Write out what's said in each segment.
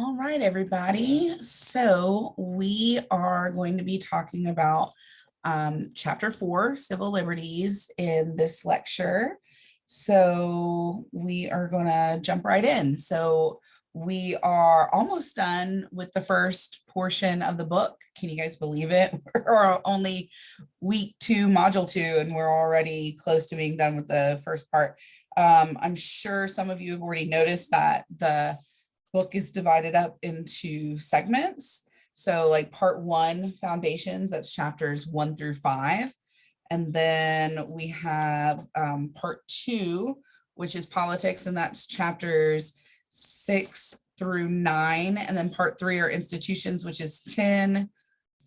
All right, everybody. So we are going to be talking about Chapter 4, Civil Liberties, in this lecture. So we are going to jump right in. So we are almost done with the first portion of the book. Can you guys believe it? We're only week 2, module 2, and we're already close to being done with the first part. I'm sure some of you have already noticed that the book is divided up into segments. So like part 1, foundations, that's chapters 1 through 5. And then we have part 2, which is politics, and that's chapters 6 through 9. And then part 3 are institutions, which is 10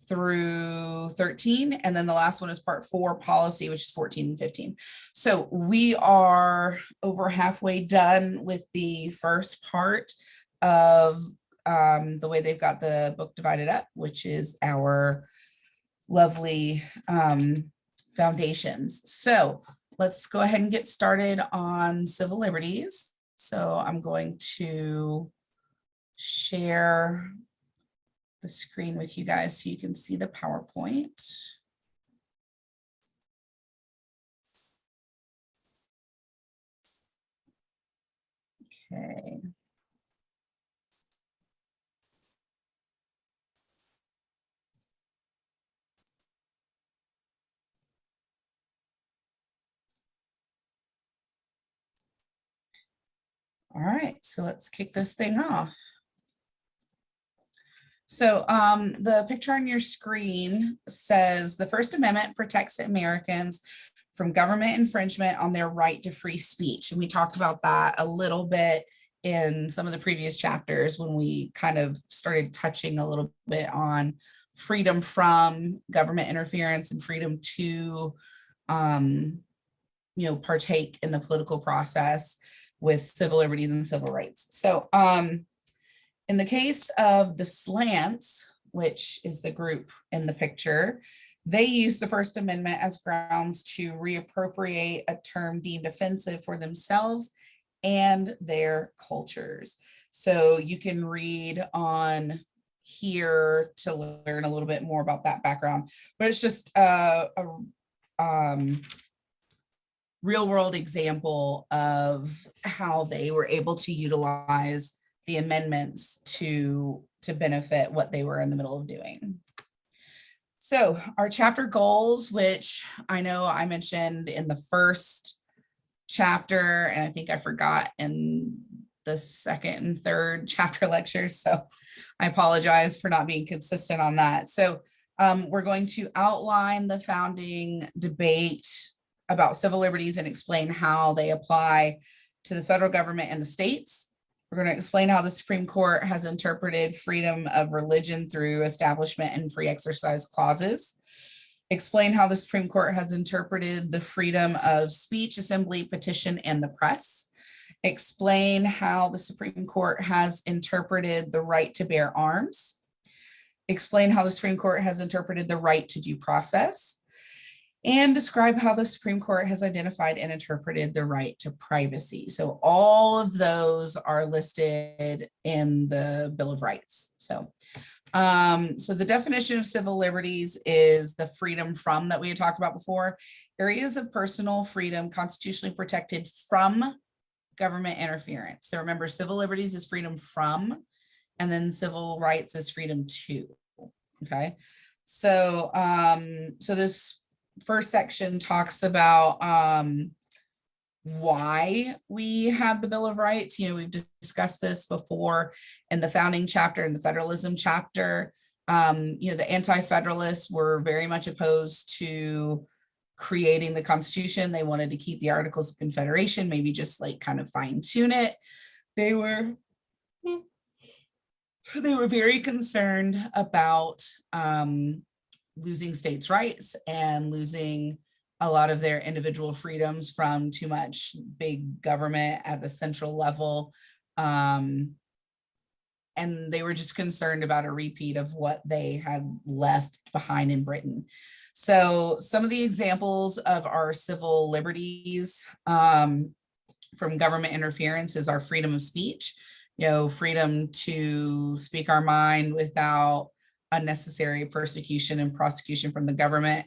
through 13. And then the last one is part 4, policy, which is 14 and 15. So we are over halfway done with the first part of the way they've got the book divided up, which is our lovely foundations. So let's go ahead and get started on civil liberties. So I'm going to share the screen with you guys so you can see the PowerPoint. Okay. All right, so let's kick this thing off. So the picture on your screen says the First Amendment protects Americans from government infringement on their right to free speech. And we talked about that a little bit in some of the previous chapters when we kind of started touching a little bit on freedom from government interference and freedom to, partake in the political process with civil liberties and civil rights. So in the case of the Slants, which is the group in the picture, they use the First Amendment as grounds to reappropriate a term deemed offensive for themselves and their cultures. So you can read on here to learn a little bit more about that background, but it's just a real world example of how they were able to utilize the amendments to benefit what they were in the middle of doing. So our chapter goals, which I know I mentioned in the first chapter, and I think I forgot in the second and third chapter lectures, so I apologize for not being consistent on that. So we're going to outline the founding debate about civil liberties and explain how they apply to the federal government and the states. We're going to explain how the Supreme Court has interpreted freedom of religion through establishment and free exercise clauses. Explain how the Supreme Court has interpreted the freedom of speech, assembly, petition, and the press. Explain how the Supreme Court has interpreted the right to bear arms. Explain how the Supreme Court has interpreted the right to due process. And describe how the Supreme Court has identified and interpreted the right to privacy. So all of those are listed in the Bill of Rights. So the definition of civil liberties is the freedom from that we had talked about before, areas of personal freedom constitutionally protected from government interference. So remember, civil liberties is freedom from, and then civil rights is freedom to. Okay, so this first section talks about why we had the Bill of Rights. We've discussed this before in the founding chapter and the federalism chapter. The anti-federalists were very much opposed to creating the Constitution. They wanted to keep the Articles of Confederation, maybe just like kind of fine tune it. They were very concerned about losing states' rights and losing a lot of their individual freedoms from too much big government at the central level. And they were just concerned about a repeat of what they had left behind in Britain. So some of the examples of our civil liberties from government interference is our freedom of speech. freedom to speak our mind without unnecessary persecution and prosecution from the government,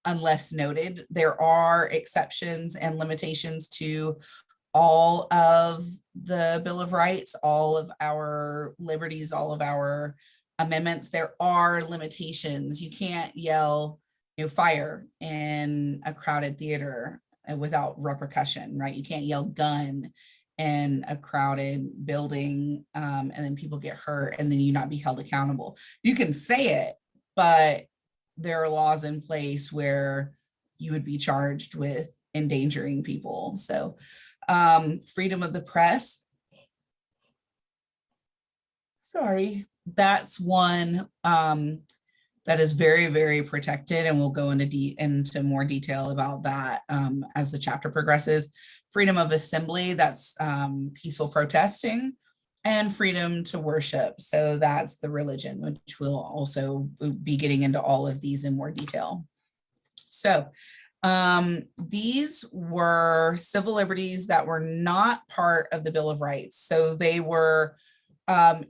unless noted. There are exceptions and limitations to all of the Bill of Rights, all of our liberties, all of our amendments. There are limitations. You can't yell, fire in a crowded theater without repercussion, right? You can't yell gun in a crowded building, and then people get hurt and then you not be held accountable. You can say it, but there are laws in place where you would be charged with endangering people. So freedom of the press, that's one that is very, very protected, and we'll go into more detail about that as the chapter progresses. Freedom of assembly, that's peaceful protesting, and freedom to worship. So that's the religion, which we'll also be getting into all of these in more detail. So these were civil liberties that were not part of the Bill of Rights. So they were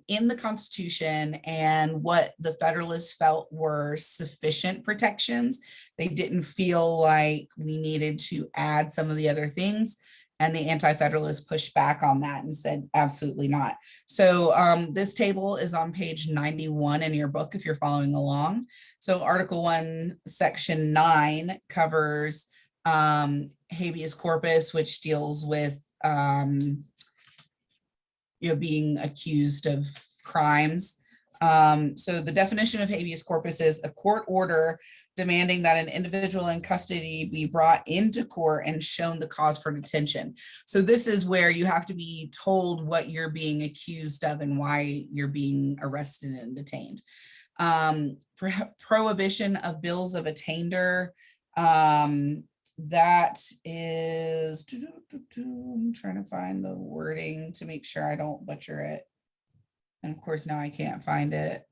in the Constitution, and what the Federalists felt were sufficient protections. They didn't feel like we needed to add some of the other things. And the Anti-Federalists pushed back on that and said, absolutely not. So this table is on page 91 in your book if you're following along. So Article 1, Section 9 covers habeas corpus, which deals with being accused of crimes. So the definition of habeas corpus is a court order demanding that an individual in custody be brought into court and shown the cause for detention. So this is where you have to be told what you're being accused of and why you're being arrested and detained. Prohibition of bills of attainder. That is, I'm trying to find the wording to make sure I don't butcher it. And of course, now I can't find it.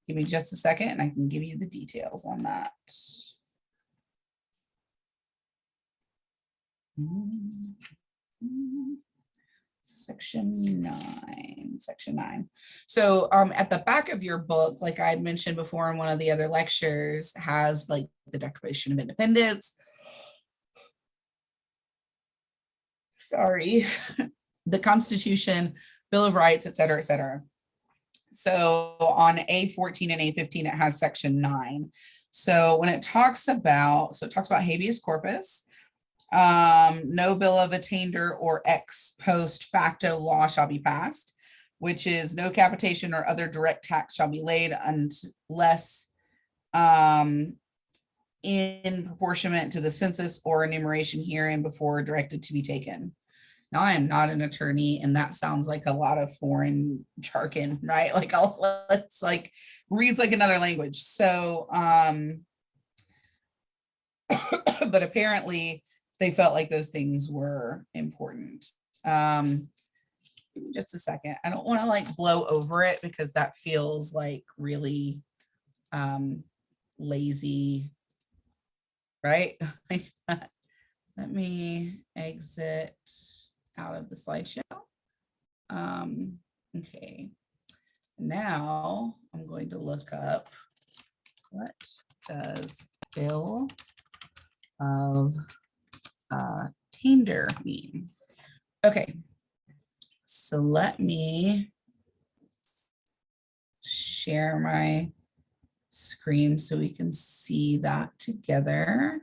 Give me just a second and I can give you the details on that. Section 9. So at the back of your book, like I had mentioned before in one of the other lectures, has like the Declaration of Independence. The Constitution, Bill of Rights, et cetera, et cetera. So on A14 and A15, it has Section 9. So when it talks about, habeas corpus, no bill of attainder or ex post facto law shall be passed, which is no capitation or other direct tax shall be laid unless in proportionment to the census or enumeration herein before directed to be taken. Now, I am not an attorney, and that sounds like a lot of foreign jargon, right? Like, it's like reads like another language. So, but apparently they felt like those things were important. Just a second. I don't want to like blow over it because that feels like really lazy, right? Let me exit out of the slideshow. Okay, now I'm going to look up what does Bill of attainder mean. Okay, so let me share my screen so we can see that together.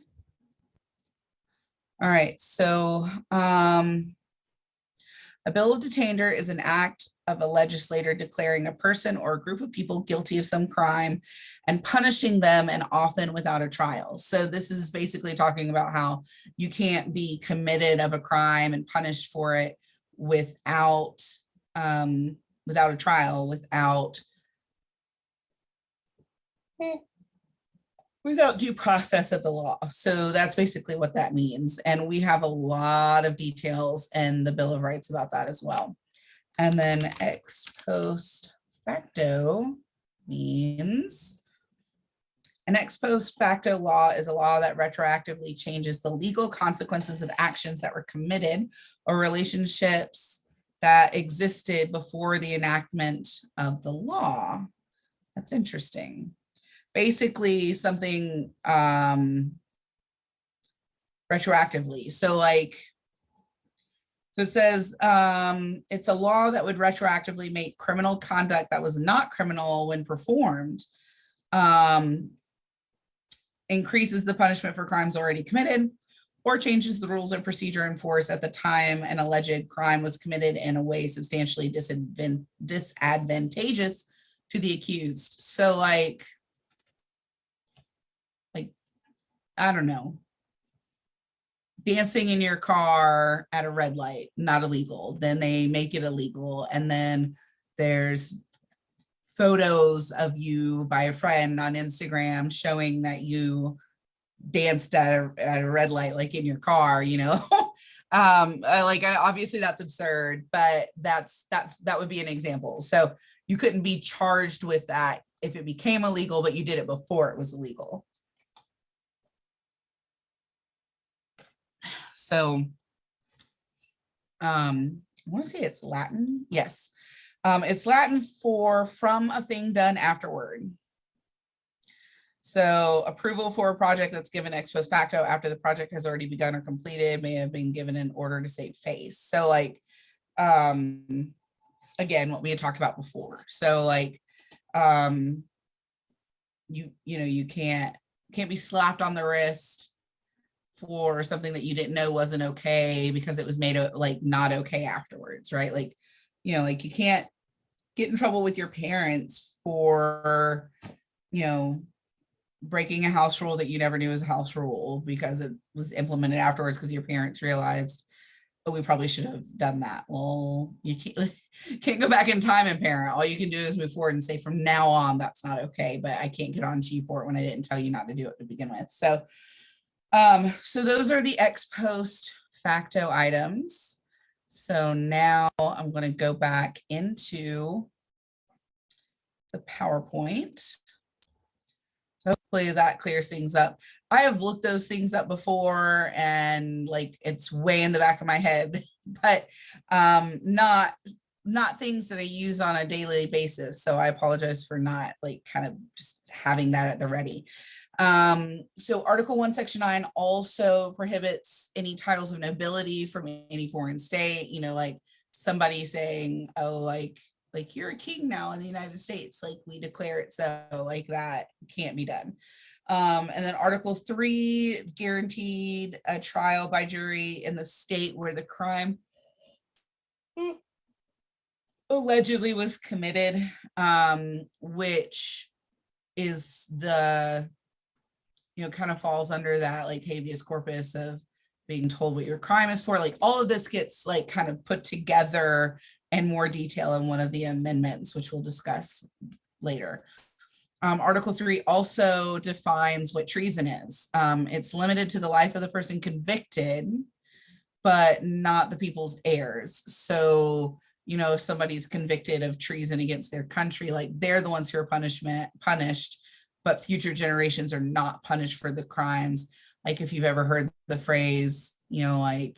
All right, so a bill of attainder is an act of a legislator declaring a person or a group of people guilty of some crime and punishing them, and often without a trial. So this is basically talking about how you can't be committed of a crime and punished for it without a trial, without due process of the law. So that's basically what that means. And we have a lot of details in the Bill of Rights about that as well. And then ex post facto means An ex post facto law is a law that retroactively changes the legal consequences of actions that were committed or relationships that existed before the enactment of the law. That's interesting. Basically, something retroactively. So like, so it says it's a law that would retroactively make criminal conduct that was not criminal when performed, increases the punishment for crimes already committed, or changes the rules of procedure in force at the time an alleged crime was committed in a way substantially disadvantageous to the accused. So like, I don't know, dancing in your car at a red light, not illegal. Then they make it illegal. And then there's photos of you by a friend on Instagram showing that you danced at a red light, like in your car, you know. Obviously that's absurd, but that would be an example. So you couldn't be charged with that if it became illegal, but you did it before it was illegal. So I want to say it's Latin. Yes. It's Latin for from a thing done afterward. So approval for a project that's given ex post facto after the project has already begun or completed may have been given in order to save face. So like, again, what we had talked about before. So like, you can't be slapped on the wrist for something that you didn't know wasn't okay because it was made like not okay afterwards, right? Like, like you can't get in trouble with your parents for, breaking a house rule that you never knew was a house rule because it was implemented afterwards because your parents realized, oh, we probably should have done that. Well, you can't go back in time and parent. All you can do is move forward and say from now on, that's not okay, but I can't get on to you for it when I didn't tell you not to do it to begin with. So those are the ex post facto items. So now I'm going to go back into the PowerPoint. So hopefully that clears things up. I have looked those things up before and like it's way in the back of my head, but not things that I use on a daily basis. So I apologize for not like kind of just having that at the ready. So Article 1, Section 9 also prohibits any titles of nobility from any foreign state, like somebody saying, oh, like you're a king now in the United States, like we declare it so, like that can't be done. And then Article 3 guaranteed a trial by jury in the state where the crime allegedly was committed, which is the, kind of falls under that like habeas corpus of being told what your crime is for. Like all of this gets like kind of put together in more detail in one of the amendments, which we'll discuss later. Article 3 also defines what treason is. It's limited to the life of the person convicted, but not the people's heirs. So, if somebody's convicted of treason against their country, like they're the ones who are punished, but future generations are not punished for the crimes. Like if you've ever heard the phrase, you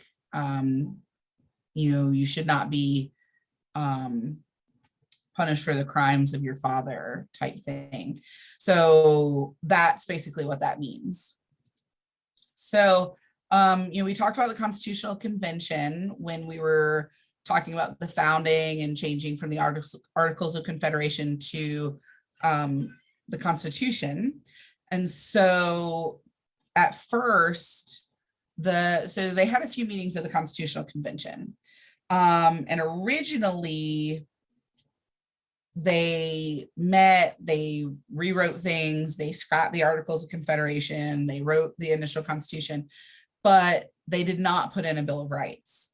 should not be punished for the crimes of your father type thing. So that's basically what that means. So, we talked about the Constitutional Convention when we were talking about the founding and changing from the Articles of Confederation to the Constitution. And so at first, so they had a few meetings at the Constitutional Convention. And originally they met, they rewrote things, they scrapped the Articles of Confederation, they wrote the initial Constitution, but they did not put in a Bill of Rights.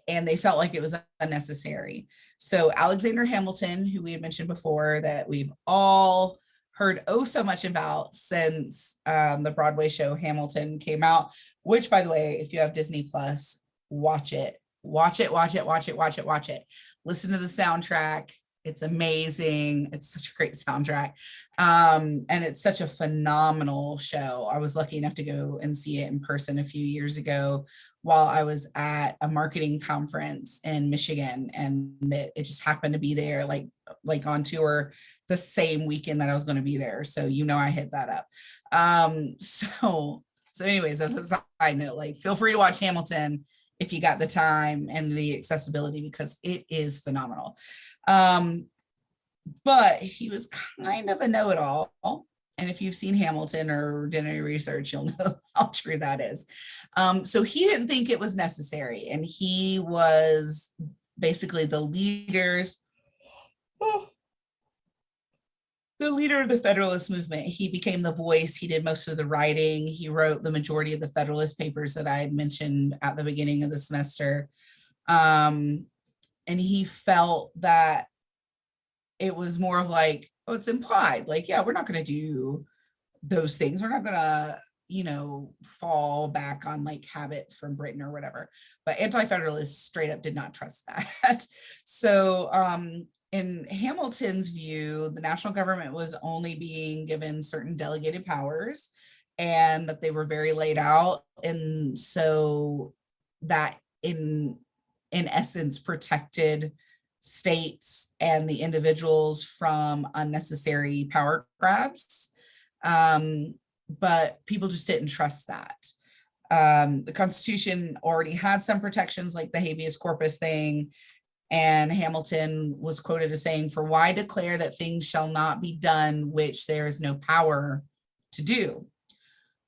And they felt like it was unnecessary. So Alexander Hamilton, who we had mentioned before, that we've all heard so much about since the Broadway show Hamilton came out, which, by the way, if you have Disney Plus, watch it. Watch it. Listen to the soundtrack. It's amazing. It's such a great soundtrack. And it's such a phenomenal show. I was lucky enough to go and see it in person a few years ago while I was at a marketing conference in Michigan. And it just happened to be there, like on tour the same weekend that I was going to be there. So, I hit that up. So anyways, as a side note, like feel free to watch Hamilton if you got the time and the accessibility, because it is phenomenal. But he was kind of a know-it-all. And if you've seen Hamilton or done any research, you'll know how true that is. So he didn't think it was necessary. And he was basically the leader of the Federalist movement. He became the voice. He did most of the writing. He wrote the majority of the Federalist papers that I had mentioned at the beginning of the semester. And he felt that it was more of like, oh, it's implied. Like, yeah, we're not going to do those things. We're not going to, fall back on like habits from Britain or whatever. But anti-federalists straight up did not trust that. So, in Hamilton's view, the national government was only being given certain delegated powers and that they were very laid out. And so that in essence protected states and the individuals from unnecessary power grabs. But people just didn't trust that. The Constitution already had some protections like the habeas corpus thing. And Hamilton was quoted as saying, "For why declare that things shall not be done which there is no power to do?"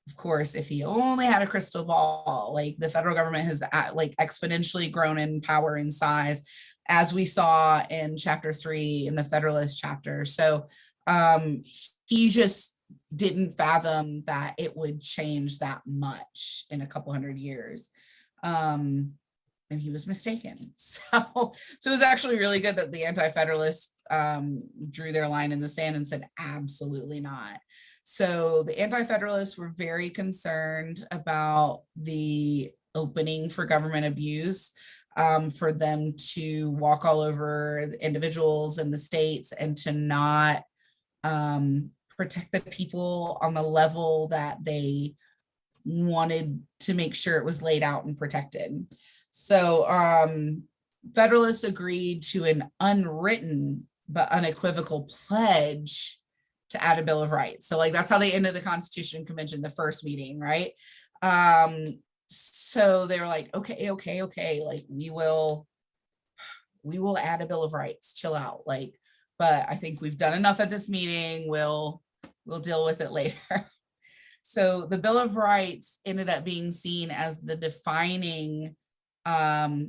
Of course, if he only had a crystal ball, like the federal government has like exponentially grown in power and size, as we saw in chapter 3 in the Federalist chapter. So he just didn't fathom that it would change that much in a couple hundred years. And he was mistaken. So it was actually really good that the anti-federalists drew their line in the sand and said, absolutely not. So the anti-federalists were very concerned about the opening for government abuse, for them to walk all over the individuals and the states and to not protect the people on the level that they wanted to make sure it was laid out and protected. So Federalists agreed to an unwritten but unequivocal pledge to add a Bill of Rights. So like that's how they ended the Constitution Convention, the first meeting, right? So they were like, okay, like we will add a Bill of Rights, chill out. Like, but I think we've done enough at this meeting. We'll deal with it later. So the Bill of Rights ended up being seen as the defining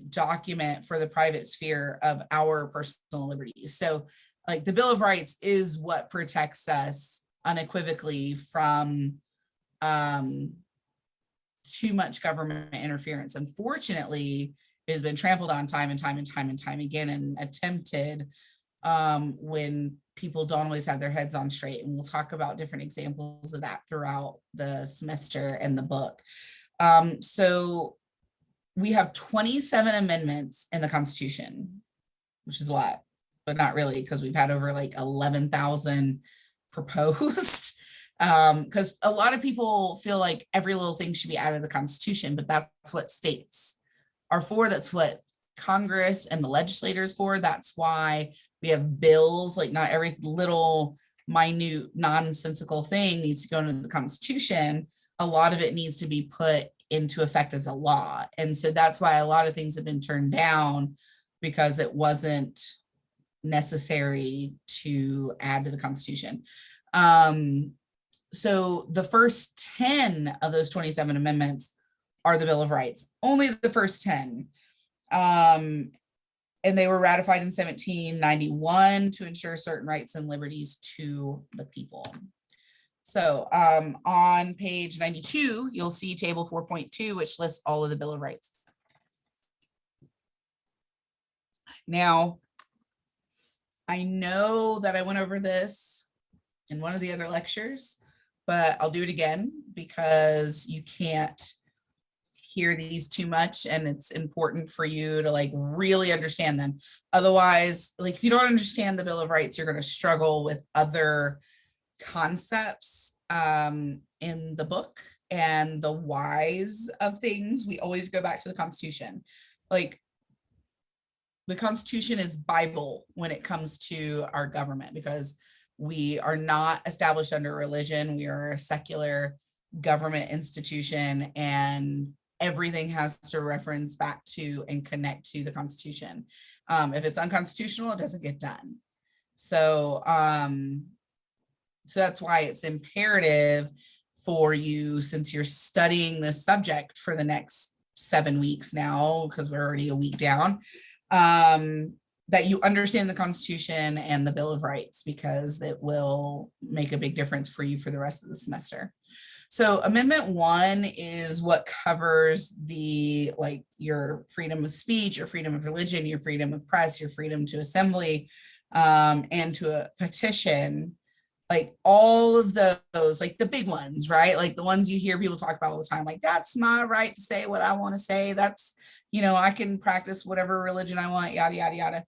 document for the private sphere of our personal liberties. So like the Bill of Rights is what protects us unequivocally from too much government interference. Unfortunately, it has been trampled on time and time again and attempted when people don't always have their heads on straight. And we'll talk about different examples of that throughout the semester and the book. So we have 27 amendments in the Constitution, which is a lot, but not really, because we've had over like 11,000 proposed. Because a lot of people feel like every little thing should be added to the Constitution, but that's what states are for. That's what Congress and the legislators for. That's why we have bills. Like not every little minute nonsensical thing needs to go into the Constitution. A lot of it needs to be put into effect as a law. And so that's why a lot of things have been turned down, because it wasn't necessary to add to the Constitution. So the first 10 of those 27 amendments are the Bill of Rights, only the first 10. And they were ratified in 1791 to ensure certain rights and liberties to the people. So on page 92, you'll see table 4.2, which lists all of the Bill of Rights. Now, I know that I went over this in one of the other lectures, but I'll do it again because you can't hear these too much, and it's important for you to like really understand them. Otherwise, like if you don't understand the Bill of Rights, you're going to struggle with other concepts in the book and the whys of things. We always go back to the Constitution. Like the Constitution is Bible when it comes to our government, because we are not established under religion. We are a secular government institution, and everything has to reference back to and connect to the Constitution. If it's unconstitutional, it doesn't get done. So that's why it's imperative for you, since you're studying this subject for the next 7 weeks now, because we're already a week down, that you understand the Constitution and the Bill of Rights, because it will make a big difference for you for the rest of the semester. So Amendment 1 is what covers the, like, your freedom of speech, your freedom of religion, your freedom of press, your freedom to assembly, and to a petition, like all of those, like the big ones, right? Like the ones you hear people talk about all the time, like that's my right to say what I want to say. That's, you know, I can practice whatever religion I want, yada, yada, yada.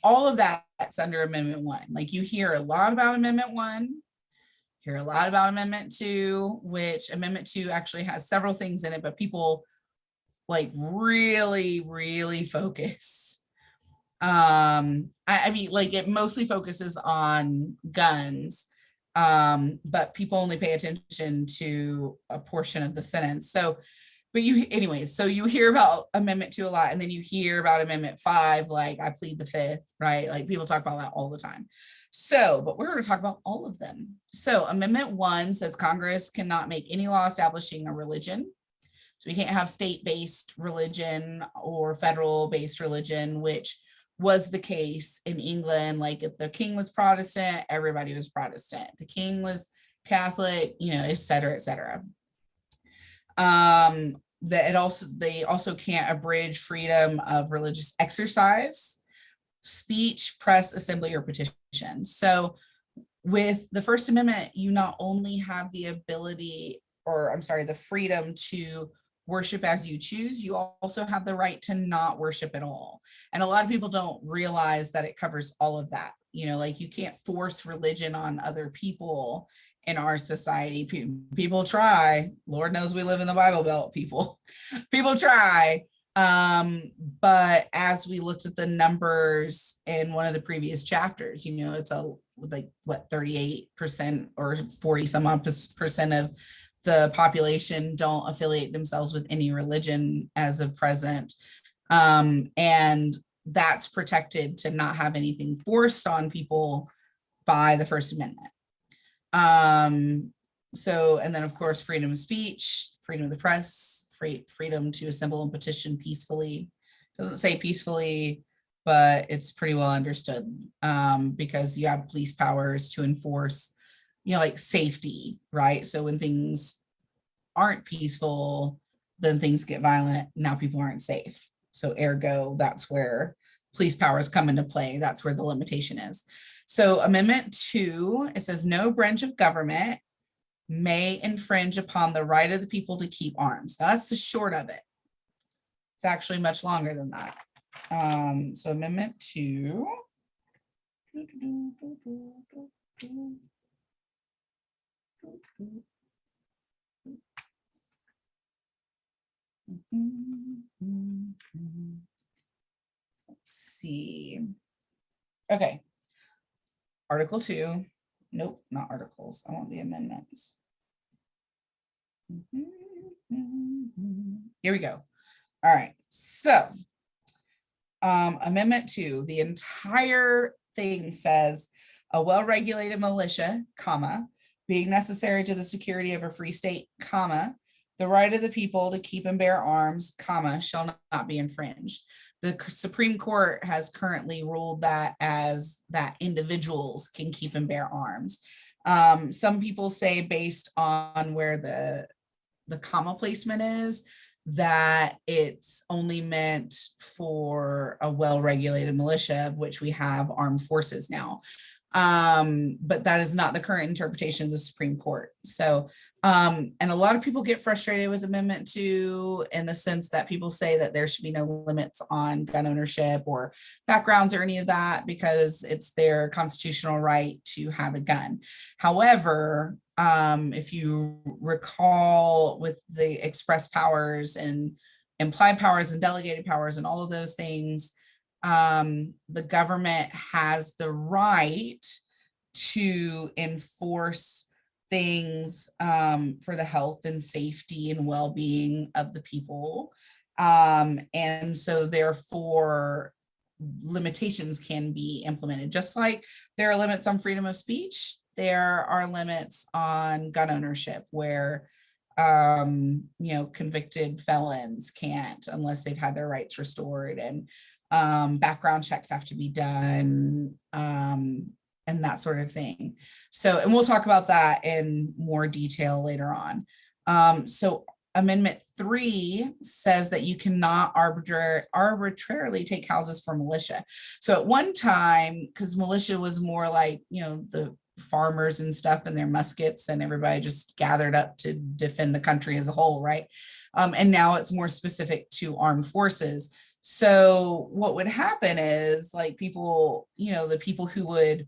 All of that's under Amendment 1. Like you hear a lot about Amendment 1, hear a lot about Amendment 2, which Amendment 2 actually has several things in it, but people like really, really focus. I mean, like it mostly focuses on guns, but people only pay attention to a portion of the sentence. So, but anyways, so you hear about Amendment 2 a lot, and then you hear about Amendment 5, like I plead the fifth, right? Like people talk about that all the time. So, but we're going to talk about all of them. So Amendment 1 says Congress cannot make any law establishing a religion. So we can't have state-based religion or federal-based religion, which was the case in England. Like if the king was Protestant, everybody was Protestant. The king was Catholic, you know, et cetera, et cetera. They also can't abridge freedom of religious exercise, speech, press, assembly, or petition. So with the First Amendment, you not only have the ability, or I'm sorry, the freedom to worship as you choose, you also have the right to not worship at all. And a lot of people don't realize that it covers all of that. You know, like you can't force religion on other people in our society. People try. Lord knows we live in the Bible Belt, people try. But as we looked at the numbers in one of the previous chapters, you know, it's like what 38% or 40 some odd percent of the population don't affiliate themselves with any religion as of present. And that's protected to not have anything forced on people by the First Amendment. So, and then of course, freedom of speech, freedom of the press, freedom to assemble and petition peacefully. Doesn't say peacefully, but it's pretty well understood, because you have police powers to enforce, you know, like safety, right? So when things aren't peaceful, then things get violent. Now people aren't safe. So ergo, that's where police powers come into play. That's where the limitation is. So Amendment 2, it says no branch of government may infringe upon the right of the people to keep arms. Now that's the short of it. It's actually much longer than that. So Amendment 2. Let's see. Okay. Article 2. Nope, not articles. I want the amendments. Here we go. All right. So Amendment 2, the entire thing says a well-regulated militia, comma, being necessary to the security of a free state, comma, the right of the people to keep and bear arms, comma, shall not be infringed. The Supreme Court has currently ruled that as that individuals can keep and bear arms. Some people say, based on where the comma placement is, that it's only meant for a well-regulated militia, of which we have armed forces now. But that is not the current interpretation of the Supreme Court. So, and a lot of people get frustrated with Amendment 2 in the sense that people say that there should be no limits on gun ownership or backgrounds or any of that because it's their constitutional right to have a gun. However, if you recall with the express powers and implied powers and delegated powers and all of those things, the government has the right to enforce things for the health and safety and well-being of the people. And so therefore, limitations can be implemented. Just like there are limits on freedom of speech, there are limits on gun ownership where convicted felons can't unless they've had their rights restored, and background checks have to be done, and that sort of thing. So, and we'll talk about that in more detail later on. So Amendment 3 says that you cannot arbitrarily take houses for militia. So at one time, because militia was more like, the farmers and stuff and their muskets and everybody just gathered up to defend the country as a whole, right? And now it's more specific to armed forces. So what would happen is like people, the people who would,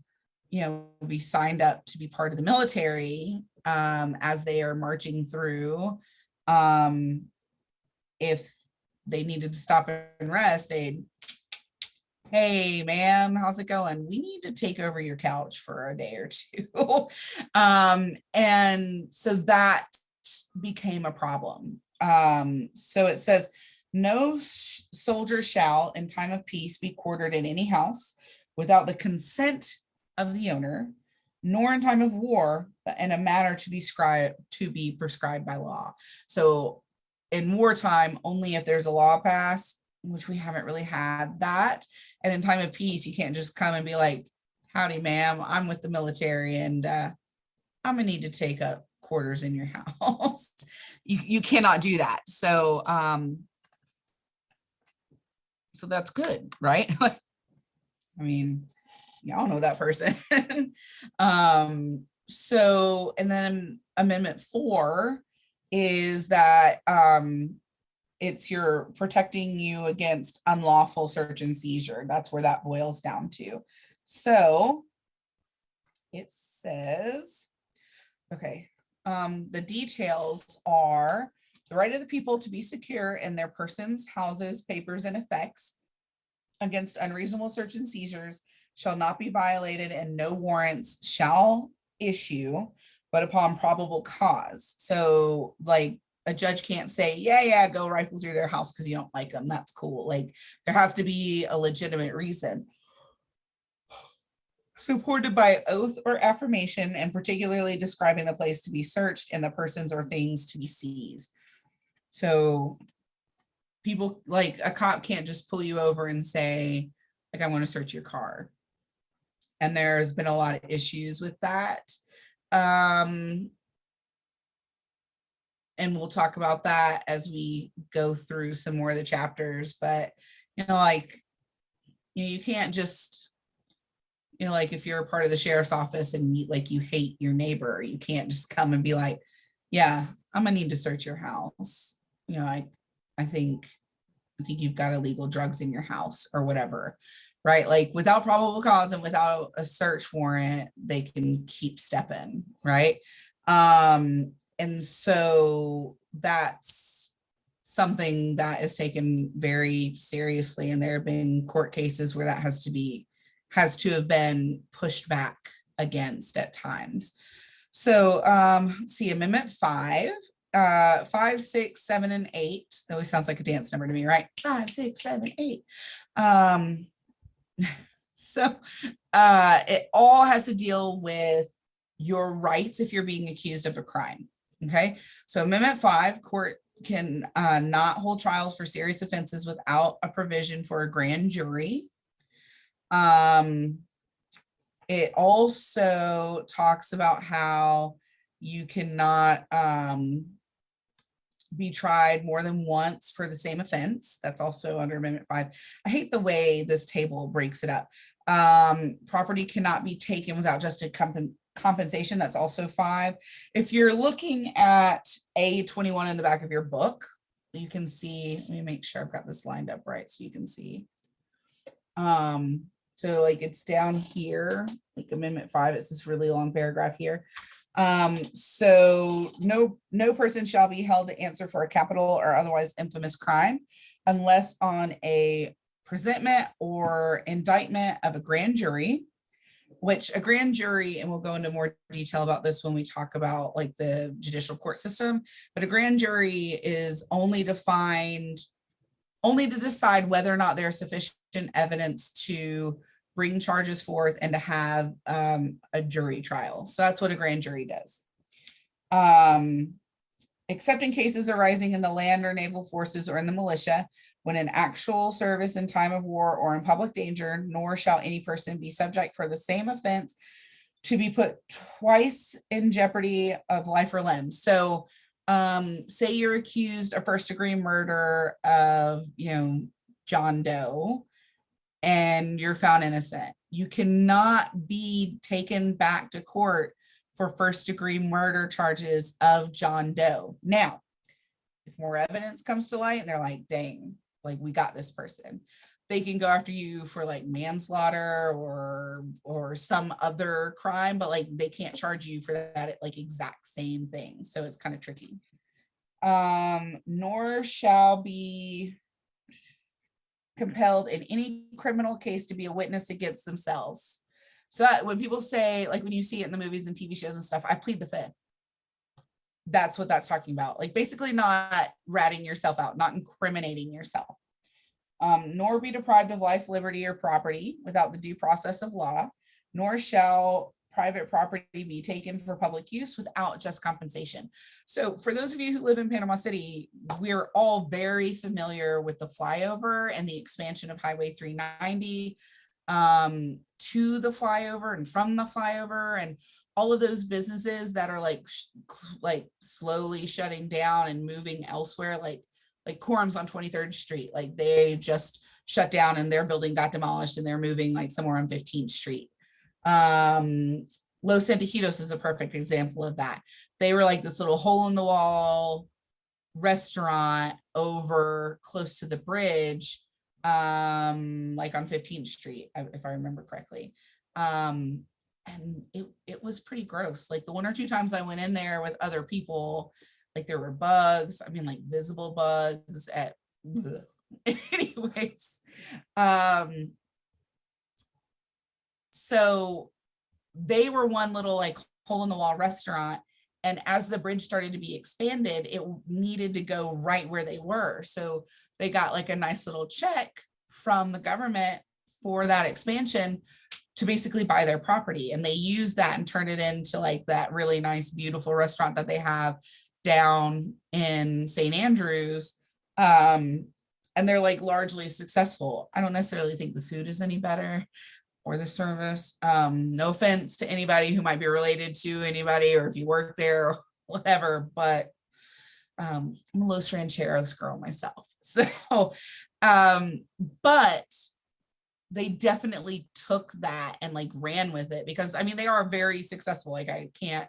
be signed up to be part of the military as they are marching through, if they needed to stop and rest, they'd, hey, ma'am, how's it going? We need to take over your couch for a day or two. And so that became a problem. So it says, no soldier shall in time of peace be quartered in any house without the consent of the owner, nor in time of war, but in a manner to be prescribed by law. So in wartime, only if there's a law passed, which we haven't really had that. And in time of peace, you can't just come and be like, howdy, ma'am, I'm with the military and I'm gonna need to take up quarters in your house. You cannot do that. So, so that's good, right? I mean, y'all know that person. So, and then Amendment 4 is that you're protecting you against unlawful search and seizure. That's where that boils down to. So it says, okay, the details are the right of the people to be secure in their persons, houses, papers, and effects against unreasonable search and seizures shall not be violated, and no warrants shall issue but upon probable cause. So like a judge can't say, yeah, go rifle through their house because you don't like them. That's cool. Like there has to be a legitimate reason supported by oath or affirmation, and particularly describing the place to be searched and the persons or things to be seized. So people, like a cop can't just pull you over and say, like, I want to search your car. And there's been a lot of issues with that. And we'll talk about that as we go through some more of the chapters, but you can't just, like if you're a part of the sheriff's office and you hate your neighbor, you can't just come and be like, yeah, I'm gonna need to search your house. I think you've got illegal drugs in your house or whatever, right? Like without probable cause and without a search warrant, they can keep stepping, right? And so that's something that is taken very seriously. And there have been court cases where that has to have been pushed back against at times. So see Amendment 5, 5, 6, 7, and 8. That always sounds like a dance number to me, right? 5, 6, 7, 8. So it all has to deal with your rights if you're being accused of a crime. Okay, so Amendment 5, court can not hold trials for serious offenses without a provision for a grand jury. It also talks about how you cannot be tried more than once for the same offense. That's also under Amendment 5. I hate the way this table breaks it up. Property cannot be taken without just a compensation. That's also 5. If you're looking at A21 in the back of your book, you can see, let me make sure I've got this lined up right so you can see. So like it's down here, like Amendment 5, it's this really long paragraph here. So no person shall be held to answer for a capital or otherwise infamous crime unless on a presentment or indictment of a grand jury, which a grand jury, and we'll go into more detail about this when we talk about like the judicial court system, but a grand jury is only defined only to decide whether or not there's sufficient evidence to bring charges forth and to have a jury trial. So that's what a grand jury does. Except in cases arising in the land or naval forces or in the militia, when in actual service in time of war or in public danger, nor shall any person be subject for the same offense to be put twice in jeopardy of life or limb. So say you're accused of first-degree murder of, John Doe, and you're found innocent. You cannot be taken back to court for first-degree murder charges of John Doe. Now, if more evidence comes to light and they're like, dang, like we got this person, they can go after you for like manslaughter or some other crime, but like they can't charge you for that like exact same thing. So it's kind of tricky. Nor shall be compelled in any criminal case to be a witness against themselves. So that when people say, like when you see it in the movies and TV shows and stuff, I plead the fifth. That's what that's talking about. Like basically not ratting yourself out, not incriminating yourself. Nor be deprived of life, liberty, or property without the due process of law, nor shall private property be taken for public use without just compensation. So for those of you who live in Panama City, we're all very familiar with the flyover and the expansion of Highway 390 to the flyover and from the flyover, and all of those businesses that are like slowly shutting down and moving elsewhere, like Quorum's on 23rd Street, like they just shut down and their building got demolished and they're moving like somewhere on 15th Street. Los Antijitos is a perfect example of that. They were like this little hole in the wall restaurant over close to the bridge, like on 15th Street, if I remember correctly. And it was pretty gross. Like the one or two times I went in there with other people, like there were bugs, I mean like visible bugs at anyways. So they were one little like hole in the wall restaurant. And as the bridge started to be expanded, it needed to go right where they were. So they got like a nice little check from the government for that expansion to basically buy their property. And they used that and turned it into like that really nice, beautiful restaurant that they have down in St. Andrews. And they're like largely successful. I don't necessarily think the food is any better or the service. No offense to anybody who might be related to anybody, or if you work there or whatever, but I'm a Los Rancheros girl myself. So, but they definitely took that and like ran with it, because I mean, they are very successful. Like I can't,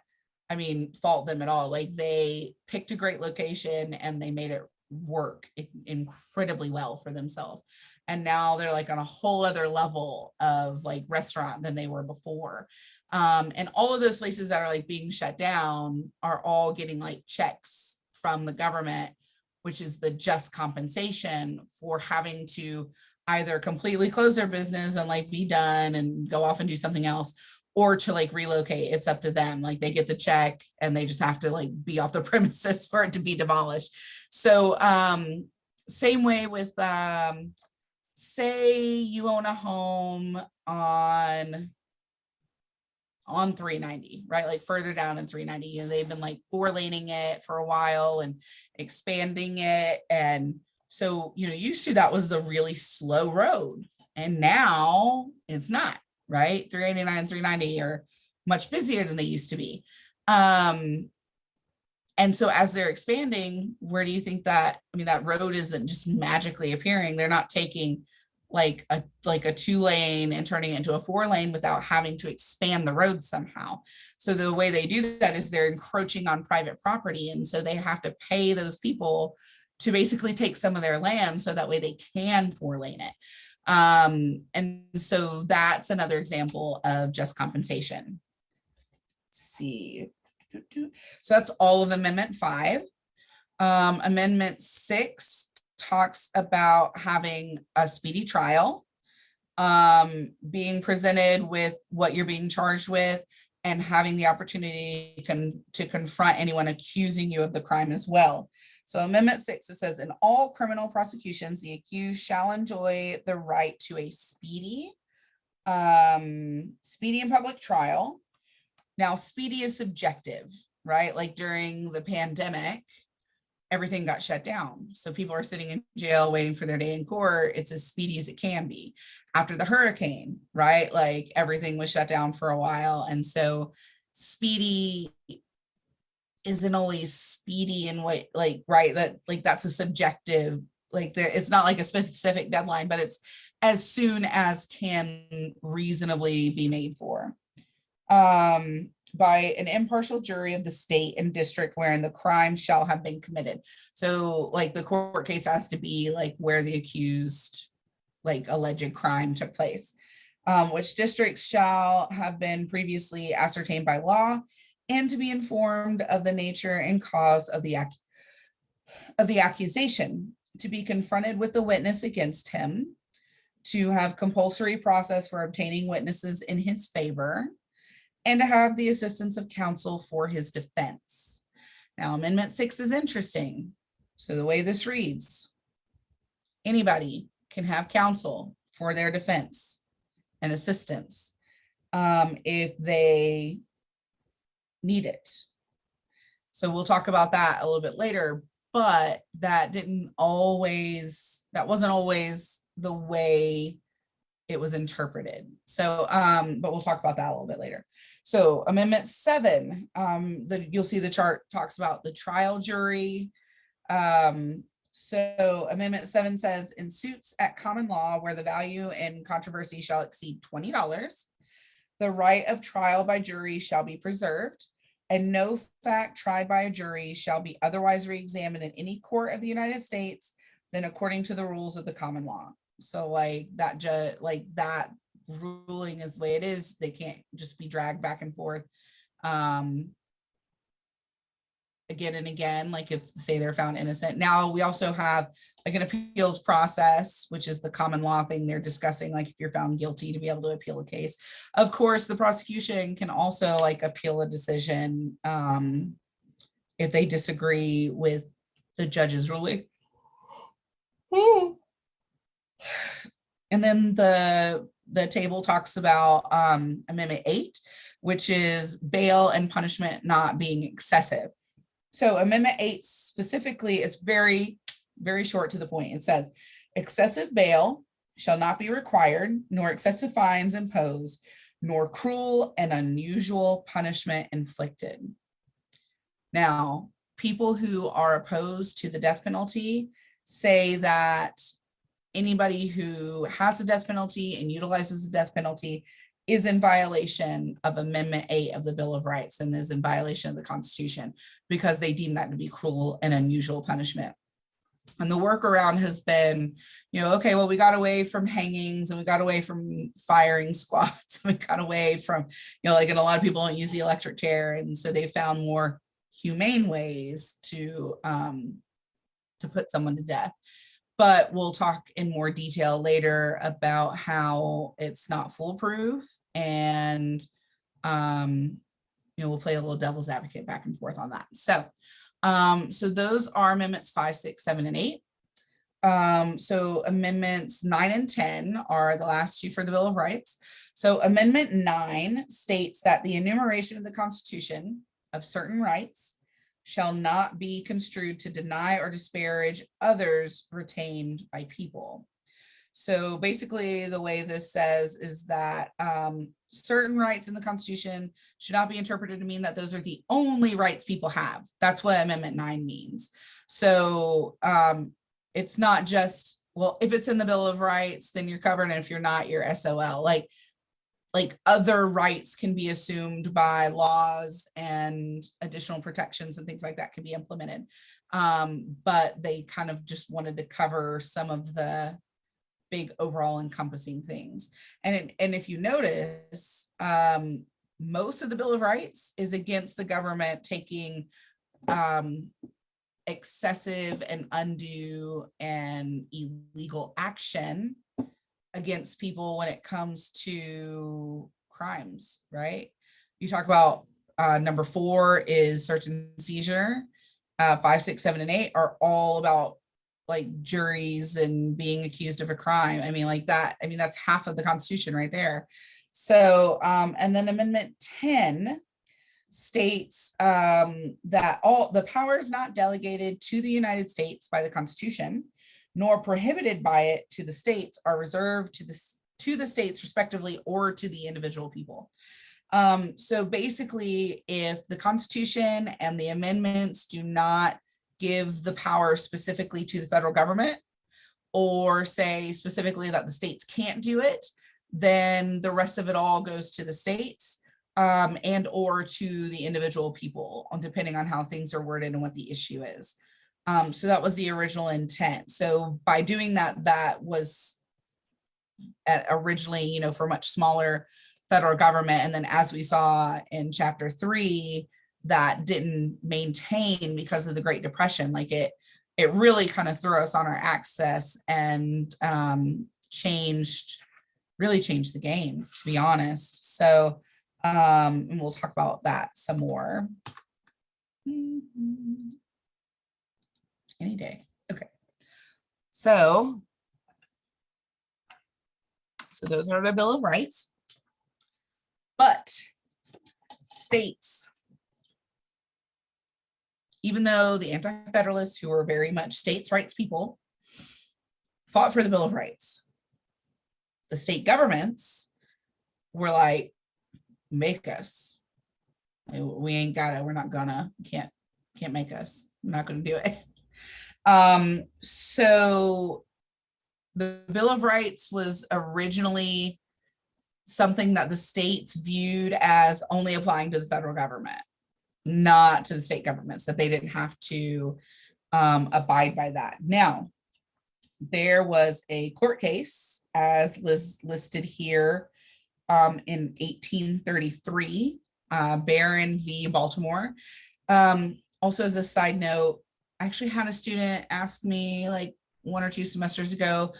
fault them at all. Like they picked a great location and they made it work incredibly well for themselves. And now they're like on a whole other level of like restaurant than they were before. And all of those places that are like being shut down are all getting like checks from the government, which is the just compensation for having to either completely close their business and like be done and go off and do something else, or to like relocate. It's up to them. Like they get the check and they just have to like be off the premises for it to be demolished. So same way with, say you own a home on 390, right? Like further down in 390, and they've been like 4-laning it for a while and expanding it. And so, used to that was a really slow road, and now it's not, right? 389 and 390 are much busier than they used to be. And And so as they're expanding, where do you think that, I mean, that road isn't just magically appearing. They're not taking like a 2-lane and turning it into a 4-lane without having to expand the road somehow. So the way they do that is they're encroaching on private property. And so they have to pay those people to basically take some of their land so that way they can 4-lane it. And so that's another example of just compensation. Let's see. So that's all of Amendment 5. Amendment 6 talks about having a speedy trial, being presented with what you're being charged with, and having the opportunity to confront anyone accusing you of the crime as well. So Amendment 6, it says, in all criminal prosecutions, the accused shall enjoy the right to a speedy and public trial. Now, speedy is subjective, right? Like during the pandemic, everything got shut down. So people are sitting in jail waiting for their day in court. It's as speedy as it can be. After the hurricane, right? Like everything was shut down for a while. And so speedy isn't always speedy in what, like, right? That like that's a subjective, like there, it's not like a specific deadline, but it's as soon as can reasonably be made for. By an impartial jury of the state and district wherein the crime shall have been committed. So like the court case has to be like where the accused, like alleged crime took place, which districts shall have been previously ascertained by law, and to be informed of the nature and cause of the accusation, to be confronted with the witness against him, to have compulsory process for obtaining witnesses in his favor, and to have the assistance of counsel for his defense. Now, Amendment 6 is interesting. So the way this reads, anybody can have counsel for their defense and assistance if they need it. So we'll talk about that a little bit later, but that wasn't always the way it was interpreted. So, but we'll talk about that a little bit later. So Amendment 7, you'll see the chart talks about the trial jury. So Amendment 7 says, in suits at common law where the value in controversy shall exceed $20, the right of trial by jury shall be preserved, and no fact tried by a jury shall be otherwise re-examined in any court of the United States than according to the rules of the common law. So like that ruling is the way it is. They can't just be dragged back and forth again and again, like if say they're found innocent. Now we also have like an appeals process, which is the common law thing they're discussing, like if you're found guilty to be able to appeal a case. Of course, the prosecution can also like appeal a decision if they disagree with the judge's ruling. And then the table talks about Amendment 8, which is bail and punishment not being excessive. So Amendment 8 specifically, it's very, very short to the point. It says, excessive bail shall not be required, nor excessive fines imposed, nor cruel and unusual punishment inflicted. Now, people who are opposed to the death penalty say that anybody who has the death penalty and utilizes the death penalty is in violation of Amendment 8 of the Bill of Rights and is in violation of the Constitution because they deem that to be cruel and unusual punishment. And the workaround has been, okay, well, we got away from hangings and we got away from firing squads. We got away from, like, and a lot of people don't use the electric chair. And so they found more humane ways to put someone to death. But we'll talk in more detail later about how it's not foolproof, and we'll play a little devil's advocate back and forth on that. So, so those are Amendments 5, 6, 7, and 8. So Amendments 9 and 10 are the last two for the Bill of Rights. So Amendment 9 states that the enumeration of the Constitution of certain rights shall not be construed to deny or disparage others retained by people. So basically the way this says is that certain rights in the Constitution should not be interpreted to mean that those are the only rights people have. That's what Amendment 9 means. So it's not just, well, if it's in the Bill of Rights, then you're covered, and if you're not, you're SOL. Like other rights can be assumed by laws, and additional protections and things like that can be implemented. But they kind of just wanted to cover some of the big overall encompassing things. And if you notice, most of the Bill of Rights is against the government taking excessive and undue and illegal action against people when it comes to crimes, right? You talk about number 4 is search and seizure. 5, 6, 7, and 8 are all about like juries and being accused of a crime. I mean, like that, I mean, that's half of the Constitution right there. So, and then Amendment 10 states that all the powers not delegated to the United States by the Constitution, nor prohibited by it to the states, are reserved to the states respectively, or to the individual people. So basically, if the Constitution and the amendments do not give the power specifically to the federal government, or say specifically that the states can't do it, then the rest of it all goes to the states and or to the individual people, depending on how things are worded and what the issue is. So that was the original intent. So by doing that, that was originally, you know, for much smaller federal government. And then as we saw in chapter 3, that didn't maintain because of the Great Depression. Like it really kind of threw us on our access and really changed the game, to be honest. So and we'll talk about that some more any day. Okay, so those are the Bill of Rights, but states, even though the Anti-Federalists, who were very much states' rights people, fought for the Bill of Rights, the state governments were like, make us. We ain't got it. We're not gonna. Can't make us. We're not gonna do it. So the Bill of Rights was originally something that the states viewed as only applying to the federal government, not to the state governments, that they didn't have to abide by that. Now, there was a court case, as listed here, in 1833, Barron v. Baltimore. Also, as a side note, I actually had a student ask me like 1 or 2 semesters ago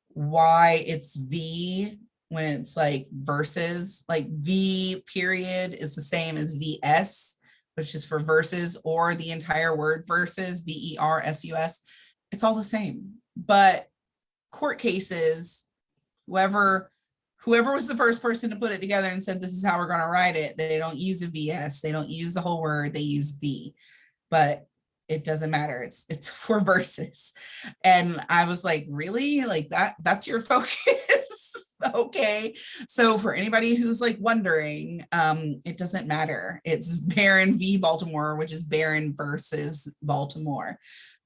why it's V when it's like versus, like V period is the same as VS, which is for versus, or the entire word versus, VERSUS. It's all the same. But court cases, whoever was the first person to put it together and said, this is how we're going to write it, they don't use a VS, they don't use the whole word, they use V. But it doesn't matter, it's for versus. And I was like, really? Like that's your focus? Okay. So for anybody who's like wondering, it doesn't matter. It's Barron v. Baltimore, which is Barron versus Baltimore.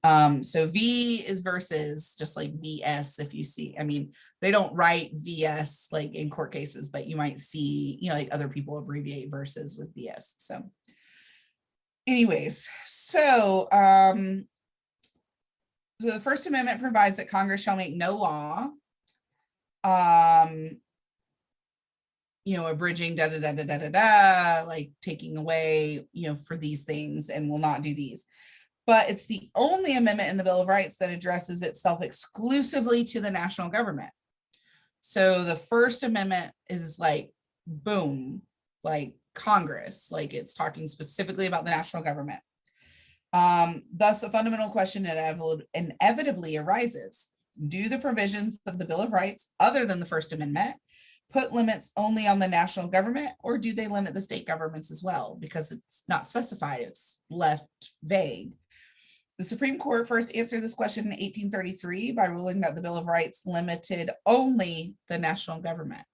So V is versus, just like VS. If you see, I mean, they don't write VS like in court cases, but you might see, you know, like other people abbreviate versus with VS. So anyways, so the First Amendment provides that Congress shall make no law, you know, abridging like taking away, you know, for these things, and will not do these. But it's the only amendment in the Bill of Rights that addresses itself exclusively to the national government. So the First Amendment is like, boom, like Congress, like it's talking specifically about the national government. Thus, a fundamental question inevitably arises. Do the provisions of the Bill of Rights, other than the First Amendment, put limits only on the national government, or do they limit the state governments as well? Because it's not specified, it's left vague. The Supreme Court first answered this question in 1833 by ruling that the Bill of Rights limited only the national government.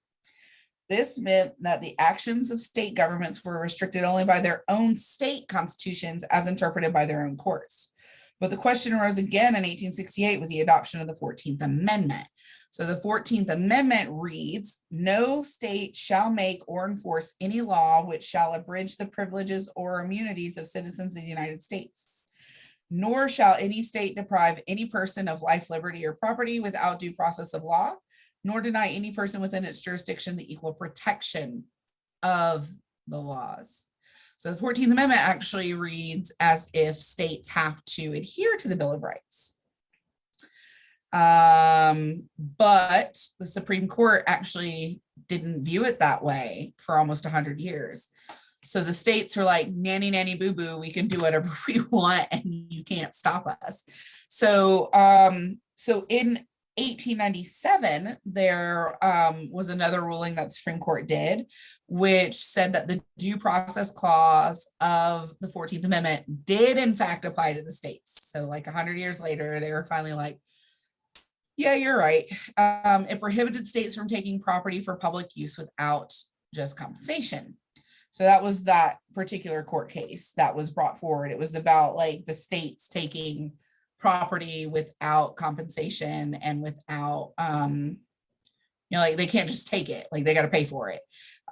This meant that the actions of state governments were restricted only by their own state constitutions as interpreted by their own courts. But the question arose again in 1868 with the adoption of the 14th Amendment. So the 14th Amendment reads, no state shall make or enforce any law which shall abridge the privileges or immunities of citizens of the United States. Nor shall any state deprive any person of life, liberty, or property without due process of law, nor deny any person within its jurisdiction the equal protection of the laws. So the 14th Amendment actually reads as if states have to adhere to the Bill of Rights. But the Supreme Court actually didn't view it that way for almost 100 years. So the states are like, nanny, nanny, boo, boo, we can do whatever we want and you can't stop us. So, in 1897, there was another ruling that the Supreme Court did, which said that the due process clause of the 14th Amendment did in fact apply to the states. So like 100 years later, they were finally like, yeah, you're right. It prohibited states from taking property for public use without just compensation. So that was that particular court case that was brought forward. It was about like the states taking property without compensation and without, like they can't just take it, like they got to pay for it.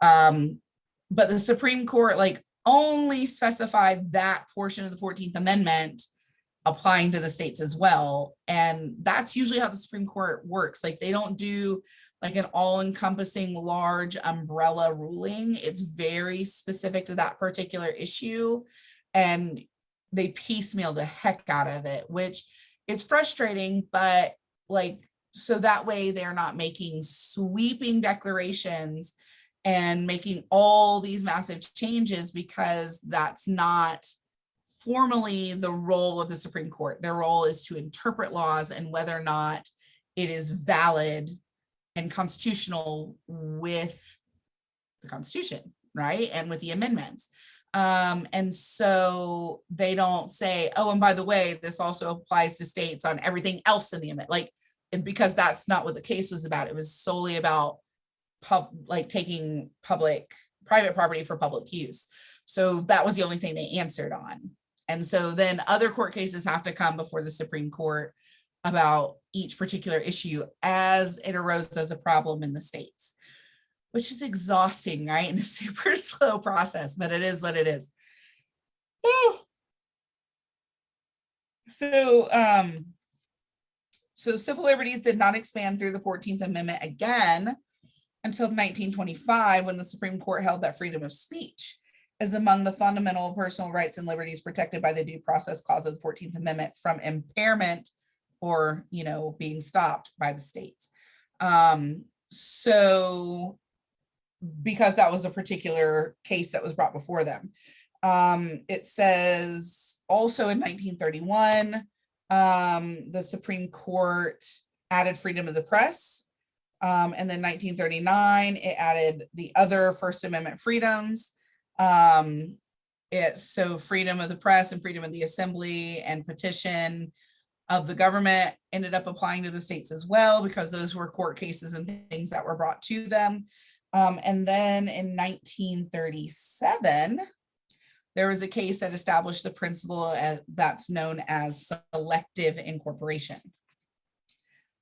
But the Supreme Court like only specified that portion of the 14th Amendment applying to the states as well. And that's usually how the Supreme Court works. Like they don't do like an all-encompassing large umbrella ruling. It's very specific to that particular issue. And they piecemeal the heck out of it, which is frustrating, but like, so that way they're not making sweeping declarations and making all these massive changes, because that's not formally the role of the Supreme Court. Their role is to interpret laws and whether or not it is valid and constitutional with the Constitution, right? And with the amendments. And so they don't say, oh, and by the way, this also applies to states on everything else in the amendment. Like, because that's not what the case was about. It was solely about taking private property for public use. So that was the only thing they answered on. And so then other court cases have to come before the Supreme Court about each particular issue as it arose as a problem in the states, which is exhausting, right? And a super slow process, but it is what it is. So civil liberties did not expand through the 14th Amendment again until 1925, when the Supreme Court held that freedom of speech is among the fundamental personal rights and liberties protected by the due process clause of the 14th Amendment from impairment or, being stopped by the states. So because that was a particular case that was brought before them. It says also in 1931, the Supreme Court added freedom of the press. And then 1939, it added the other First Amendment freedoms. So freedom of the press and freedom of the assembly and petition of the government ended up applying to the states as well, because those were court cases and things that were brought to them. And then in 1937, there was a case that established the principle that's known as selective incorporation.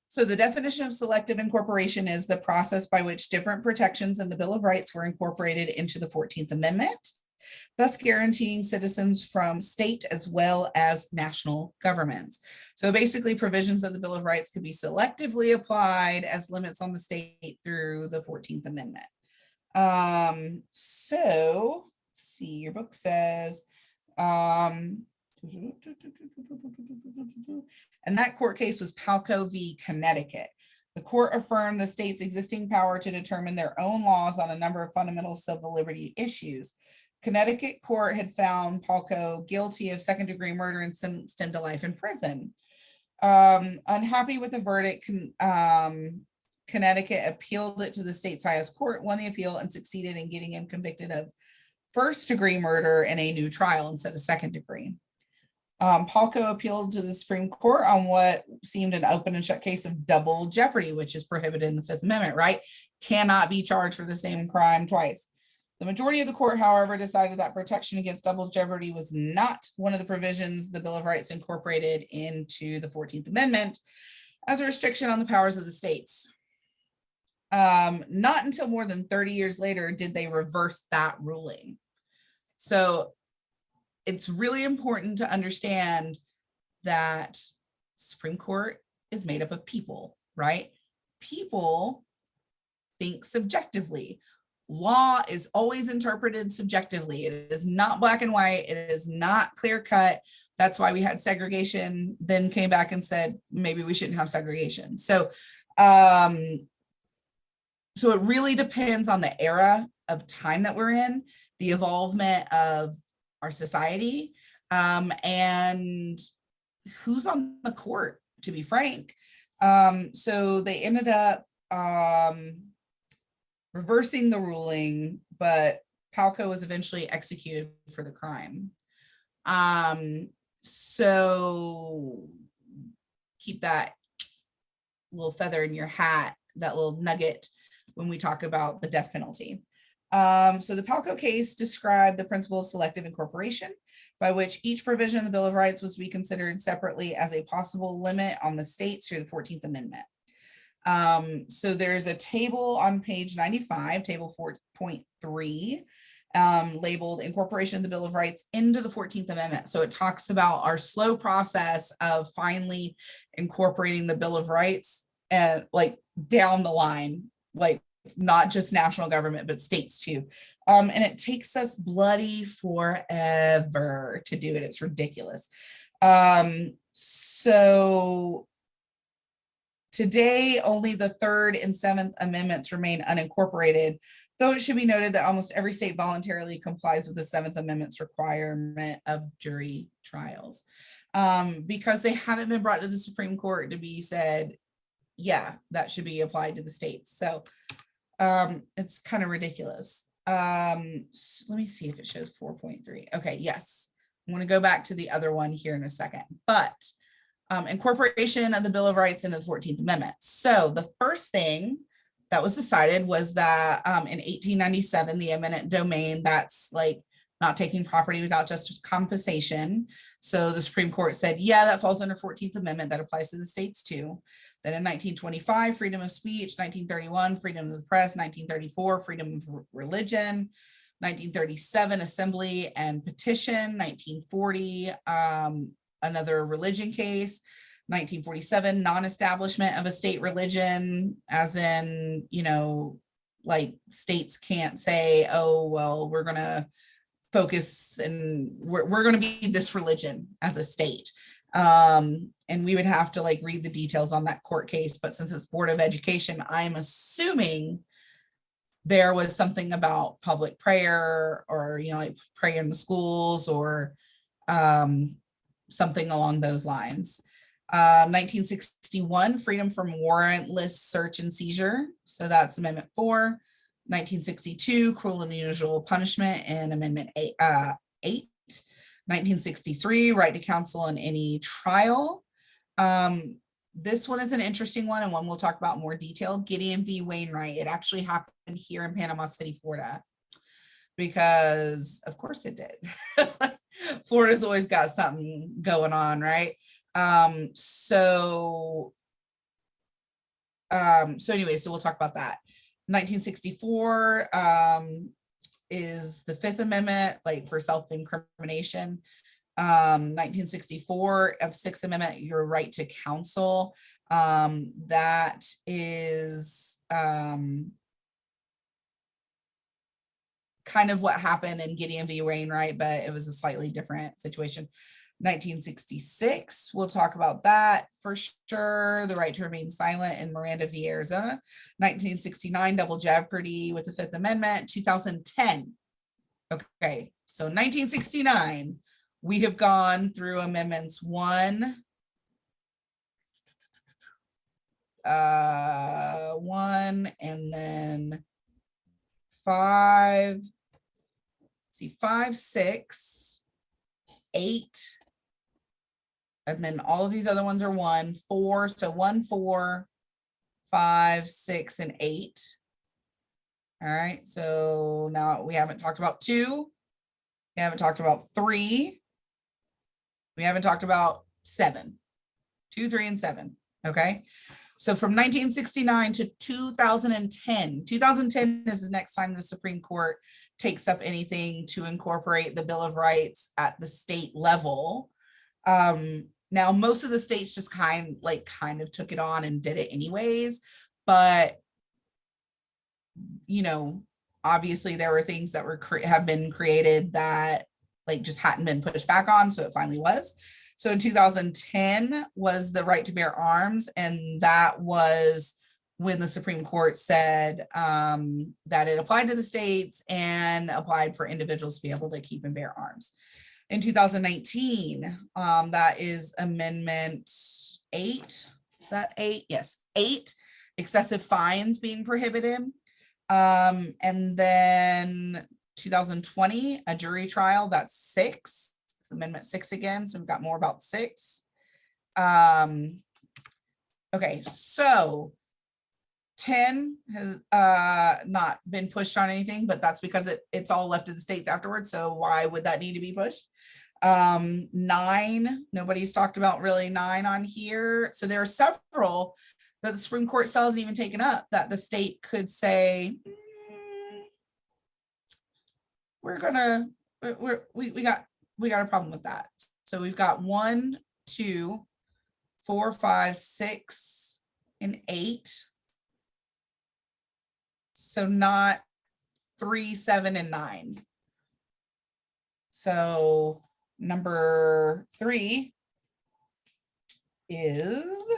So the definition of selective incorporation is the process by which different protections in the Bill of Rights were incorporated into the 14th Amendment, thus guaranteeing citizens from state as well as national governments. So basically, provisions of the Bill of Rights could be selectively applied as limits on the state through the 14th Amendment. So let's see, your book says, and that court case was Palco v. Connecticut. The court affirmed the state's existing power to determine their own laws on a number of fundamental civil liberty issues. Connecticut court had found Palco guilty of second-degree murder and sentenced him to life in prison. Unhappy with the verdict, Connecticut appealed it to the state's highest court, won the appeal, and succeeded in getting him convicted of first-degree murder in a new trial instead of second degree. Palco appealed to the Supreme Court on what seemed an open and shut case of double jeopardy, which is prohibited in the Fifth Amendment, right? Cannot be charged for the same crime twice. The majority of the court, however, decided that protection against double jeopardy was not one of the provisions the Bill of Rights incorporated into the 14th Amendment as a restriction on the powers of the states. Not until more than 30 years later did they reverse that ruling. So it's really important to understand that Supreme Court is made up of people, right? People think subjectively. Law is always interpreted subjectively. It is not black and white. It is not clear cut. That's why we had segregation, then came back and said, maybe we shouldn't have segregation. So it really depends on the era of time that we're in, the evolvement of our society, and who's on the court, to be frank. So they ended up reversing the ruling, but Palco was eventually executed for the crime. So keep that little feather in your hat, that little nugget when we talk about the death penalty. So the Palco case described the principle of selective incorporation, by which each provision of the Bill of Rights was to be considered separately as a possible limit on the states through the 14th Amendment. So there's a table on page 95, table 4.3, labeled Incorporation of the Bill of Rights into the 14th Amendment. So it talks about our slow process of finally incorporating the Bill of Rights and like down the line, like not just national government, but states too. And it takes us bloody forever to do it. It's ridiculous. So today, only the Third and Seventh Amendments remain unincorporated, though it should be noted that almost every state voluntarily complies with the Seventh Amendment's requirement of jury trials, because they haven't been brought to the Supreme Court to be said, yeah, that should be applied to the states. So it's kind of ridiculous. So let me see if it shows 4.3. Okay, yes. I'm going to go back to the other one here in a second, but incorporation of the Bill of Rights into the 14th Amendment. So the first thing that was decided was that in 1897, the eminent domain, that's like not taking property without just compensation. So the Supreme Court said, yeah, that falls under 14th Amendment. That applies to the states too. Then in 1925, freedom of speech, 1931, freedom of the press, 1934, freedom of religion, 1937, assembly and petition, 1940, another religion case, 1947, non-establishment of a state religion, as in, you know, like states can't say, oh, well, we're going to focus and we're going to be this religion as a state. And we would have to like read the details on that court case. But since it's Board of Education, I'm assuming there was something about public prayer or, you know, like prayer in the schools or something along those lines. 1961, freedom from warrantless search and seizure. So that's Amendment 4. 1962, cruel and unusual punishment in Amendment 8. 1963, right to counsel in any trial. This one is an interesting one and one we'll talk about in more detail. Gideon v. Wainwright. It actually happened here in Panama City, Florida, because of course it did. Florida's always got something going on, right? So anyway, so we'll talk about that. 1964 is the Fifth Amendment, like for self-incrimination. 1964 of Sixth Amendment, your right to counsel. That is kind of what happened in Gideon v. Wainwright, but it was a slightly different situation. 1966, we'll talk about that for sure. The right to remain silent in Miranda v. Arizona. 1969, double jeopardy with the Fifth Amendment. 2010. Okay, so 1969, we have gone through amendments 1, 1, and then 5. See, 5, 6, 8, and then all of these other ones are 1, 4. So 1, 4, 5, 6, and 8. All right. So now we haven't talked about 2. We haven't talked about 3. We haven't talked about 7. 2, 3, and 7. Okay. So from 1969 to 2010, 2010 is the next time the Supreme Court takes up anything to incorporate the Bill of Rights at the state level. Now, most of the states just kind of took it on and did it anyways, but obviously there were things that have been created that just hadn't been pushed back on, so it finally was. So in 2010 was the right to bear arms, and that was when the Supreme Court said that it applied to the states and applied for individuals to be able to keep and bear arms. In 2019, that is Amendment 8. Is that 8? Yes, 8, excessive fines being prohibited. And then 2020, a jury trial, that's 6. It's Amendment 6 again, so we've got more about 6. Okay, so 10 has not been pushed on anything, but that's because it's all left to the states afterwards. So why would that need to be pushed? 9, nobody's talked about really 9 on here. So there are several that the Supreme Court still hasn't even taken up that the state could say, we got a problem with that. So we've got 1, 2, 4, 5, 6, and 8. So not 3, 7, and 9. So number 3 is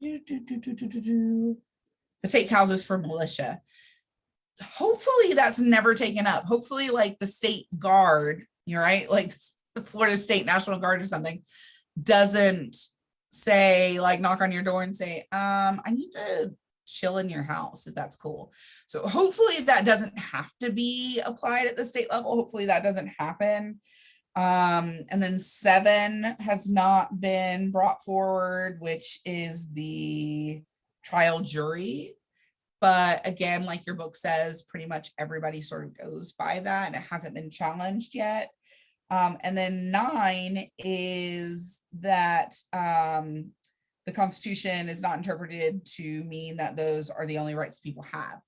the take houses for militia. Hopefully that's never taken up. Hopefully the state guard, you're right, like the Florida State National Guard or something, doesn't say, knock on your door and say, I need to chill in your house, if that's cool. So hopefully that doesn't have to be applied at the state level. Hopefully that doesn't happen. And then 7 has not been brought forward, which is the trial jury. But again, like your book says, pretty much everybody sort of goes by that, and it hasn't been challenged yet. And then 9 is that the Constitution is not interpreted to mean that those are the only rights people have.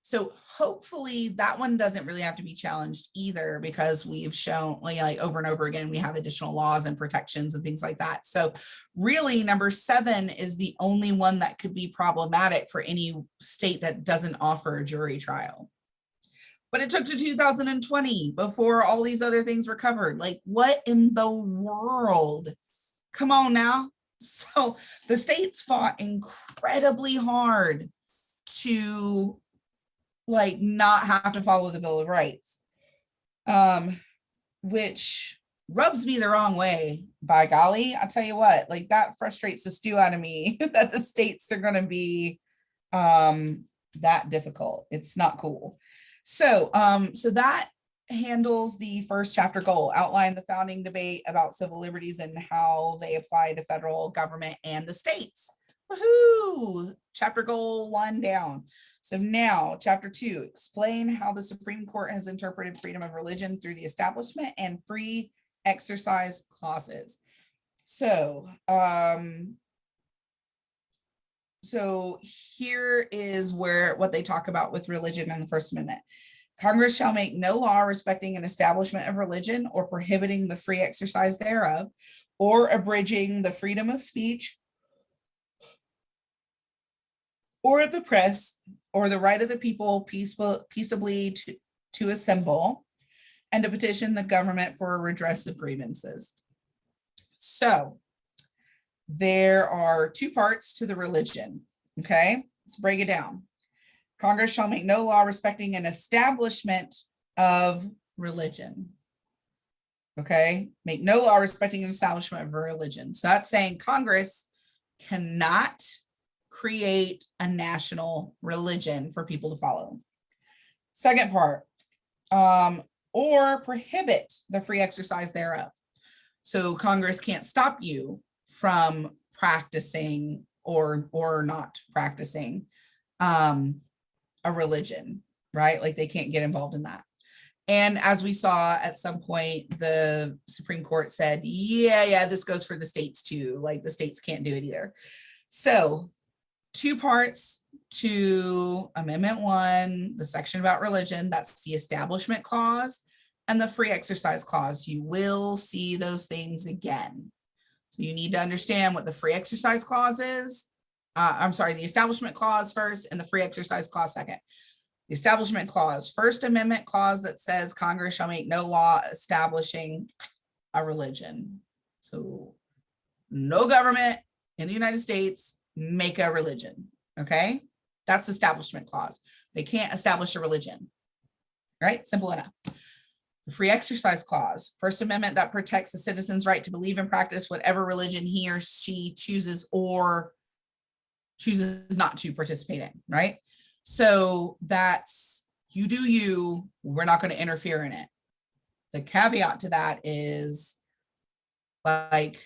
So hopefully that one doesn't really have to be challenged either, because we've shown over and over again, we have additional laws and protections and things like that. So really number 7 is the only one that could be problematic for any state that doesn't offer a jury trial. But it took to 2020 before all these other things were covered. What in the world? Come on now. So the states fought incredibly hard to not have to follow the Bill of Rights, which rubs me the wrong way. By golly, I'll tell you what, that frustrates the stew out of me that the states are going to be that difficult. It's not cool. So that handles the first chapter goal, outline the founding debate about civil liberties and how they apply to federal government and the states. Woohoo! Chapter goal 1 down. So now chapter 2, explain how the Supreme Court has interpreted freedom of religion through the establishment and free exercise clauses. So here is what they talk about with religion in the First Amendment. Congress shall make no law respecting an establishment of religion or prohibiting the free exercise thereof, or abridging the freedom of speech or of the press, or the right of the people peaceably to assemble and to petition the government for a redress of grievances. So there are 2 parts to the religion. Okay, let's break it down. Congress shall make no law respecting an establishment of religion. Okay, make no law respecting an establishment of religion. So that's saying Congress cannot create a national religion for people to follow. Second part, or prohibit the free exercise thereof. So Congress can't stop you from practicing or not practicing a religion, right? Like they can't get involved in that. And as we saw at some point, the Supreme Court said, yeah, this goes for the states too. Like the states can't do it either. So 2 parts to Amendment 1, the section about religion, that's the Establishment Clause and the Free Exercise Clause. You will see those things again. So you need to understand what the Free Exercise Clause is. The Establishment Clause first and the Free Exercise Clause second. The Establishment Clause, First Amendment clause that says Congress shall make no law establishing a religion. So no government in the United States make a religion, okay? That's the Establishment Clause. They can't establish a religion, right? Simple enough. The Free Exercise Clause, First Amendment that protects the citizen's right to believe and practice whatever religion he or she chooses or chooses not to participate in, right? So that's you do you, we're not going to interfere in it. The caveat to that is like,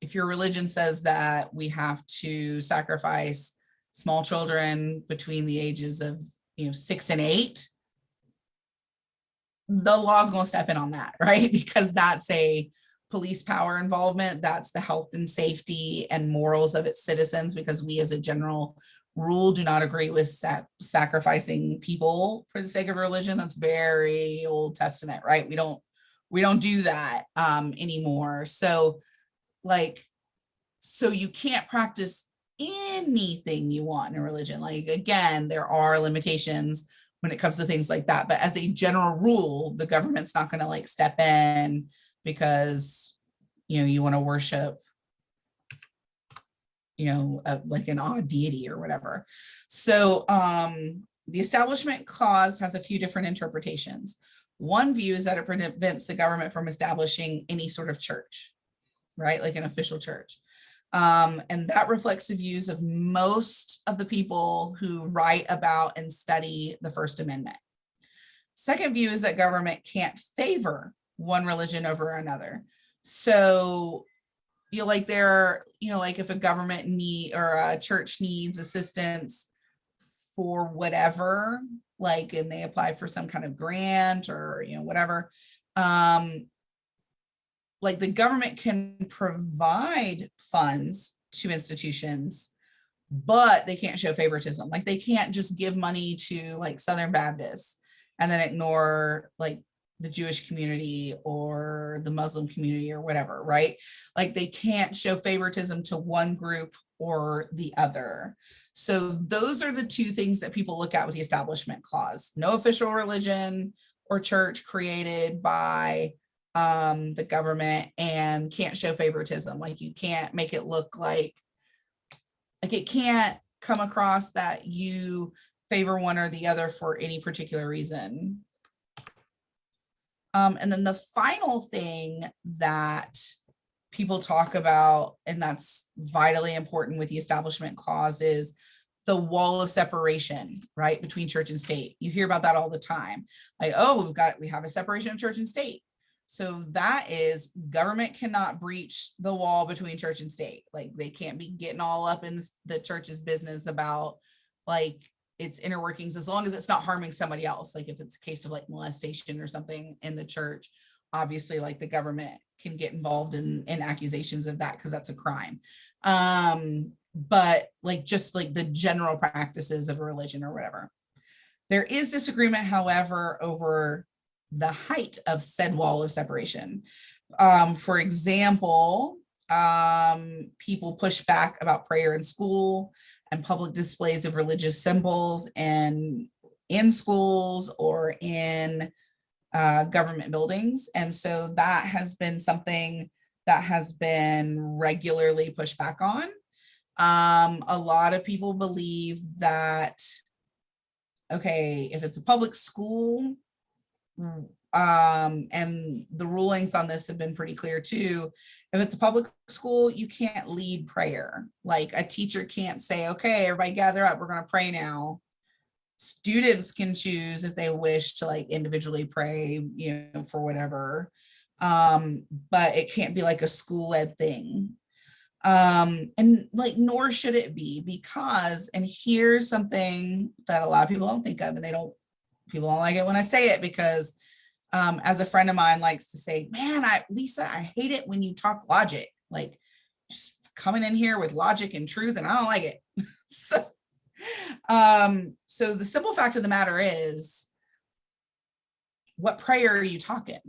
if your religion says that we have to sacrifice small children between the ages of 6 and 8, the law's going to step in on that, right? Because that's a police power involvement. That's the health and safety and morals of its citizens, because we as a general rule do not agree with sacrificing people for the sake of religion. That's very Old Testament, right? We don't do that anymore. So you can't practice anything you want in a religion. Like, again, there are limitations when it comes to things like that. But as a general rule, the government's not going to like step in because, you want to worship, like an odd deity or whatever. So the Establishment Clause has a few different interpretations. One view is that it prevents the government from establishing any sort of church, right? Like an official church. And that reflects the views of most of the people who write about and study the First Amendment. Second view is that government can't favor one religion over another. So like if a government or a church needs assistance for whatever, like, and they apply for some kind of grant or, whatever, like the government can provide funds to institutions, but they can't show favoritism. Like they can't just give money to like Southern Baptists and then ignore like the Jewish community or the Muslim community or whatever, right? Like they can't show favoritism to one group or the other. So those are the 2 things that people look at with the Establishment Clause. No official religion or church created by the government, and can't show favoritism. Like you can't make it look like it can't come across that you favor one or the other for any particular reason. And then the final thing that people talk about, and that's vitally important with the Establishment Clause, is the wall of separation, right, between church and state. You hear about that all the time. Like, oh, we have a separation of church and state. So that is, government cannot breach the wall between church and state. Like they can't be getting all up in the church's business about like its inner workings, as long as it's not harming somebody else. Like if it's a case of like molestation or something in the church, obviously like the government can get involved in accusations of that because that's a crime. But like just like the general practices of a religion or whatever. There is disagreement, however, over the height of said wall of separation. For example, people push back about prayer in school and public displays of religious symbols and in schools or in government buildings. And so that has been something that has been regularly pushed back on. A lot of people believe that, okay, if it's a public school, and the rulings on this have been pretty clear too. If it's a public school, you can't lead prayer. Like a teacher can't say, okay, everybody gather up, we're going to pray now. Students can choose if they wish to like individually pray, for whatever. But it can't be like a school-ed thing. And like, nor should it be, because, and here's something that a lot of people don't think of, and people don't like it when I say it, because as a friend of mine likes to say, man, Lisa, I hate it when you talk logic, like just coming in here with logic and truth, and I don't like it. So the simple fact of the matter is, what prayer are you talking?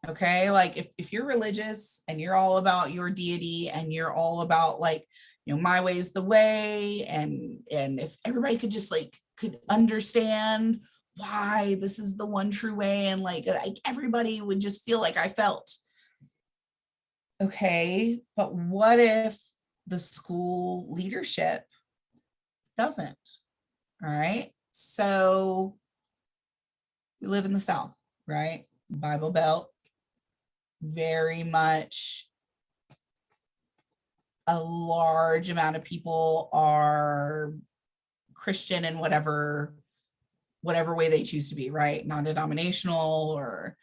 Okay, like if you're religious and you're all about your deity and you're all about, like, my way is the way, and if everybody could just could understand why this is the one true way, and like everybody would just feel like I felt. Okay, but what if the school leadership doesn't? All right, so we live in the South, right? Bible Belt, very much a large amount of people are Christian in whatever way they choose to be, right? Non-denominational, or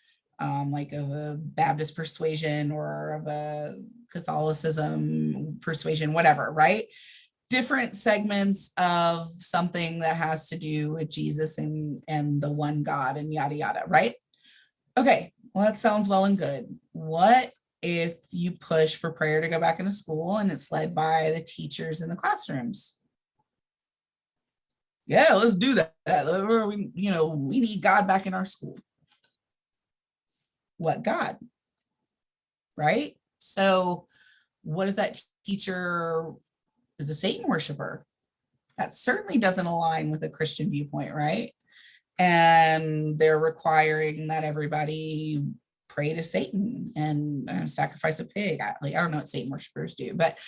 like of a Baptist persuasion, or of a Catholicism persuasion, whatever, right? Different segments of something that has to do with Jesus and the one God and yada yada, right? Okay, well, that sounds well and good. What if you push for prayer to go back into school and it's led by the teachers in the classrooms? Yeah, let's do that. We need God back in our school. What God? Right? So what if that teacher is a Satan worshiper? That certainly doesn't align with a Christian viewpoint, right? And they're requiring that everybody pray to Satan and sacrifice a pig. I don't know what Satan worshipers do, but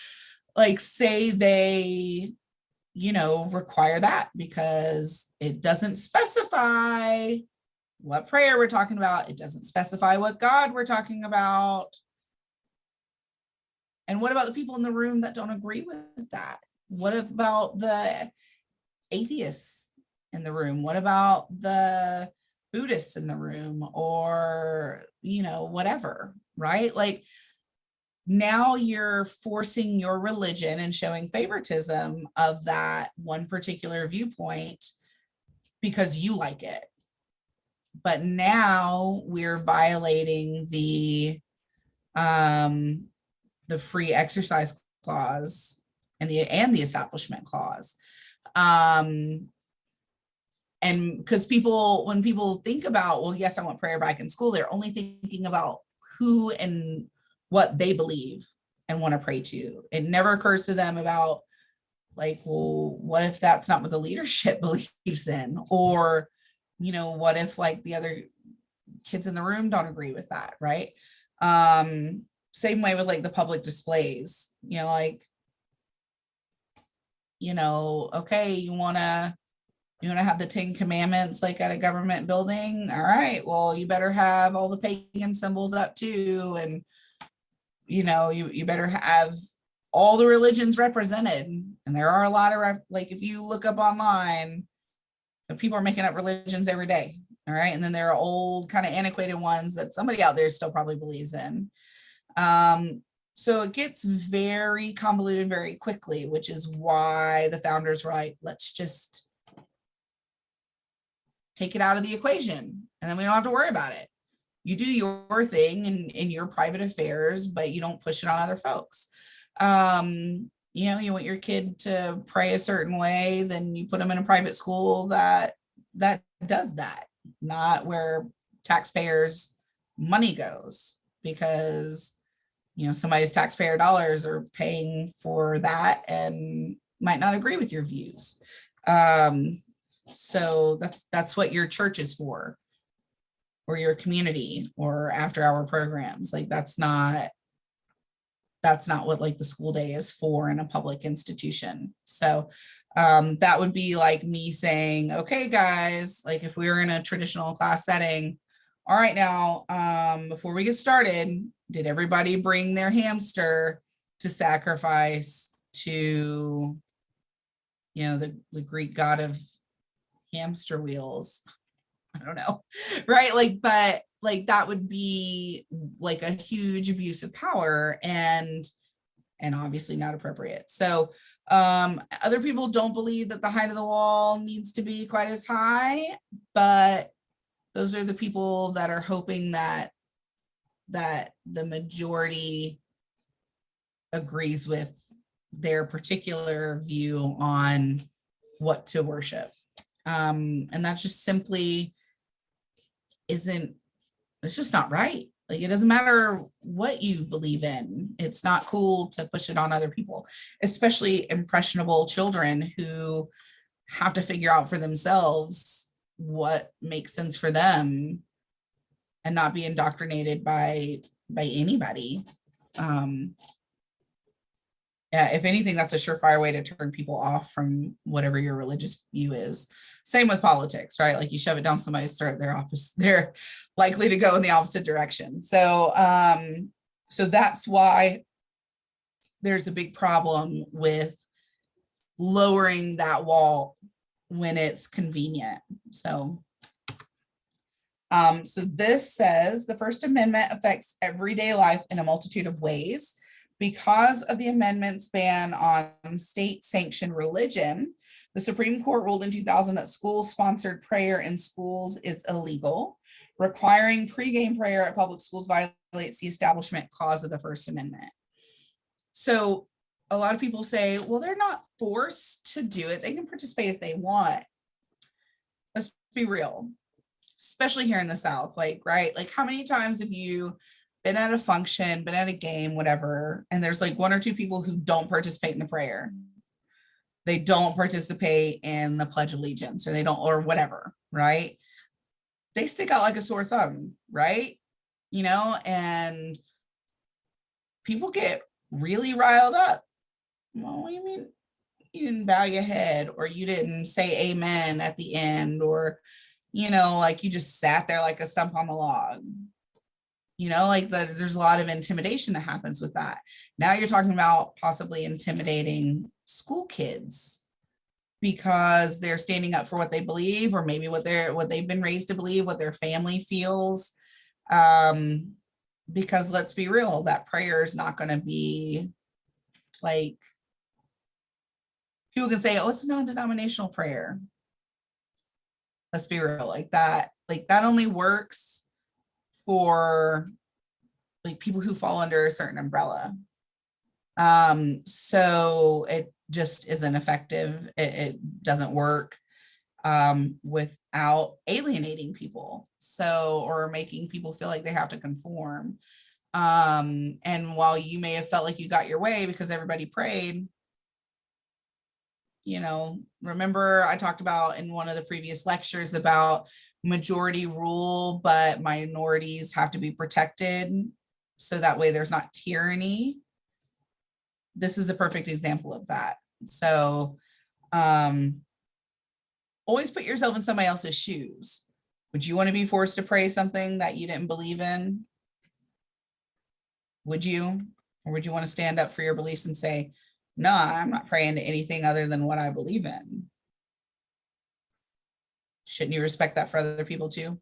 like, say they require that, because it doesn't specify what prayer we're talking about. It doesn't specify what God we're talking about. And what about the people in the room that don't agree with that? What about the atheists in the room? What about the Buddhists in the room, or whatever, right? Like, now you're forcing your religion and showing favoritism of that one particular viewpoint because you like it. But now we're violating the free exercise clause and the establishment clause. And because when people think about, well, yes, I want prayer back in school, they're only thinking about who and what they believe and want to pray to. It never occurs to them about, like, well, what if that's not what the leadership believes in? Or, what if like the other kids in the room don't agree with that, right? Same way with like the public displays, okay, you want to have the 10 commandments like at a government building. All right, well, you better have all the pagan symbols up too. And, you better have all the religions represented. And there are a lot of, if you look up online, people are making up religions every day. All right. And then there are old kind of antiquated ones that somebody out there still probably believes in. So it gets very convoluted very quickly, which is why the founders were like, let's just take it out of the equation, and then we don't have to worry about it. You do your thing in your private affairs, but you don't push it on other folks. You want your kid to pray a certain way, then you put them in a private school that does that, not where taxpayers' money goes, because somebody's taxpayer dollars are paying for that and might not agree with your views. So that's what your church is for, or your community, or after hour programs. Like, that's not what like the school day is for in a public institution. So that would be like me saying, okay, guys, like if we were in a traditional class setting, all right, now, before we get started, did everybody bring their hamster to sacrifice to, the Greek god of hamster wheels? I don't know, right? Like, but like that would be like a huge abuse of power and obviously not appropriate. So other people don't believe that the height of the wall needs to be quite as high, but those are the people that are hoping that the majority agrees with their particular view on what to worship. And that just simply isn't, it's just not right. Like, it doesn't matter what you believe in. It's not cool to push it on other people, especially impressionable children who have to figure out for themselves what makes sense for them and not be indoctrinated by anybody. Yeah, if anything, that's a surefire way to turn people off from whatever your religious view is. Same with politics, right? Like, you shove it down somebody's throat, they're likely to go in the opposite direction. So so that's why there's a big problem with lowering that wall when it's convenient. So so this says the First Amendment affects everyday life in a multitude of ways. Because of the amendment's ban on state-sanctioned religion, the Supreme Court ruled in 2000 that school-sponsored prayer in schools is illegal. Requiring pregame prayer at public schools violates the Establishment Clause of the First Amendment. So a lot of people say, well, they're not forced to do it. They can participate if they want. Let's be real, especially here in the South, like, right? Like, how many times have you been at a function, been at a game, whatever, and there's like one or two people who don't participate in the prayer. They don't participate in the Pledge of Allegiance, or they don't, or whatever, right? They stick out like a sore thumb, right? You know, and people get really riled up. Well, what do you mean you didn't bow your head, or you didn't say amen at the end, or, you know, like you just sat there like a stump on the log? You know, like there's a lot of intimidation that happens with that. Now you're talking about possibly intimidating school kids because they're standing up for what they believe, or maybe what they've been raised to believe, what their family feels. Because let's be real, that prayer is not going to be like, people can say, oh, it's a non-denominational prayer. Let's be real, like that only works for like people who fall under a certain umbrella. So it just isn't effective. It doesn't work without alienating people. So, or making people feel like they have to conform. And while you may have felt like you got your way because everybody prayed, you know, remember I talked about in one of the previous lectures about majority rule, but minorities have to be protected. So that way there's not tyranny. This is a perfect example of that. So always put yourself in somebody else's shoes. Would you want to be forced to pray something that you didn't believe in? Would you? Or would you want to stand up for your beliefs and say, no, I'm not praying to anything other than what I believe in? Shouldn't you respect that for other people too?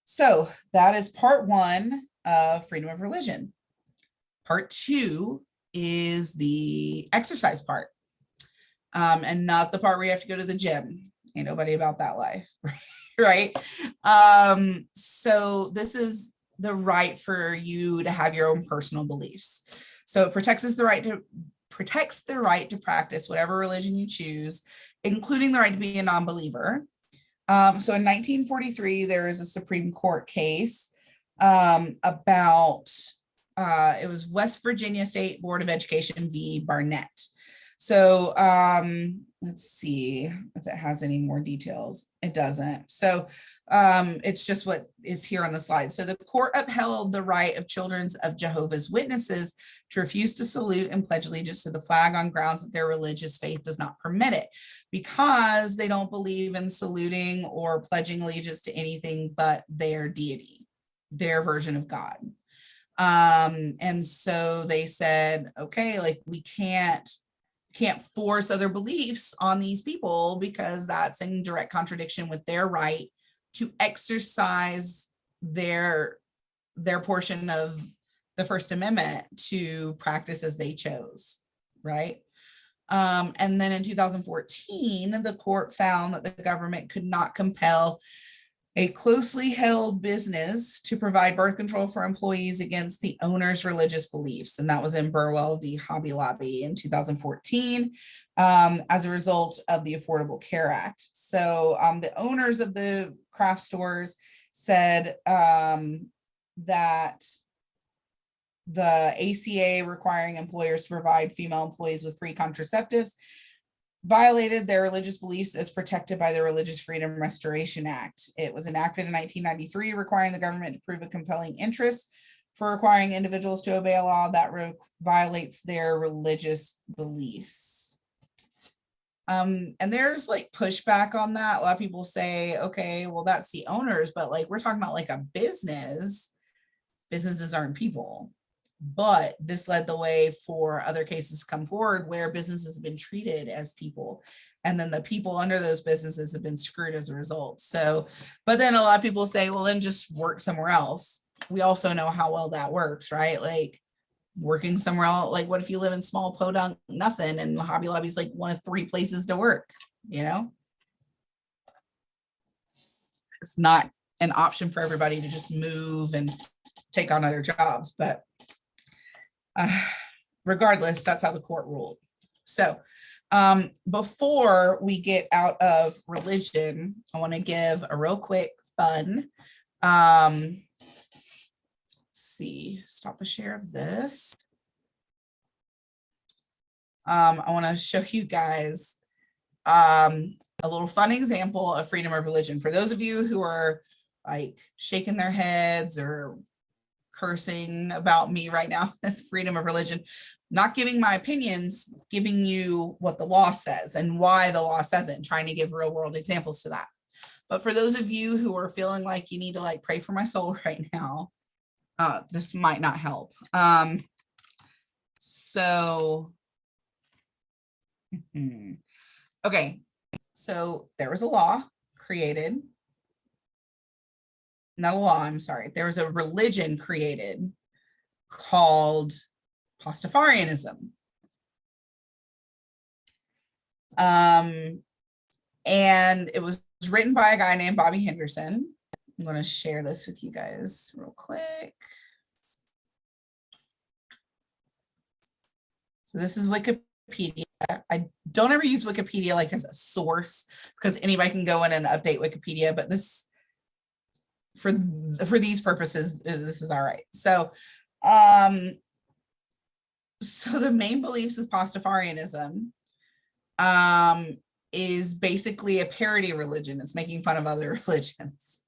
So that is part one of freedom of religion. Part two is the exercise part, and not the part where you have to go to the gym. Ain't nobody about that life, right? So this is the right for you to have your own personal beliefs. So it protects the right to practice whatever religion you choose, including the right to be a non-believer. So in 1943, there is a Supreme Court case about, it was West Virginia State Board of Education v. Barnett. So let's see if it has any more details. It doesn't. So it's just what is here on the slide. So the court upheld the right of children of Jehovah's Witnesses to refuse to salute and pledge allegiance to the flag on grounds that their religious faith does not permit it, because they don't believe in saluting or pledging allegiance to anything but their deity, their version of God. And so they said, okay, like we can't force other beliefs on these people, because that's in direct contradiction with their right to exercise their portion of the First Amendment to practice as they chose, right? And then in 2014, the court found that the government could not compel a closely held business to provide birth control for employees against the owner's religious beliefs. And that was in Burwell v. Hobby Lobby in 2014 as a result of the Affordable Care Act. So the owners of the craft stores said that the ACA requiring employers to provide female employees with free contraceptives violated their religious beliefs as protected by the Religious Freedom Restoration Act. It was enacted in 1993, requiring the government to prove a compelling interest for requiring individuals to obey a law that violates their religious beliefs. And there's like pushback on that. A lot of people say, okay, well, that's the owners, but like we're talking about like a business. Businesses aren't people. But this led the way for other cases to come forward where businesses have been treated as people. And then the people under those businesses have been screwed as a result. So, but then a lot of people say, well, then just work somewhere else. We also know how well that works, right? Like working somewhere else. Like what if you live in small podunk nothing and Hobby Lobby is like one of 3 places to work, you know? It's not an option for everybody to just move and take on other jobs, but regardless, that's how the court ruled. So before we get out of religion, I want to give a real quick fun. See, stop the share of this. I want to show you guys a little fun example of freedom of religion. For those of you who are like shaking their heads or cursing about me right now, that's freedom of religion. Not giving my opinions, giving you what the law says and why the law says it, and trying to give real world examples to that. But for those of you who are feeling like you need to like pray for my soul right now, this might not help. Okay, so there was a law created. Not a law, I'm sorry. There was a religion created called Pastafarianism. And it was written by a guy named Bobby Henderson. I'm going to share this with you guys real quick. So this is Wikipedia. I don't ever use Wikipedia like as a source because anybody can go in and update Wikipedia, but this, for these purposes, this is all right. So, so the main beliefs of Pastafarianism is basically a parody religion. It's making fun of other religions.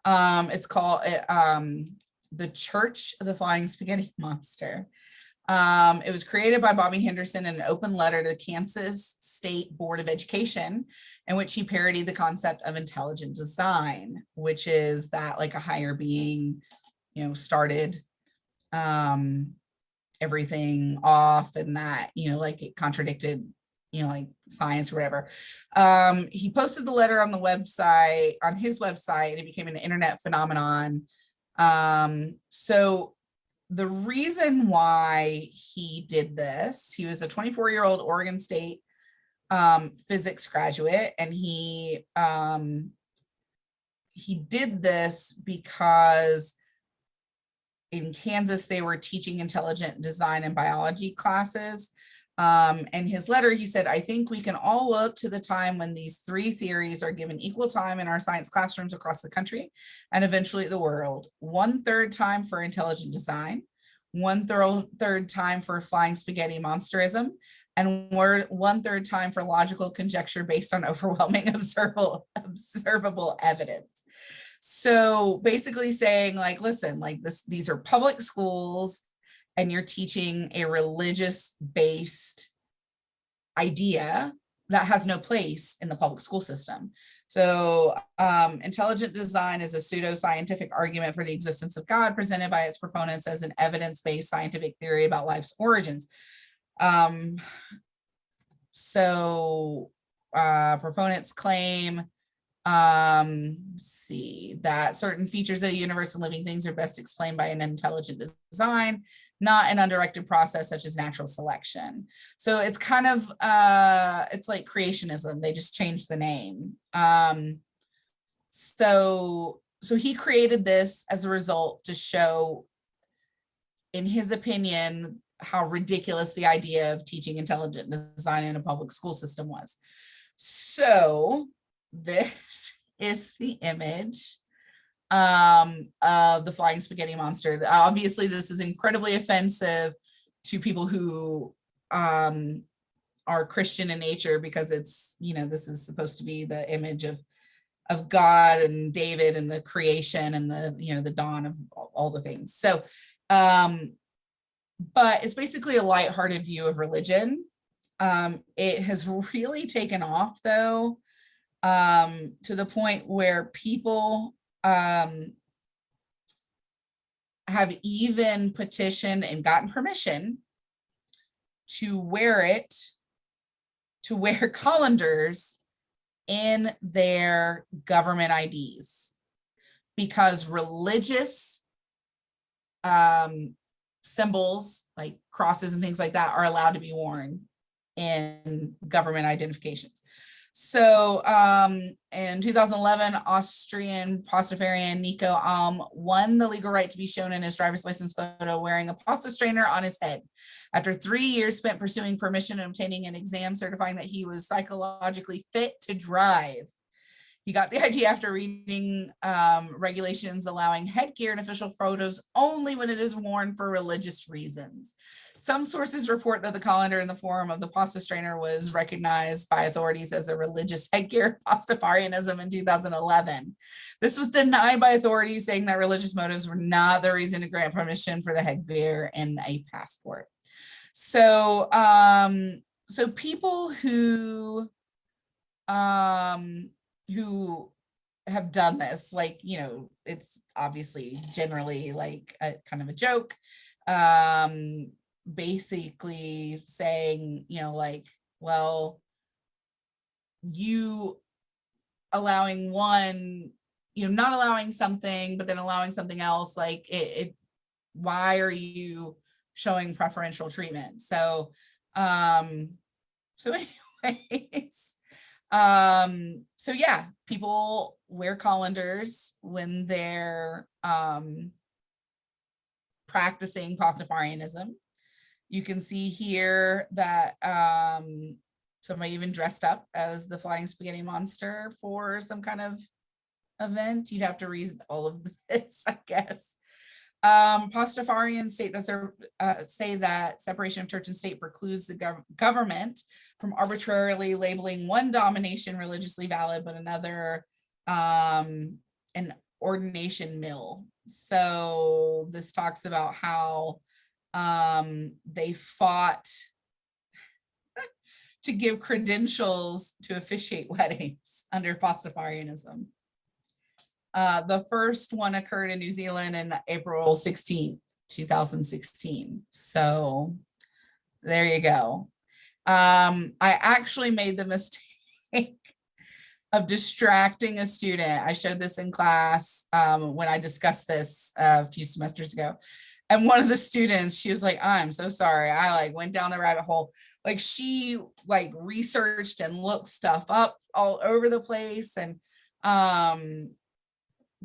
It's called the Church of the Flying Spaghetti Monster. It was created by Bobby Henderson in an open letter to the Kansas State Board of Education, in which he parodied the concept of intelligent design, which is that like a higher being, you know, started everything off, and that, you know, like it contradicted, you know, like science or whatever. He posted the letter on the website, on his website, and it became an internet phenomenon. So the reason why he did this, he was a 24-year-old Oregon State physics graduate, and he did this because in Kansas they were teaching intelligent design and biology classes. In his letter, he said, "I think we can all look to the time when these 3 theories are given equal time in our science classrooms across the country and eventually the world. 1/3 time for intelligent design, 1/3 time for flying spaghetti monsterism, and 1/3 time for logical conjecture based on overwhelming observable evidence." So basically saying like, listen, like these are public schools, and you're teaching a religious-based idea that has no place in the public school system. So intelligent design is a pseudo-scientific argument for the existence of God presented by its proponents as an evidence-based scientific theory about life's origins. Proponents claim Let's see, that certain features of the universe and living things are best explained by an intelligent design, not an undirected process such as natural selection. So it's kind of, it's like creationism. They just changed the name. So he created this as a result to show, in his opinion, how ridiculous the idea of teaching intelligent design in a public school system was. So this is the image of the flying spaghetti monster. Obviously, this is incredibly offensive to people who are Christian in nature, because it's, this is supposed to be the image of God and David and the creation and the dawn of all the things. So, but it's basically a lighthearted view of religion. It has really taken off, though, to the point where people have even petitioned and gotten permission to wear colanders in their government IDs, because religious symbols like crosses and things like that are allowed to be worn in government identifications. So in 2011, Austrian Pastafarian Nico Alm won the legal right to be shown in his driver's license photo wearing a pasta strainer on his head. After 3 years spent pursuing permission and obtaining an exam certifying that he was psychologically fit to drive. He got the idea after reading regulations allowing headgear in official photos only when it is worn for religious reasons. Some sources report that the colander in the form of the pasta strainer was recognized by authorities as a religious headgear Pastafarianism in 2011. This was denied by authorities, saying that religious motives were not the reason to grant permission for the headgear in a passport. So, so people who have done this, like, it's obviously generally like a kind of a joke, basically saying, like, well, you allowing one, not allowing something, but then allowing something else, like it why are you showing preferential treatment? So, so anyways, so yeah, people wear colanders when they're practicing Pastafarianism. You can see here that somebody even dressed up as the flying spaghetti monster for some kind of event. You'd have to read all of this, I guess. Pastafarians say that separation of church and state precludes the government from arbitrarily labeling one domination religiously valid, but another an ordination mill. So this talks about how they fought to give credentials to officiate weddings under Pastafarianism. The first one occurred in New Zealand in April 16th, 2016. So there you go. I actually made the mistake of distracting a student. I showed this in class when I discussed this a few semesters ago. And one of the students, she was like, I'm so sorry. I went down the rabbit hole. She researched and looked stuff up all over the place. And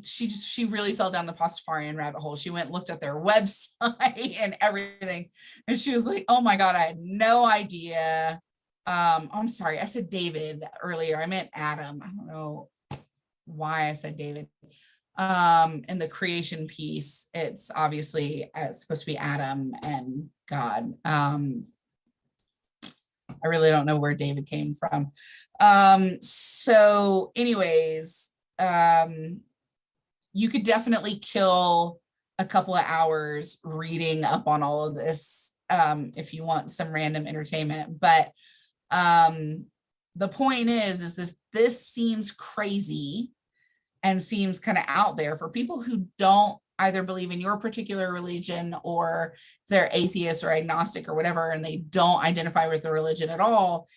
she really fell down the Pastafarian rabbit hole. She went and looked at their website and everything. And she was like, oh my God, I had no idea. I'm sorry, I said David earlier. I meant Adam. I don't know why I said David. In the creation piece, it's obviously supposed to be Adam and God. I really don't know where David came from. So anyways, you could definitely kill a couple of hours reading up on all of this if you want some random entertainment. But the point is if this seems crazy and seems kind of out there for people who don't either believe in your particular religion, or they're atheist or agnostic or whatever, and they don't identify with the religion at all,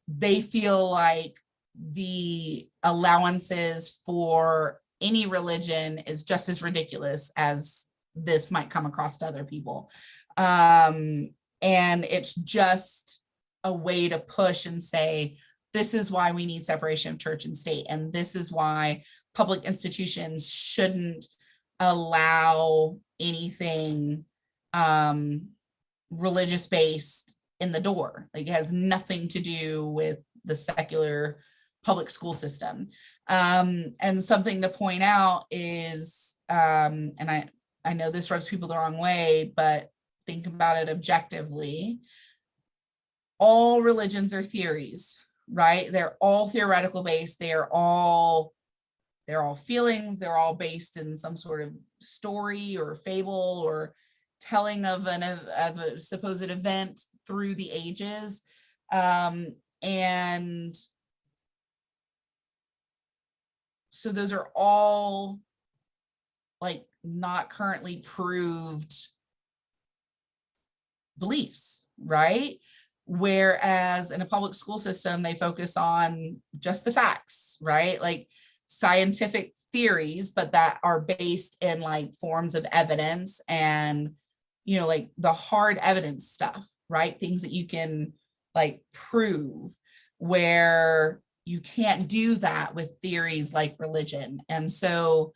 they feel like the allowances for any religion is just as ridiculous as this might come across to other people. And it's just a way to push and say, this is why we need separation of church and state. And this is why public institutions shouldn't allow anything religious based in the door. Like, it has nothing to do with the secular public school system. And something to point out is, and I know this rubs people the wrong way, but think about it objectively. All religions are theories, right? They're all theoretical based. They're all feelings. They're all based in some sort of story or fable or telling of a supposed event through the ages. And so those are all like not currently proved beliefs, right? Whereas in a public school system, they focus on just the facts, right? Like scientific theories, but that are based in like forms of evidence and, you know, like the hard evidence stuff, right? Things that you can like prove, where you can't do that with theories like religion. And so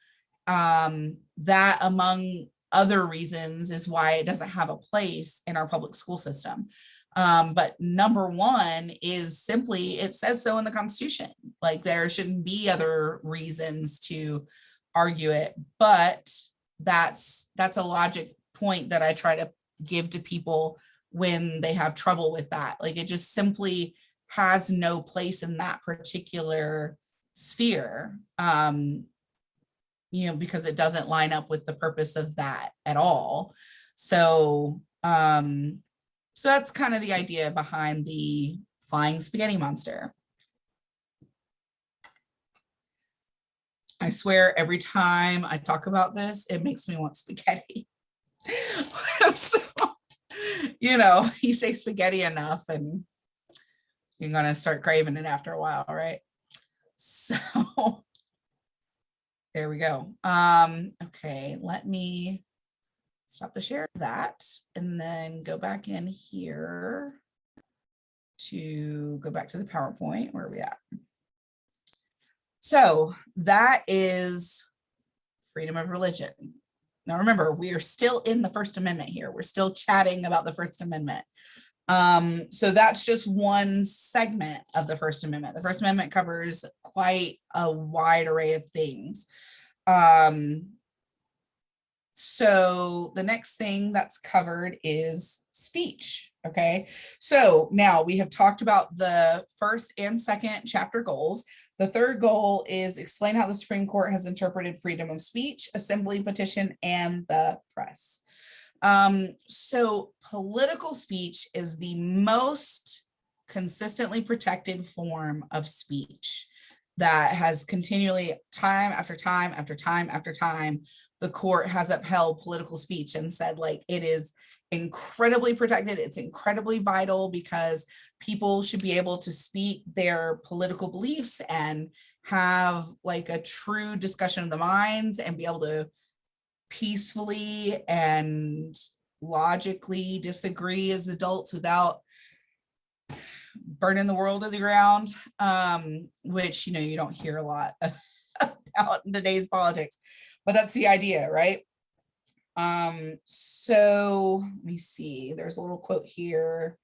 that, among other reasons, is why it doesn't have a place in our public school system. But number one is simply, it says so in the Constitution. Like, there shouldn't be other reasons to argue it, but that's a logic point that I try to give to people when they have trouble with that. Like, it just simply has no place in that particular sphere, you know, because it doesn't line up with the purpose of that at all. So, so that's kind of the idea behind the flying spaghetti monster. I swear every time I talk about this, it makes me want spaghetti. So, you know, you say spaghetti enough and you're going to start craving it after a while, right? So there we go. Okay, let me stop the share of that and then go back in here to go back to the PowerPoint. Where are we at? So that is freedom of religion. Now remember, we are still in the First Amendment here. We're still chatting about the First Amendment. So that's just one segment of the First Amendment. The First Amendment covers quite a wide array of things. So the next thing that's covered is speech. Okay, so now we have talked about the first and second chapter goals. The third goal is explain how the Supreme Court has interpreted freedom of speech, assembly, petition, and the press. So political speech is the most consistently protected form of speech that has continually, time after time after time after time, the court has upheld political speech and said, like, it is incredibly protected. It's incredibly vital because people should be able to speak their political beliefs and have like a true discussion of the minds and be able to peacefully and logically disagree as adults without burning the world to the ground, which, you know, you don't hear a lot about in today's politics, but that's the idea, right? So let me see, there's a little quote here.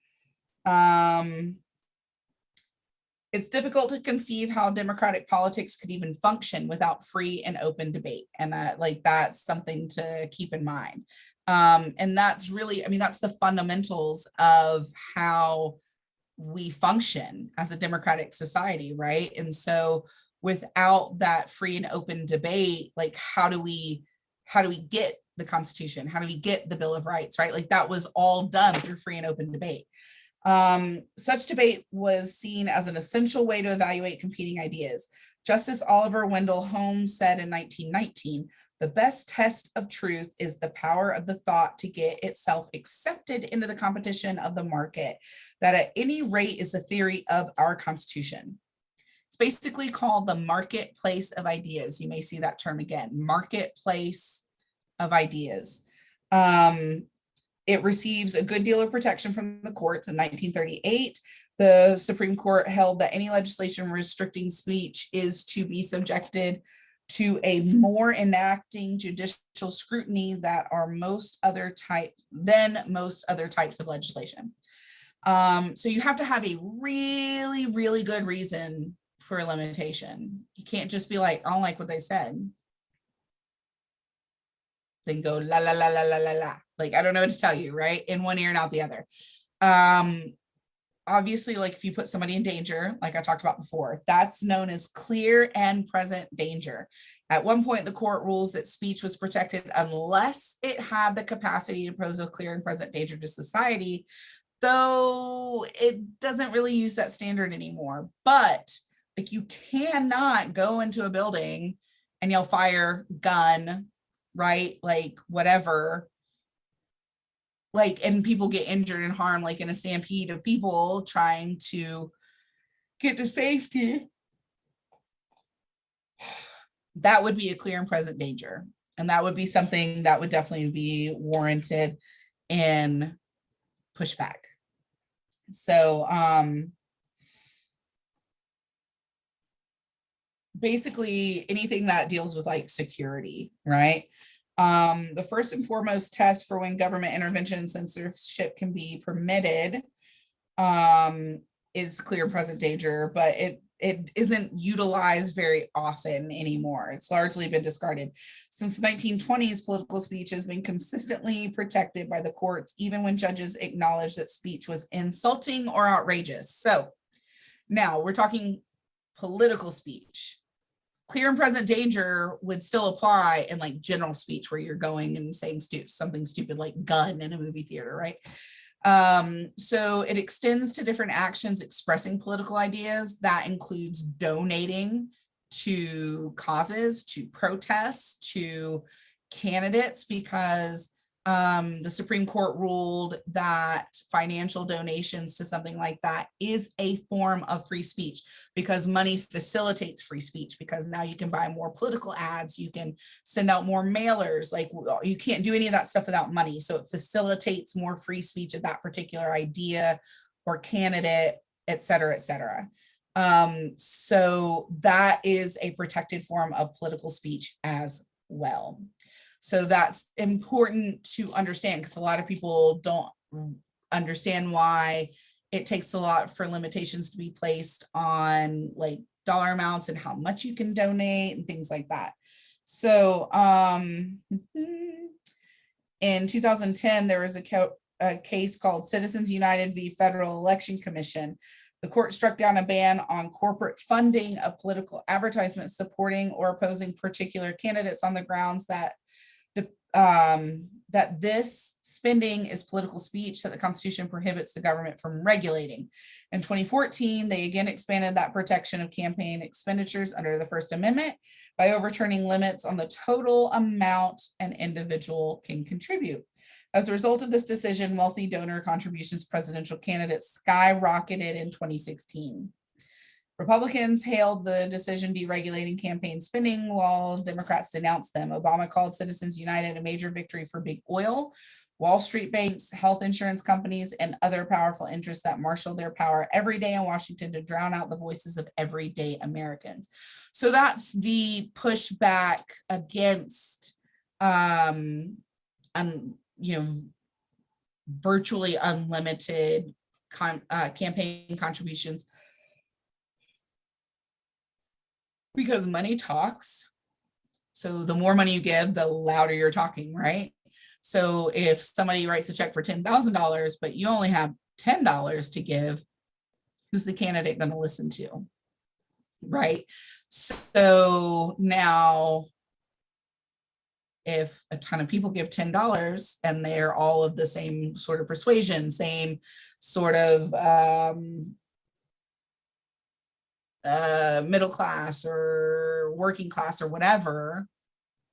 It's difficult to conceive how democratic politics could even function without free and open debate. And like, that's something to keep in mind. And that's really, I mean, that's the fundamentals of how we function as a democratic society, right? And so without that free and open debate, like, how do we get the Constitution? How do we get the Bill of Rights, right? Like, that was all done through free and open debate. Such debate was seen as an essential way to evaluate competing ideas. Justice Oliver Wendell Holmes said in 1919, the best test of truth is the power of the thought to get itself accepted into the competition of the market. That at any rate is the theory of our Constitution. It's basically called the marketplace of ideas. You may see that term again, marketplace of ideas. It receives a good deal of protection from the courts. In 1938, the Supreme Court held that any legislation restricting speech is to be subjected to a more enacting judicial scrutiny that are most other types of legislation. So you have to have a really, really good reason for a limitation. You can't just be like, I don't like what they said. Then go la la la la la la la. Like, I don't know what to tell you, right? In one ear and out the other. Obviously, like if you put somebody in danger, like I talked about before, that's known as clear and present danger. At one point, the court rules that speech was protected unless it had the capacity to pose a clear and present danger to society, though it doesn't really use that standard anymore. But like, you cannot go into a building and yell fire, gun, right? Like whatever, like, and people get injured and harmed, like in a stampede of people trying to get to safety. That would be a clear and present danger. And that would be something that would definitely be warranted in pushback. So basically anything that deals with like security, right? The first and foremost test for when government intervention and censorship can be permitted is clear and present danger, but it isn't utilized very often anymore. It's largely been discarded. Since the 1920s, political speech has been consistently protected by the courts, even when judges acknowledge that speech was insulting or outrageous. So now we're talking political speech. Clear and present danger would still apply in like general speech where you're going and saying something stupid like gun in a movie theater, right? So it extends to different actions expressing political ideas. That includes donating to causes, to protests, to candidates, because the Supreme Court ruled that financial donations to something like that is a form of free speech, because money facilitates free speech, because now you can buy more political ads, you can send out more mailers, like you can't do any of that stuff without money. So it facilitates more free speech of that particular idea or candidate, et cetera, et cetera. So that is a protected form of political speech as well. So that's important to understand, because a lot of people don't understand why it takes a lot for limitations to be placed on like dollar amounts and how much you can donate and things like that. So in 2010, there was a case called Citizens United v. Federal Election Commission. The court struck down a ban on corporate funding of political advertisements supporting or opposing particular candidates on the grounds that that this spending is political speech that the Constitution prohibits the government from regulating. In 2014, they again expanded that protection of campaign expenditures under the First Amendment by overturning limits on the total amount an individual can contribute. As a result of this decision, wealthy donor contributions to presidential candidates skyrocketed in 2016. Republicans hailed the decision deregulating campaign spending, while Democrats denounced them. Obama called Citizens United a major victory for big oil, Wall Street banks, health insurance companies, and other powerful interests that marshal their power every day in Washington to drown out the voices of everyday Americans. So that's the pushback against, virtually unlimited campaign contributions. Because money talks. So the more money you give, the louder you're talking, right? So if somebody writes a check for $10,000, but you only have $10 to give, who's the candidate going to listen to, right? So now, if a ton of people give $10 and they're all of the same sort of persuasion, same sort of middle class or working class or whatever,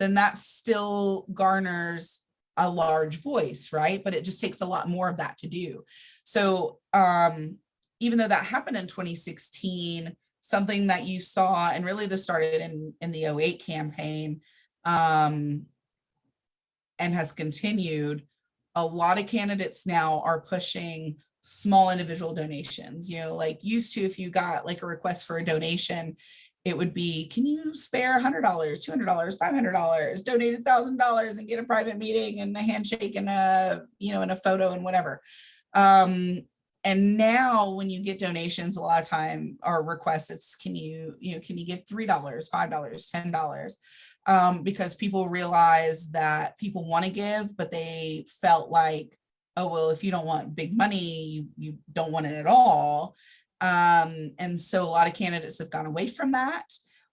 then that still garners a large voice, right? But it just takes a lot more of that to do. So even though that happened in 2016, something that you saw, and really this started in the '08 campaign, and has continued. A lot of candidates now are pushing small individual donations, like used to, if you got like a request for a donation, it would be, can you spare $100, $200, $500, donate $1,000 and get a private meeting and a handshake and and a photo and whatever. And now when you get donations, a lot of time or requests, it's can you give $3, $5, $10, because people realize that people want to give, but they felt like, oh, well, if you don't want big money, you don't want it at all. And so a lot of candidates have gone away from that.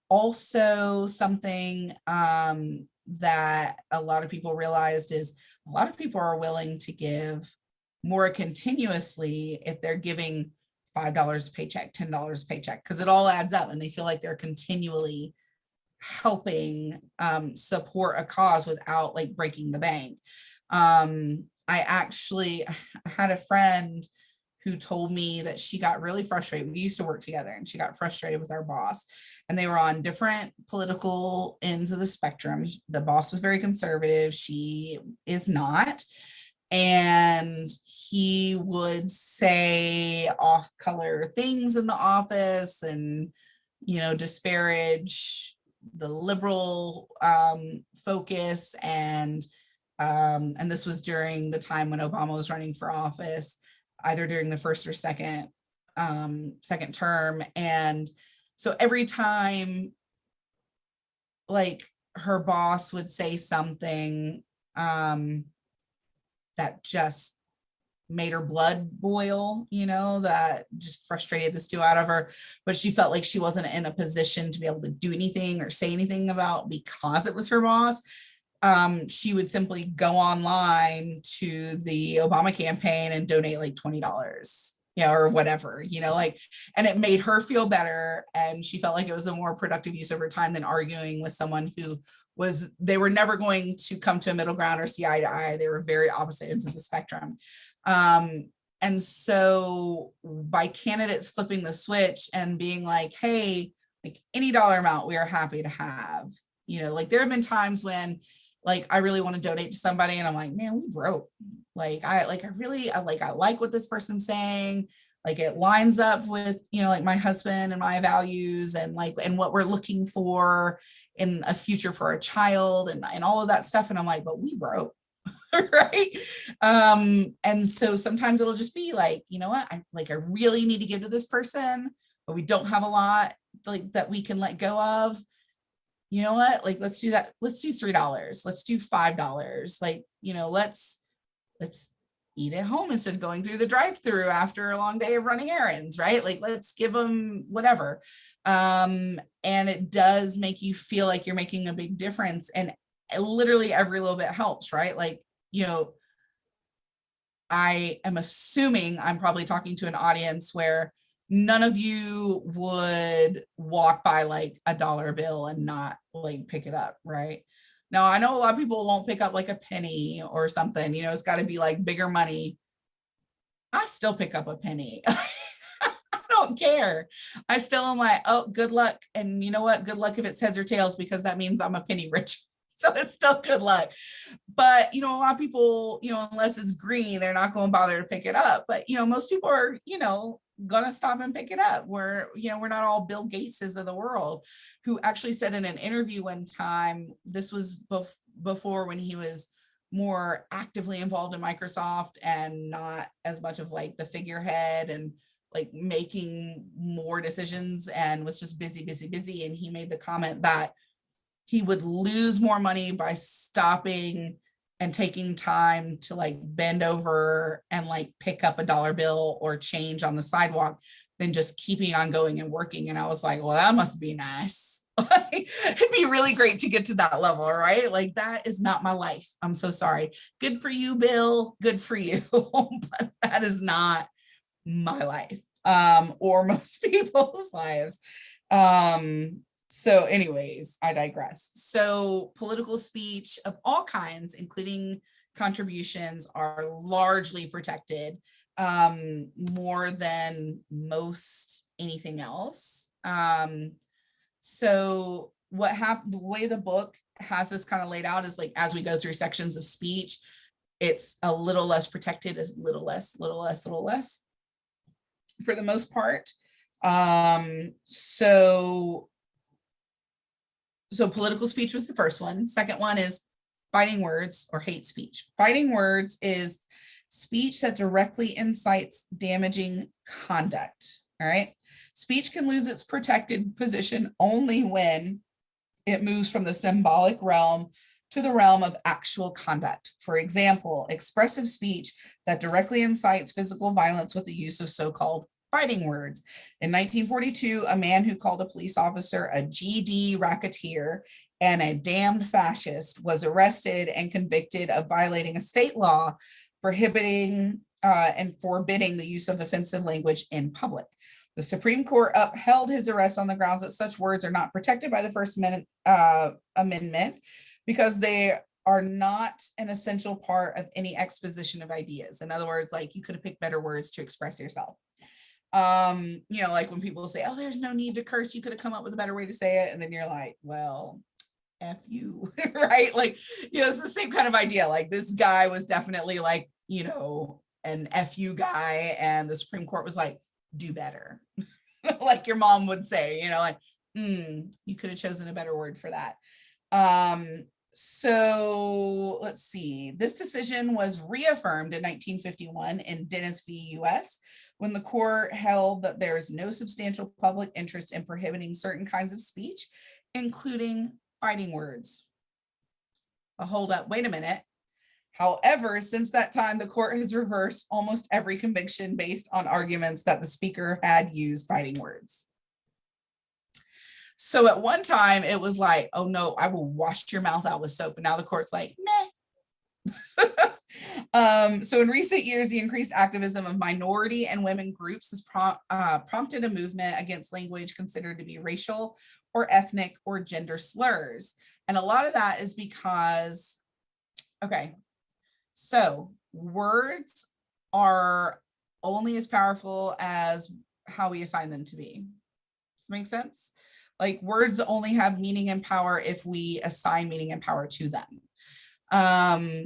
Also, something that a lot of people realized is a lot of people are willing to give more continuously if they're giving $5 a paycheck, $10 a paycheck, because it all adds up and they feel like they're continually helping support a cause without like breaking the bank. I actually had a friend who told me that she got really frustrated. We used to work together and she got frustrated with our boss, and they were on different political ends of the spectrum. The boss was very conservative. She is not. And he would say off-color things in the office and, disparage the liberal focus. And this was during the time when Obama was running for office, either during the first or second term. And so every time like her boss would say something that just made her blood boil, that just frustrated the stew out of her, but she felt like she wasn't in a position to be able to do anything or say anything about because it was her boss. She would simply go online to the Obama campaign and donate like $20, or whatever, and it made her feel better. And she felt like it was a more productive use of her time than arguing with someone who they were never going to come to a middle ground or see eye to eye. They were very opposite ends of the spectrum. And so by candidates flipping the switch and being like, hey, like any dollar amount we are happy to have, like there have been times when like I really want to donate to somebody and I'm like, man, we broke. I like what this person's saying. Like it lines up with, like my husband and my values and what we're looking for in a future for a child and all of that stuff. And I'm like, but we broke. Right. And so sometimes it'll just be like, you know what, I really need to give to this person, but we don't have a lot like that we can let go of. You know what, like let's do that. Let's do $3. Let's do $5. Let's eat at home instead of going through the drive-through after a long day of running errands, right? Like let's give them whatever. And it does make you feel like you're making a big difference, and literally every little bit helps, right? Like, I am assuming I'm probably talking to an audience where none of you would walk by like a dollar bill and not like pick it up, right? Now, I know a lot of people won't pick up like a penny or something, it's got to be like bigger money. I still pick up a penny. I don't care. I still am like, oh, good luck. And you know what? Good luck if it's heads or tails, because that means I'm a penny rich. So it's still good luck. But, a lot of people, unless it's green, they're not going to bother to pick it up. But, most people are, going to stop and pick it up. We're not all Bill Gateses of the world, who actually said in an interview one time, this was before when he was more actively involved in Microsoft and not as much of like the figurehead and like making more decisions, and was just busy. And he made the comment that he would lose more money by stopping and taking time to like bend over and like pick up a dollar bill or change on the sidewalk than just keeping on going and working. And I was like, well, that must be nice. It'd be really great to get to that level, right? Like that is not my life. I'm so sorry. Good for you, Bill. Good for you. But that is not my life, or most people's lives. So anyways, I digress. So political speech of all kinds, including contributions, are largely protected, more than most anything else. So what happened, the way the book has this kind of laid out is like, as we go through sections of speech, it's a little less protected, is little less for the most part. So political speech was the first one. Second one is fighting words or hate speech. Fighting words is speech that directly incites damaging conduct. All right. Speech can lose its protected position only when it moves from the symbolic realm to the realm of actual conduct. For example, expressive speech that directly incites physical violence with the use of so-called fighting words. In 1942, a man who called a police officer a GD racketeer and a damned fascist was arrested and convicted of violating a state law prohibiting and forbidding the use of offensive language in public. The Supreme Court upheld his arrest on the grounds that such words are not protected by the First Amendment because they are not an essential part of any exposition of ideas. In other words, like, you could have picked better words to express yourself. You know, like when people say, oh, there's no need to curse, you could have come up with a better way to say it. And then you're like, well, F you, right? Like, you know, it's the same kind of idea. Like, this guy was definitely like, you know, an F you guy. And the Supreme Court was like, do better. Like your mom would say, you know, like, you could have chosen a better word for that. So let's see. This decision was reaffirmed in 1951 in Dennis v. US, when the court held that there is no substantial public interest in prohibiting certain kinds of speech, including fighting words. But hold up, wait a minute. However, since that time, the court has reversed almost every conviction based on arguments that the speaker had used fighting words. So at one time, it was like, oh no, I will wash your mouth out with soap. And now the court's like, meh. So in recent years, the increased activism of minority and women groups has prompted a movement against language considered to be racial or ethnic or gender slurs. And a lot of that is because, okay, so words are only as powerful as how we assign them to be. Does that make sense? Like, words only have meaning and power if we assign meaning and power to them.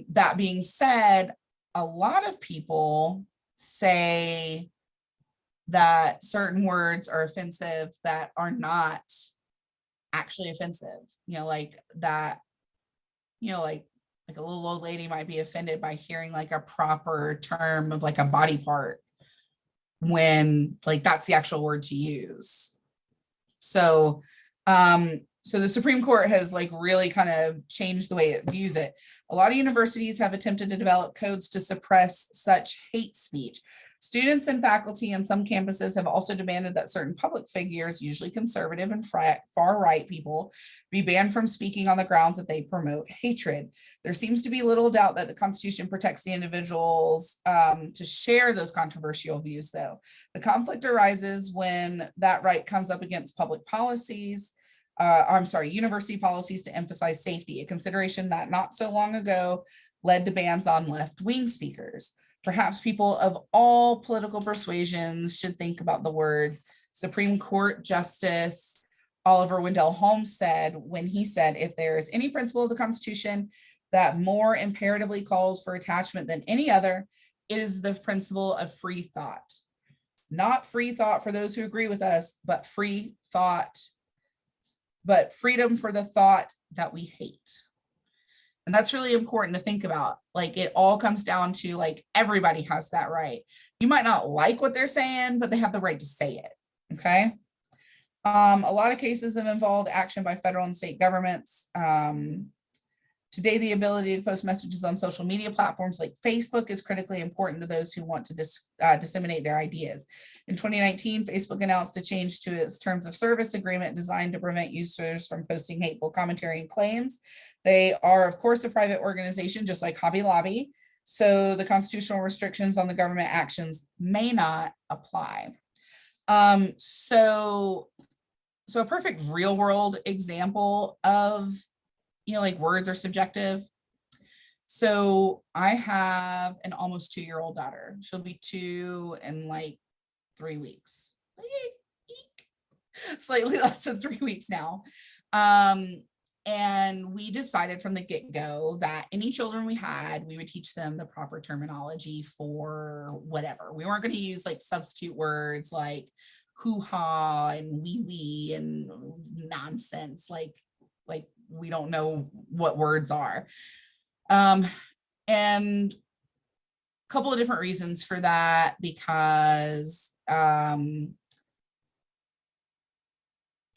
That being said, a lot of people say that certain words are offensive that are not actually offensive. You know, like that, you know, like a little old lady might be offended by hearing like a proper term of like a body part when like that's the actual word to use. So, so the Supreme Court has like really kind of changed the way it views it. A lot of universities have attempted to develop codes to suppress such hate speech. Students and faculty on some campuses have also demanded that certain public figures, usually conservative and far-right people, be banned from speaking on the grounds that they promote hatred. There seems to be little doubt that the Constitution protects the individuals to share those controversial views, though. The conflict arises when that right comes up against public policies, university policies to emphasize safety, a consideration that not so long ago led to bans on left-wing speakers. Perhaps people of all political persuasions should think about the words Supreme Court Justice Oliver Wendell Holmes said when he said, if there is any principle of the Constitution that more imperatively calls for attachment than any other, it is the principle of free thought. Not free thought for those who agree with us, but free thought, but freedom for the thought that we hate. And that's really important to think about. Like, it all comes down to like, everybody has that right. You might not like what they're saying, but they have the right to say it. Okay. A lot of cases have involved action by federal and state governments. Today, the ability to post messages on social media platforms like Facebook is critically important to those who want to disseminate their ideas. In 2019, Facebook announced a change to its terms of service agreement designed to prevent users from posting hateful commentary and claims. They are, of course, a private organization, just like Hobby Lobby, so the constitutional restrictions on the government actions may not apply. So a perfect real world example of, you know, like, words are subjective. So I have an almost 2-year-old daughter. She'll be 2 in like 3 weeks. slightly less than 3 weeks now. And we decided from the get-go that any children we had, we would teach them the proper terminology for whatever. We weren't going to use like substitute words like hoo-ha and wee-wee and nonsense. Like we don't know what words are. And a couple of different reasons for that, because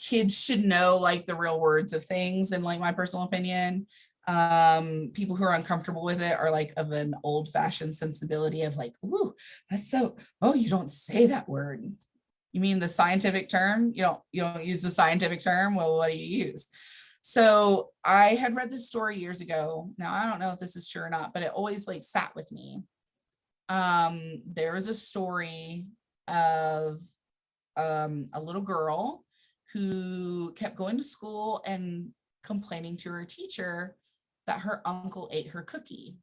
kids should know like the real words of things, in like my personal opinion. People who are uncomfortable with it are like of an old-fashioned sensibility of like, ooh, that's so, oh, you don't say that word. You mean the scientific term? You don't use the scientific term? Well, what do you use? So I had read this story years ago. Now I don't know if this is true or not, but it always like sat with me. There was a story of a little girl who kept going to school and complaining to her teacher that her uncle ate her cookie.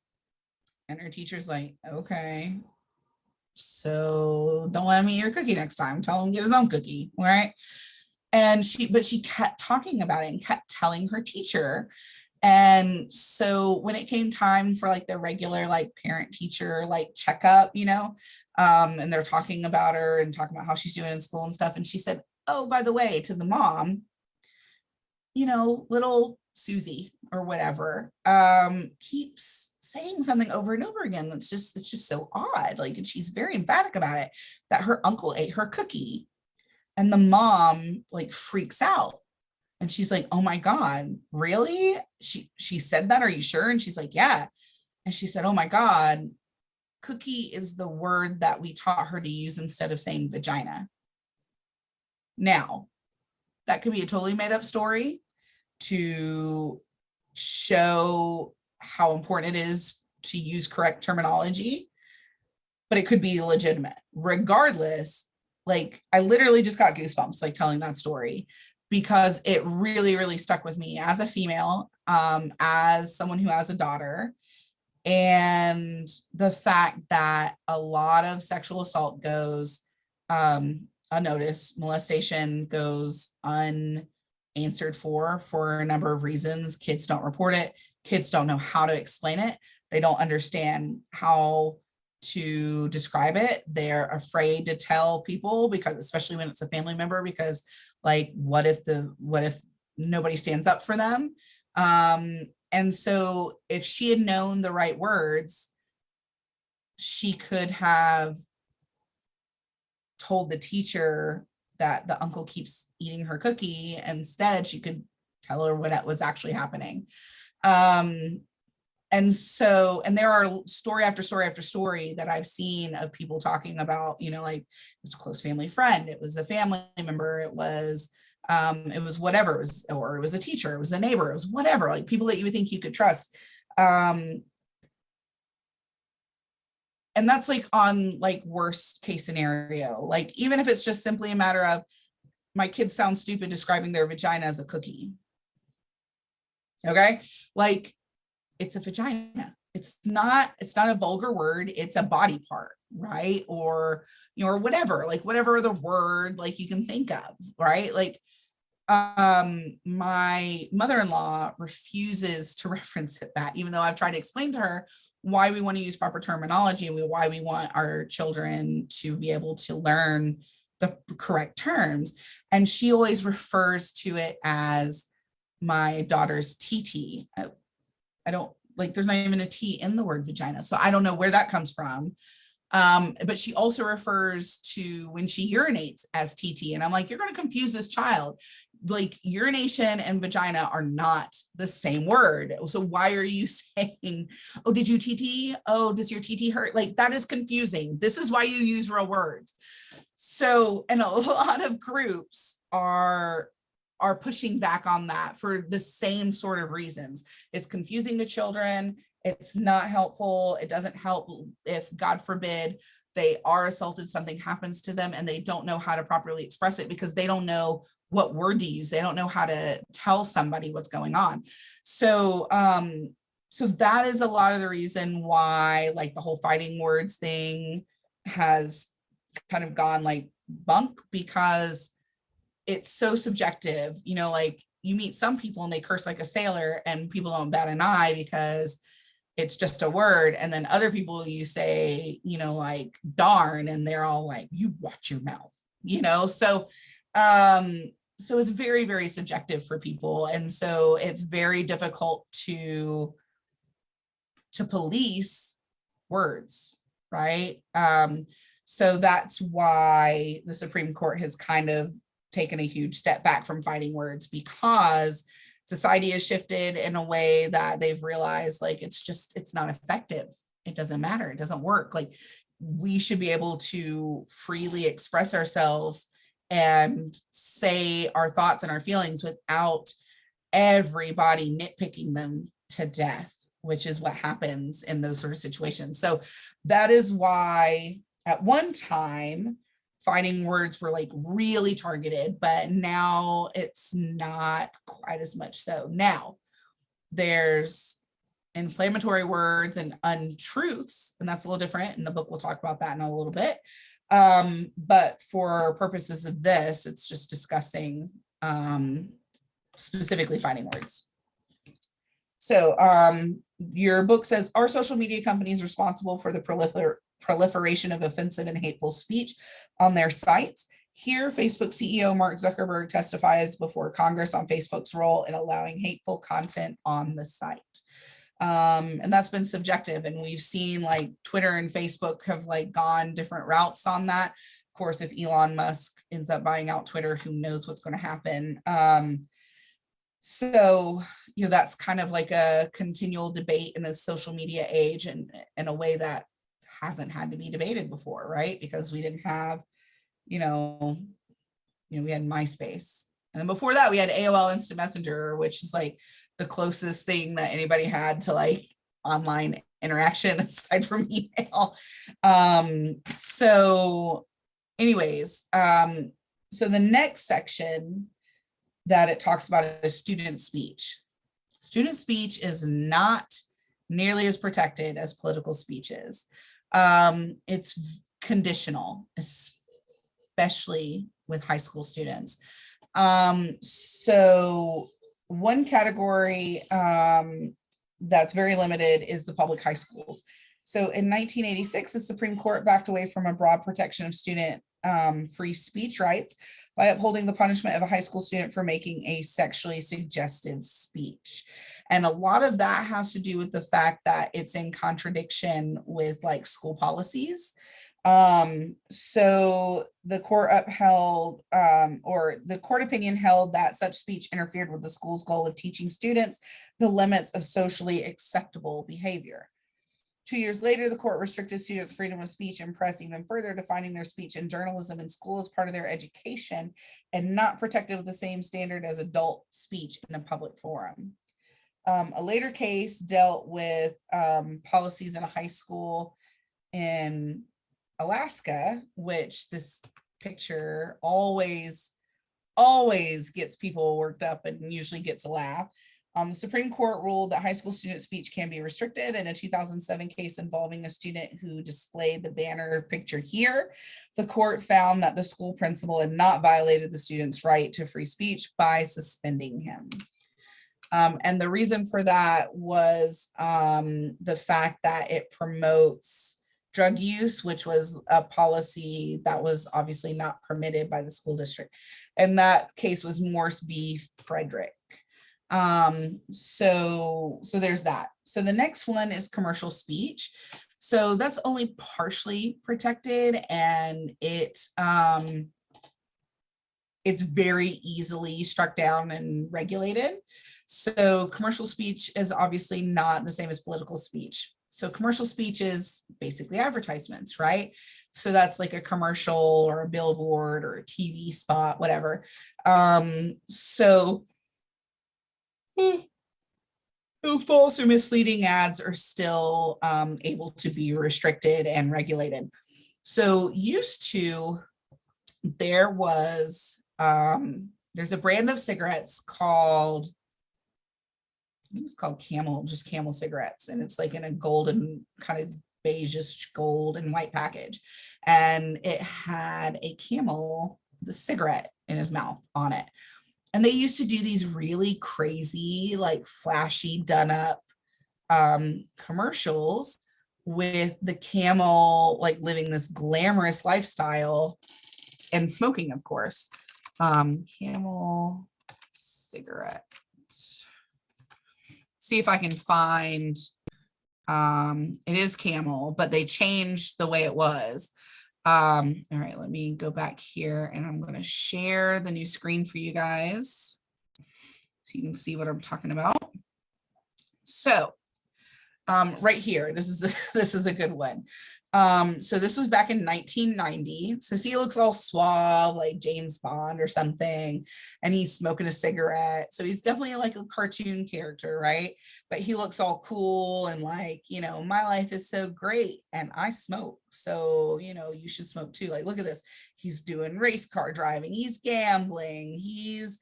And her teacher's like, okay, so don't let him eat your cookie next time. Tell him to get his own cookie, right? And she kept talking about it and kept telling her teacher. And so when it came time for like the regular like parent teacher like checkup, and they're talking about her and talking about how she's doing in school and stuff. And she said, oh, by the way, to the mom, little Susie or whatever, keeps saying something over and over again. It's just so odd. Like, and she's very emphatic about it, that her uncle ate her cookie. And the mom like freaks out. And she's like, oh my God, really? She said that, are you sure? And she's like, yeah. And she said, oh my God, cookie is the word that we taught her to use instead of saying vagina. Now, that could be a totally made up story to show how important it is to use correct terminology, but it could be legitimate. Regardless, like I literally just got goosebumps like telling that story, because it really, really stuck with me as a female, as someone who has a daughter. And the fact that a lot of sexual assault goes unnoticed, molestation goes unanswered for a number of reasons. Kids don't report it. Kids don't know how to explain it. They don't understand how to describe it. They're afraid to tell people, because especially when it's a family member, because like, what if nobody stands up for them? And so if she had known the right words, she could have told the teacher that the uncle keeps eating her cookie. Instead, she could tell her what was actually happening. And there are story after story after story that I've seen of people talking about, like it's a close family friend, it was a family member, it was whatever, or it was a teacher, it was a neighbor, it was whatever, like people that you would think you could trust. And that's like on like worst case scenario, like even if it's just simply a matter of my kids sound stupid describing their vagina as a cookie. Okay, like it's a vagina. It's not a vulgar word. It's a body part, right? Or, whatever, like whatever the word like you can think of, right? Like, my mother-in-law refuses to reference that, even though I've tried to explain to her why we want to use proper terminology and why we want our children to be able to learn the correct terms. And she always refers to it as my daughter's TT. I don't like, there's not even a T in the word vagina. So I don't know where that comes from. But she also refers to when she urinates as TT. And I'm like, you're going to confuse this child. Like urination and vagina are not the same word. So why are you saying, oh, did you TT? Oh, does your TT hurt? Like that is confusing. This is why you use real words. So, and a lot of groups are pushing back on that for the same sort of reasons. It's confusing to children. It's not helpful. It doesn't help if, God forbid, they are assaulted, something happens to them and they don't know how to properly express it because they don't know what word to use. They don't know how to tell somebody what's going on. So, so that is a lot of the reason why like the whole fighting words thing has kind of gone like bunk, because it's so subjective, you know, like you meet some people and they curse like a sailor and people don't bat an eye because it's just a word. And then other people you say, you know, like darn, and they're all like, you watch your mouth, you know? So it's very, very subjective for people. And so it's very difficult to police words, right? So that's why the Supreme Court has kind of taken a huge step back from fighting words, because society has shifted in a way that they've realized like it's not effective. It doesn't matter. It doesn't work. Like we should be able to freely express ourselves and say our thoughts and our feelings without everybody nitpicking them to death, which is what happens in those sort of situations. So that is why at one time fighting words were like really targeted, but now it's not quite as much so. Now there's inflammatory words and untruths, and that's a little different. And the book will talk about that in a little bit. But for purposes of this, it's just discussing specifically fighting words. So your book says, are social media companies responsible for the proliferation of offensive and hateful speech on their sites? Here, Facebook CEO Mark Zuckerberg testifies before Congress on Facebook's role in allowing hateful content on the site. And that's been subjective. And we've seen like Twitter and Facebook have like gone different routes on that. Of course, if Elon Musk ends up buying out Twitter, who knows what's going to happen. So, you know, that's kind of like a continual debate in the social media age, and in a way that hasn't had to be debated before, right? Because we didn't have, we had MySpace. And then before that, we had AOL Instant Messenger, which is like the closest thing that anybody had to like online interaction aside from email. So anyways, so the next section that it talks about is student speech. Student speech is not nearly as protected as political speech is. It's conditional, especially with high school students. So one category that's very limited is the public high schools. So in 1986, the Supreme Court backed away from a broad protection of student free speech rights by upholding the punishment of a high school student for making a sexually suggestive speech. And a lot of that has to do with the fact that it's in contradiction with like school policies. So the court upheld, or the court opinion held that such speech interfered with the school's goal of teaching students the limits of socially acceptable behavior. 2 years later, the court restricted students' freedom of speech and press even further, defining their speech in journalism and school as part of their education and not protected with the same standard as adult speech in a public forum. A later case dealt with policies in a high school in Alaska, which this picture always gets people worked up and usually gets a laugh. The Supreme Court ruled that high school student speech can be restricted. In a 2007 case involving a student who displayed the banner pictured here, the court found that the school principal had not violated the student's right to free speech by suspending him. And the reason for that was the fact that it promotes drug use, which was a policy that was obviously not permitted by the school district. And that case was Morse v. Frederick. So there's that. So the next one is commercial speech. So that's only partially protected, and it's very easily struck down and regulated. So commercial speech is obviously not the same as political speech. So commercial speech is basically advertisements, right? So that's like a commercial or a billboard or a TV spot, whatever. So false or misleading ads are still able to be restricted and regulated. So used to, there's a brand of cigarettes called, I think it's called Camel, just Camel cigarettes. And it's like in a golden kind of beigeish gold and white package. And it had a camel the cigarette in his mouth on it. And they used to do these really crazy, like flashy, done up commercials with the camel, like living this glamorous lifestyle and smoking, of course. Camel cigarette. See if I can find, it is camel, but they changed the way it was. All right, let me go back here and I'm going to share the new screen for you guys so you can see what I'm talking about. So right here, this is a good one. So this was back in 1990. So see, he looks all suave, like James Bond or something, and he's smoking a cigarette. So he's definitely like a cartoon character, right? But he looks all cool and like, you know, my life is so great and I smoke. So, you know, you should smoke too. Like, look at this. He's doing race car driving. He's gambling. He's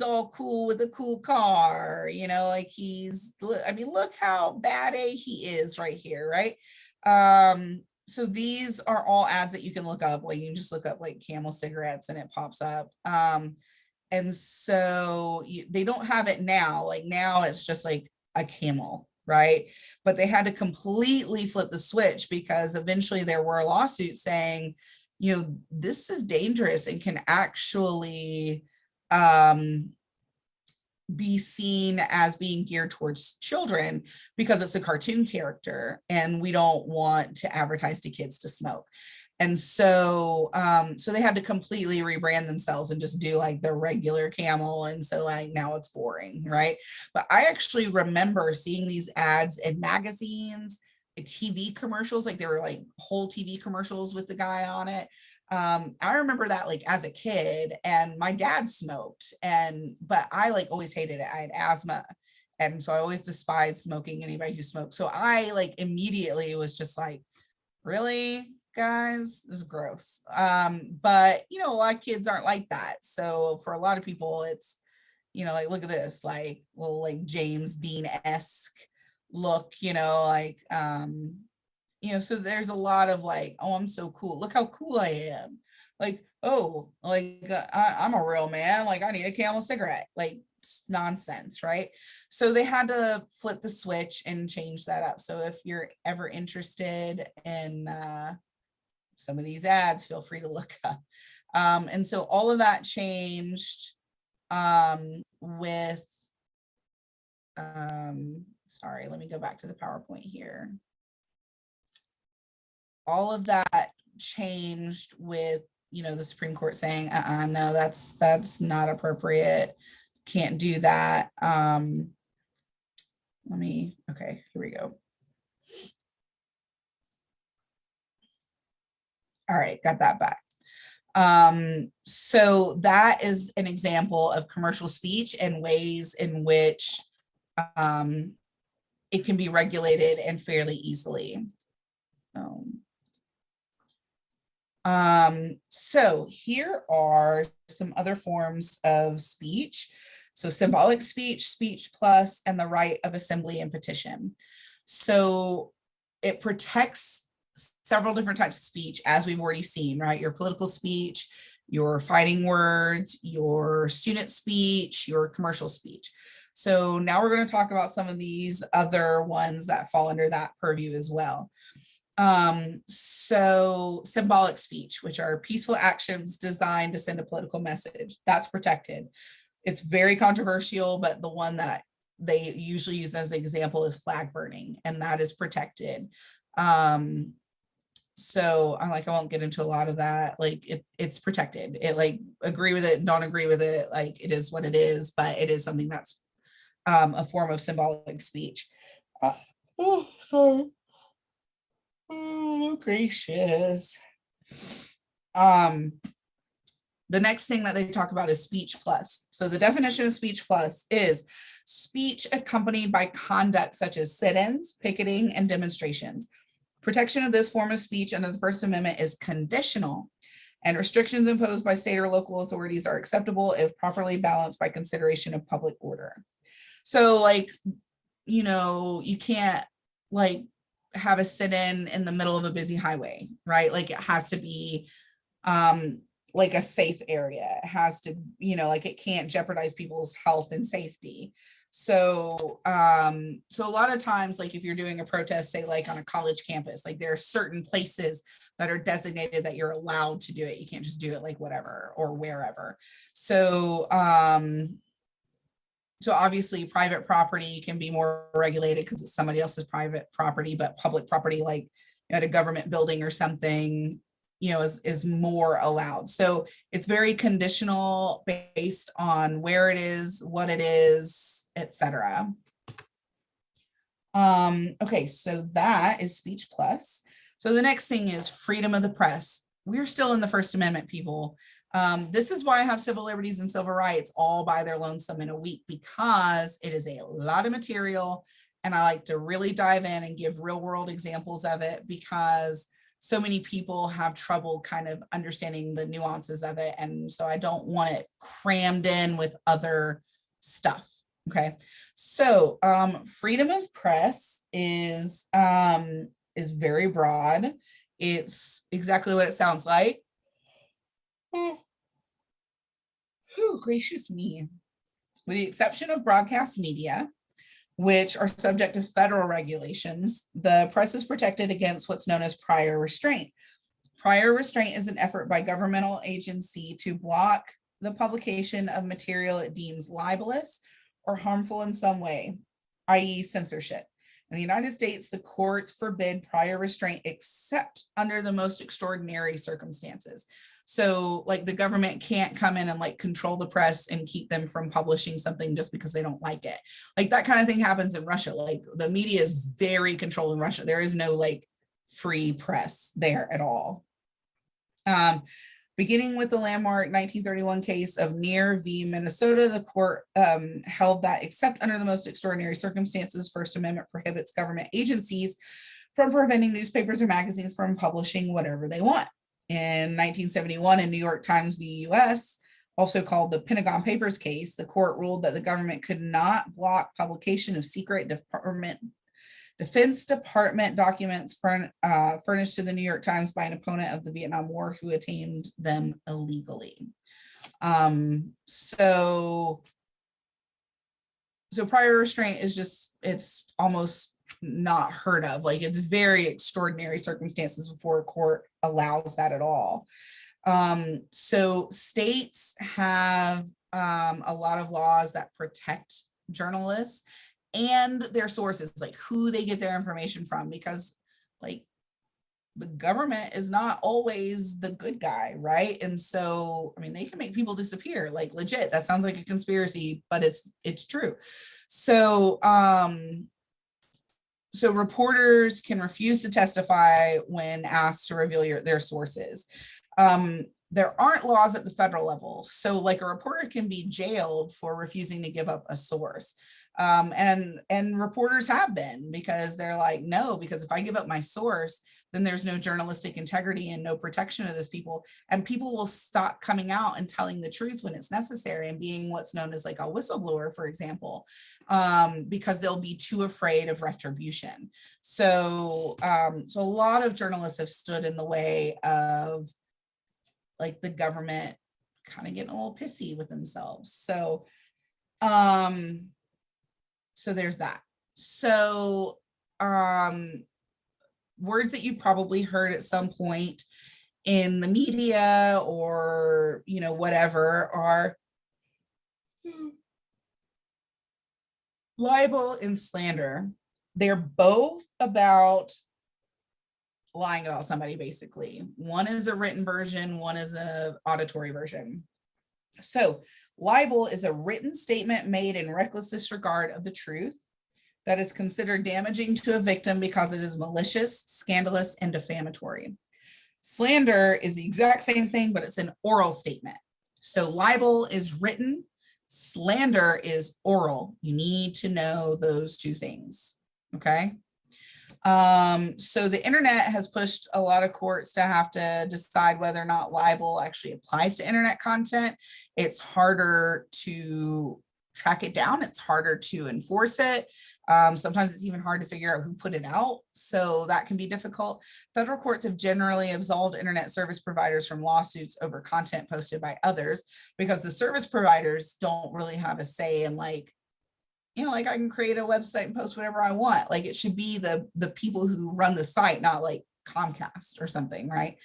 all cool with a cool car, you know, like I mean, look how bad he is right here, right? So these are all ads that you can look up. Like you can just look up like Camel cigarettes and it pops up. And so they don't have it now. Like now it's just like a camel, right? But they had to completely flip the switch because eventually there were lawsuits saying, you know, this is dangerous and can actually be seen as being geared towards children because it's a cartoon character and we don't want to advertise to kids to smoke. And so so they had to completely rebrand themselves and just do like the regular camel. And so like now it's boring, right? But I actually remember seeing these ads in magazines, TV commercials, like they were like whole TV commercials with the guy on it. I remember that like as a kid, and my dad smoked, but I like always hated it. I had asthma, and so I always despised smoking, anybody who smoked. So I like immediately was just like, really, guys, this is gross. But you know, a lot of kids aren't like that. So for a lot of people, it's, you know, like look at this, like little like James Dean-esque look, you know, like you know, so there's a lot of like, oh, I'm so cool. Look how cool I am. Like, oh, like I'm a real man. Like I need a Camel cigarette. Like nonsense, right? So they had to flip the switch and change that up. So if you're ever interested in some of these ads, feel free to look up. And so all of that changed with, sorry, let me go back to the PowerPoint here. All of that changed with, you know, the Supreme Court saying, no, that's not appropriate. Can't do that. Okay, here we go. All right, got that back. So that is an example of commercial speech and ways in which it can be regulated and fairly easily. So here are some other forms of speech. So symbolic speech, speech plus, and the right of assembly and petition. So it protects several different types of speech, as we've already seen, right? Your political speech, your fighting words, your student speech, your commercial speech. So now we're going to talk about some of these other ones that fall under that purview as well. So symbolic speech, which are peaceful actions designed to send a political message, that's protected. It's very controversial, but the one that they usually use as an example is flag burning, and that is protected. So I won't get into a lot of that. Like it's protected. It like agree with it, don't agree with it. Like it is what it is, but it is something that's a form of symbolic speech. Sorry. Oh, gracious. The next thing that they talk about is speech plus. So the definition of speech plus is speech accompanied by conduct such as sit-ins, picketing, and demonstrations. Protection of this form of speech under the First Amendment is conditional, and restrictions imposed by state or local authorities are acceptable if properly balanced by consideration of public order. So like, you know, you can't like have a sit-in in the middle of a busy highway, right? Like it has to be like a safe area. It has to, like it can't jeopardize people's health and safety. So, so a lot of times, like if you're doing a protest, say like on a college campus, like there are certain places that are designated that you're allowed to do it. You can't just do it like whatever or wherever. So, so obviously private property can be more regulated because it's somebody else's private property, but public property, like at a government building or something, is more allowed. So it's very conditional based on where it is, what it is, etc. Okay, so that is speech plus. So the next thing is freedom of the press. We're still in the First Amendment, people. This is why I have civil liberties and civil rights all by their lonesome in a week, because it is a lot of material, and I like to really dive in and give real world examples of it, because so many people have trouble kind of understanding the nuances of it. And so I don't want it crammed in with other stuff. Okay. So freedom of press is very broad. It's exactly what it sounds like. Oh, gracious me. With the exception of broadcast media, which are subject to federal regulations, the press is protected against what's known as prior restraint. Prior restraint is an effort by governmental agency to block the publication of material it deems libelous or harmful in some way, i.e. censorship. In the United States, the courts forbid prior restraint except under the most extraordinary circumstances. So like the government can't come in and like control the press and keep them from publishing something just because they don't like it. Like that kind of thing happens in Russia. Like the media is very controlled in Russia. There is no like free press there at all. Beginning with the landmark 1931 case of Neer v. Minnesota, the court held that except under the most extraordinary circumstances, First Amendment prohibits government agencies from preventing newspapers or magazines from publishing whatever they want. In 1971, in New York Times v. US, also called the Pentagon Papers case, the court ruled that the government could not block publication of secret Defense Department documents furnished to the New York Times by an opponent of the Vietnam War who obtained them illegally. So prior restraint is just, it's almost not heard of. Like it's very extraordinary circumstances before a court allows that at all. So states have a lot of laws that protect journalists and their sources, like who they get their information from, because like the government is not always the good guy, right? And so, I mean, they can make people disappear, like legit. That sounds like a conspiracy, but it's true. So, so reporters can refuse to testify when asked to reveal their sources. There aren't laws at the federal level. So like a reporter can be jailed for refusing to give up a source. And reporters have been, because they're like, no, because if I give up my source, then there's no journalistic integrity and no protection of those people. And people will stop coming out and telling the truth when it's necessary and being what's known as like a whistleblower, for example, because they'll be too afraid of retribution. So, so a lot of journalists have stood in the way of like the government kind of getting a little pissy with themselves. So, so there's that. So, words that you probably heard at some point in the media or, you know, whatever, are libel and slander. They're both about lying about somebody, basically. One is a written version, one is an auditory version. So libel is a written statement made in reckless disregard of the truth that is considered damaging to a victim because it is malicious, scandalous, and defamatory. Slander is the exact same thing, but it's an oral statement. So libel is written, slander is oral. You need to know those two things, okay? So the internet has pushed a lot of courts to have to decide whether or not libel actually applies to internet content. It's harder to track it down. It's harder to enforce it. Sometimes it's even hard to figure out who put it out, so that can be difficult. Federal courts have generally absolved internet service providers from lawsuits over content posted by others, because the service providers don't really have a say in, like, like I can create a website and post whatever I want. Like, it should be the people who run the site, not like Comcast or something, right?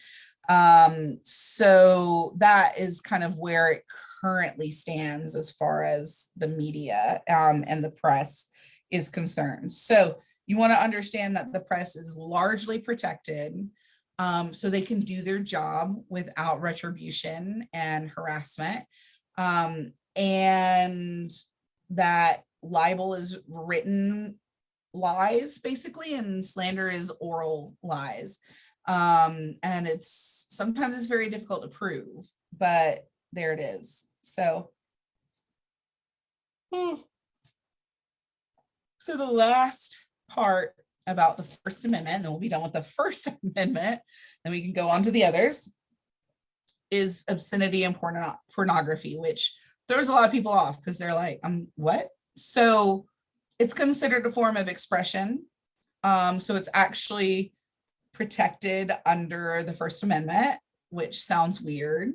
So that is kind of where it currently stands as far as the media and the press is concerned. So you want to understand that the press is largely protected, so they can do their job without retribution and harassment, and that libel is written lies basically, and slander is oral lies. And sometimes it's very difficult to prove, but there it is. So the last part about the First Amendment, then we'll be done with the First Amendment, then we can go on to the others, is obscenity and pornography, which throws a lot of people off because they're like, what? So it's considered a form of expression. So it's actually protected under the First Amendment, which sounds weird.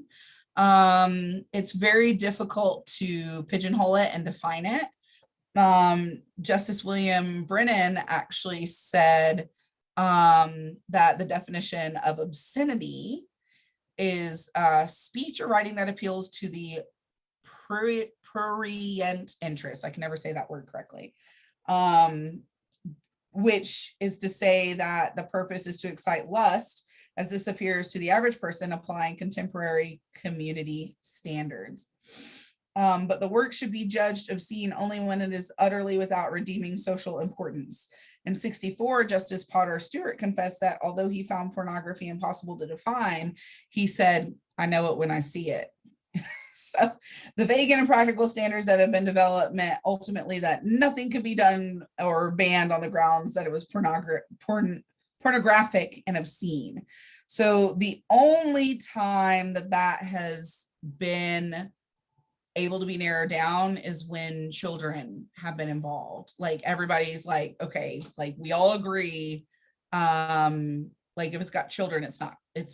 It's very difficult to pigeonhole it and define it. Justice William Brennan actually said that the definition of obscenity is speech or writing that appeals to the prurient interest. I can never say that word correctly. Which is to say that the purpose is to excite lust, as this appears to the average person applying contemporary community standards. But the work should be judged obscene only when it is utterly without redeeming social importance. In 1964, Justice Potter Stewart confessed that although he found pornography impossible to define, he said, "I know it when I see it." So the vague and impractical standards that have been developed meant ultimately that nothing could be done or banned on the grounds that it was pornographic and obscene. So the only time that has been able to be narrowed down is when children have been involved. Like, everybody's like, okay, like we all agree, like if it's got children, it's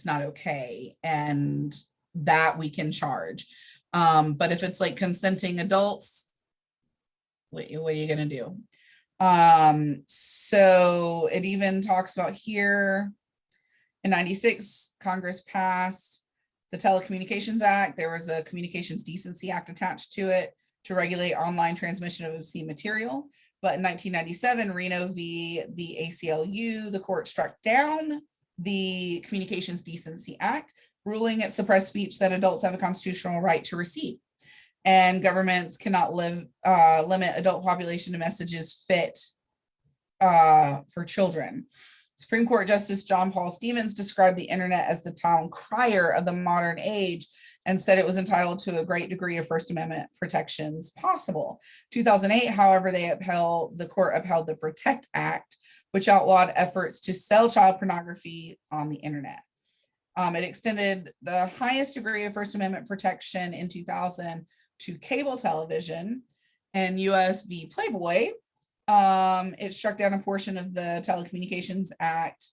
not okay, and that we can charge. But if it's like consenting adults, what are you going to do? So it even talks about here in 1996, Congress passed the Telecommunications Act. There was a Communications Decency Act attached to it to regulate online transmission of obscene material. But in 1997, Reno v. the ACLU, the court struck down the Communications Decency Act, ruling it suppressed speech that adults have a constitutional right to receive. And governments cannot limit adult population to messages fit for children. Supreme Court Justice John Paul Stevens described the internet as the town crier of the modern age and said it was entitled to a great degree of First Amendment protections possible. 2008, however, the court upheld the PROTECT Act, which outlawed efforts to sell child pornography on the internet. It extended the highest degree of First Amendment protection in 2000 to cable television, and US v. Playboy. It struck down a portion of the Telecommunications Act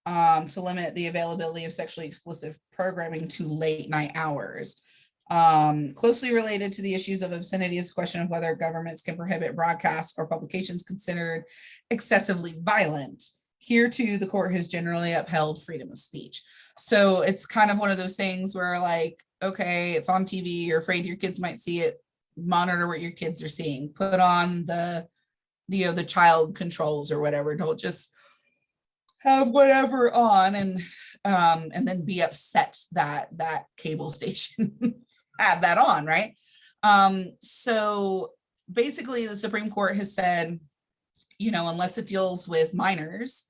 to limit the availability of sexually explicit programming to late night hours. Closely related to the issues of obscenity is the question of whether governments can prohibit broadcasts or publications considered excessively violent. Here too, the court has generally upheld freedom of speech. So it's kind of one of those things where, like, okay, it's on TV, you're afraid your kids might see it, monitor what your kids are seeing, put on the child controls or whatever. Don't just have whatever on and then be upset that that cable station had that on, right? So basically the Supreme Court has said, unless it deals with minors,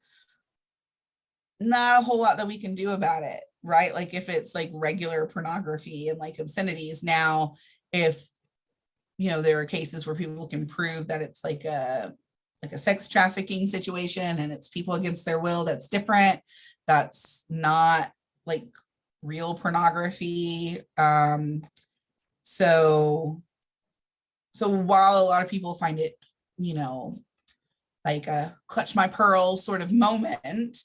not a whole lot that we can do about it, right? Like if it's like regular pornography and like obscenities. Now, if there are cases where people can prove that it's like a sex trafficking situation and it's people against their will, that's different. That's not like real pornography. So while a lot of people find it, like a clutch my pearls sort of moment,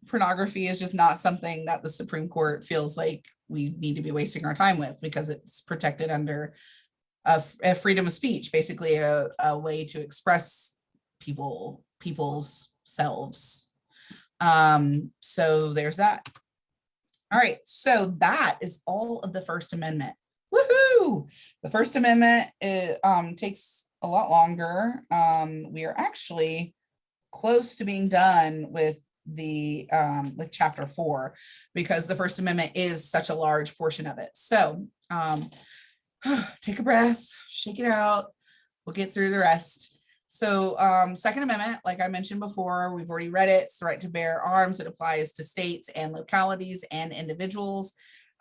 pornography is just not something that the Supreme Court feels like we need to be wasting our time with, because it's protected under a freedom of speech, basically a way to express people's selves. So there's that. All right, so that is all of the First Amendment. Woohoo! The First Amendment takes a lot longer. We are actually close to being done with chapter 4, because the First Amendment is such a large portion of it. So take a breath, shake it out. We'll get through the rest. So Second Amendment, like I mentioned before, we've already read it. It's the right to bear arms. It applies to states and localities and individuals.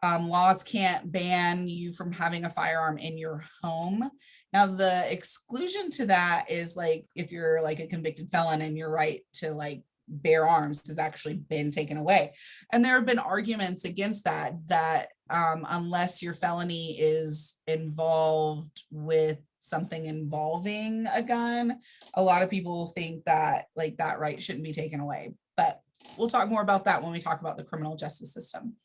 Laws can't ban you from having a firearm in your home. Now, the exclusion to that is like if you're like a convicted felon and your right to like bear arms has actually been taken away. And there have been arguments against that unless your felony is involved with something involving a gun, a lot of people think that like that right shouldn't be taken away. But we'll talk more about that when we talk about the criminal justice system.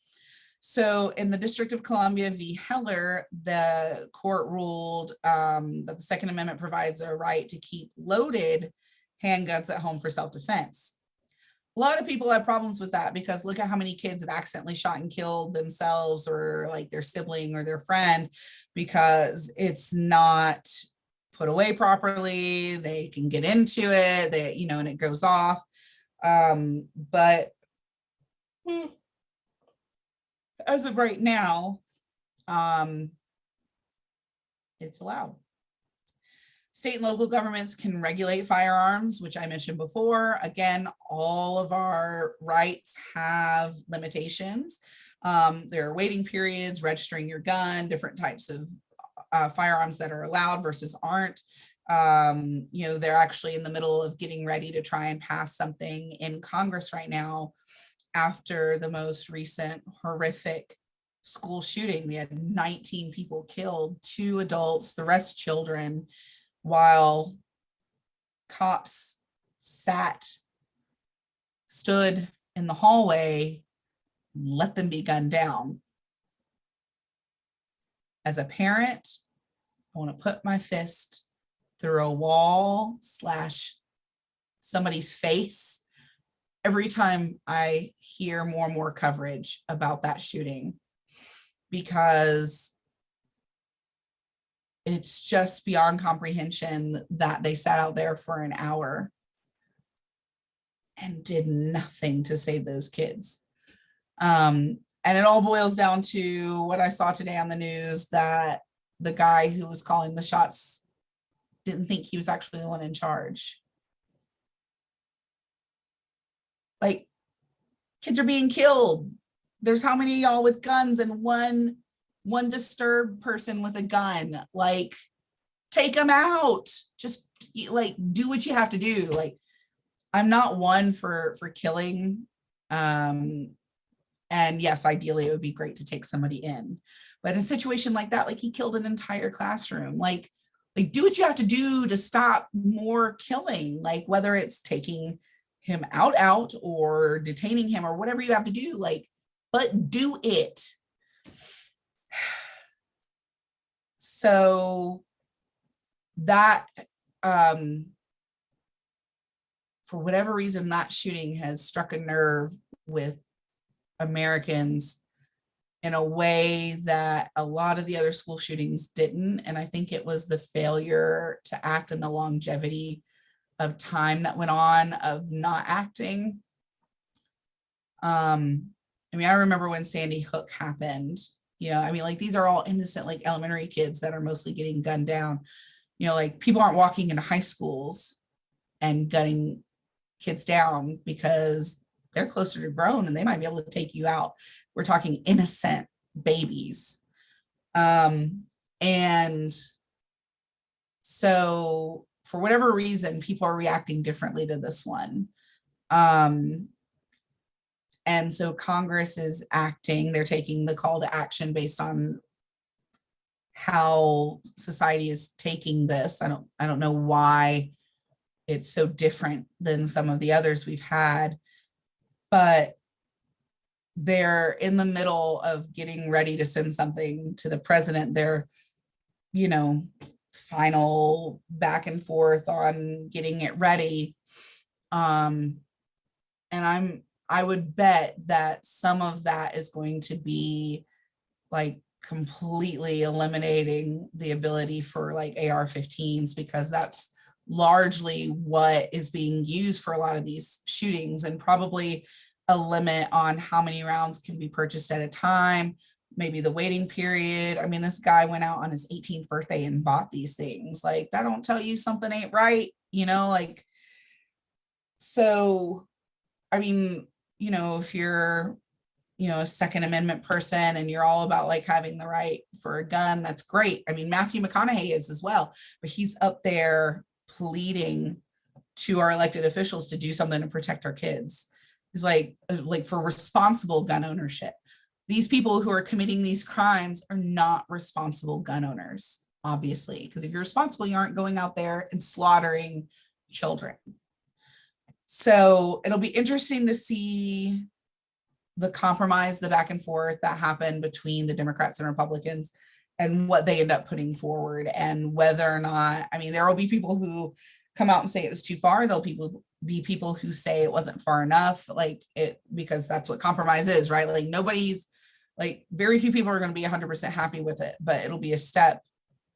So in the District of Columbia v. Heller, the court ruled that the Second Amendment provides a right to keep loaded handguns at home for self-defense. A lot of people have problems with that, because look at how many kids have accidentally shot and killed themselves or like their sibling or their friend, because it's not put away properly. They can get into it, and it goes off. But as of right now, it's allowed. State and local governments can regulate firearms, which I mentioned before. Again, all of our rights have limitations. There are waiting periods, registering your gun, different types of firearms that are allowed versus aren't. They're actually in the middle of getting ready to try and pass something in Congress right now after the most recent horrific school shooting. We had 19 people killed, 2 adults, the rest children, while cops stood in the hallway, let them be gunned down. As a parent, I want to put my fist through a wall / somebody's face every time I hear more and more coverage about that shooting, because it's just beyond comprehension that they sat out there for an hour and did nothing to save those kids. And it all boils down to what I saw today on the news, that the guy who was calling the shots didn't think he was actually the one in charge. Like, kids are being killed. There's how many of y'all with guns and one disturbed person with a gun? Like, take them out. Just like do what you have to do. Like, I'm not one for killing. And yes, ideally it would be great to take somebody in, but in a situation like that, like he killed an entire classroom. Like do what you have to do to stop more killing, like whether it's taking him out or detaining him or whatever you have to do, like, but do it. So that, for whatever reason, that shooting has struck a nerve with Americans in a way that a lot of the other school shootings didn't. And I think it was the failure to act and the longevity of time that went on of not acting. I remember when Sandy Hook happened, like these are all innocent, like elementary kids that are mostly getting gunned down. Like people aren't walking into high schools and gunning kids down because they're closer to grown and they might be able to take you out. We're talking innocent babies. And so for whatever reason, people are reacting differently to this one. And so Congress is acting, they're taking the call to action based on how society is taking this. I don't know why it's so different than some of the others we've had, but they're in the middle of getting ready to send something to the president. They're, you know, final back and forth on getting it ready. And I would bet that some of that is going to be like completely eliminating the ability for like AR-15s, because that's largely what is being used for a lot of these shootings, and probably a limit on how many rounds can be purchased at a time, maybe the waiting period. I mean, this guy went out on his 18th birthday and bought these things. Like, that don't tell you something ain't right, you know, like, so, I mean, you know, if you're, you know, a Second Amendment person and you're all about like having the right for a gun, that's great. I mean, Matthew McConaughey is as well, but he's up there pleading to our elected officials to do something to protect our kids. He's like for responsible gun ownership. These people who are committing these crimes are not responsible gun owners, obviously, because if you're responsible, you aren't going out there and slaughtering children. So it'll be interesting to see the compromise, the back and forth that happened between the Democrats and Republicans, and what they end up putting forward, and whether or not, I mean, there will be people who come out and say it was too far. There'll be people who say it wasn't far enough, like it, because that's what compromise is, right? Like nobody's, like very few people are going to be 100% happy with it, but it'll be a step,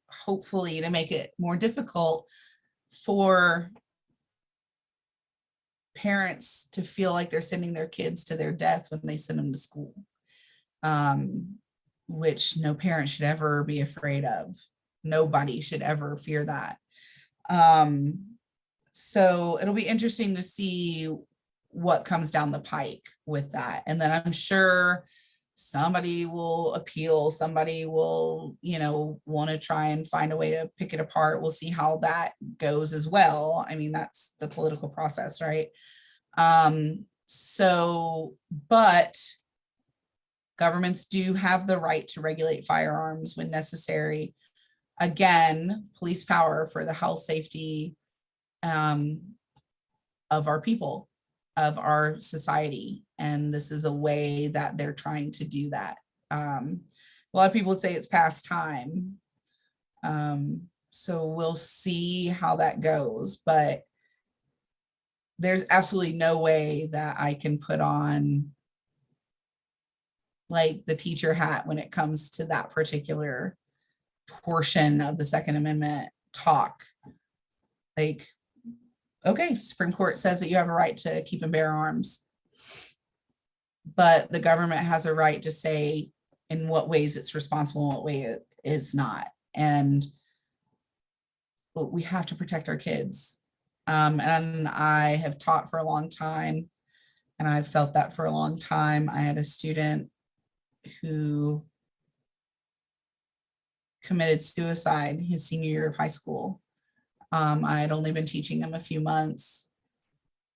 hopefully, to make it more difficult for parents to feel like they're sending their kids to their death when they send them to school, which no parent should ever be afraid of. Nobody should ever fear that. So it'll be interesting to see what comes down the pike with that. And then I'm sure somebody will appeal, somebody will, you know, want to try and find a way to pick it apart. We'll see how that goes as well. I mean, that's the political process, right? But governments do have the right to regulate firearms when necessary. Again, police power for the health, safety of our people, of our society. And this is a way that they're trying to do that. A lot of people would say it's past time. So we'll see how that goes, but there's absolutely no way that I can put on like the teacher hat when it comes to that particular portion of the Second Amendment talk. Like, okay, Supreme Court says that you have a right to keep and bear arms, but the government has a right to say in what ways it's responsible and what way it is not. And we have to protect our kids. And I have taught for a long time, and I've felt that for a long time. I had a student who committed suicide his senior year of high school. I had only been teaching him a few months,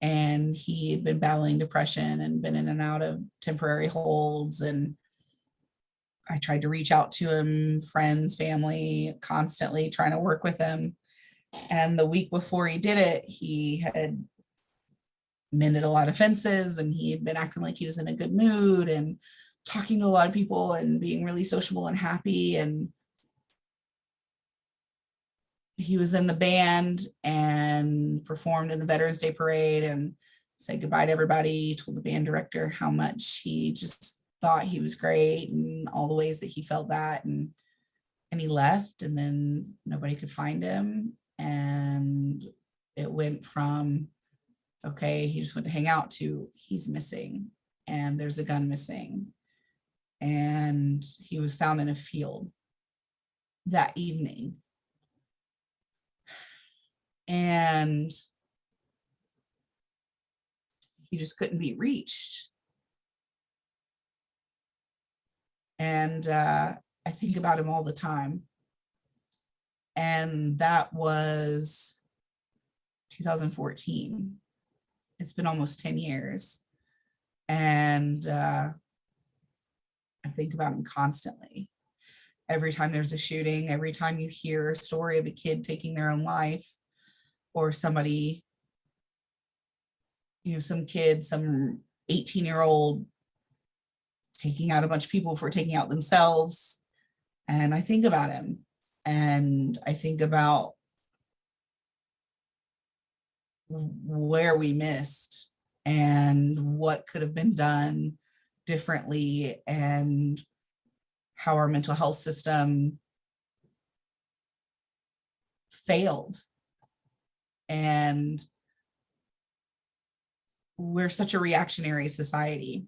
and he had been battling depression and been in and out of temporary holds. And I tried to reach out to him, friends, family, constantly trying to work with him. And the week before he did it, he had mended a lot of fences, and he had been acting like he was in a good mood and talking to a lot of people and being really sociable and happy. And he was in the band and performed in the Veterans Day Parade and said goodbye to everybody, told the band director how much he just thought he was great and all the ways that he felt that. And he left, and then nobody could find him. And it went from, okay, he just went to hang out, to he's missing and there's a gun missing. And he was found in a field that evening. And he just couldn't be reached. And I think about him all the time. And that was 2014. It's been almost 10 years. And I think about him constantly. Every time there's a shooting, every time you hear a story of a kid taking their own life, or somebody some kid, some 18-year-old taking out a bunch of people for taking out themselves. And I think about him, and I think about where we missed and what could have been done differently, and how our mental health system failed. And we're such a reactionary society.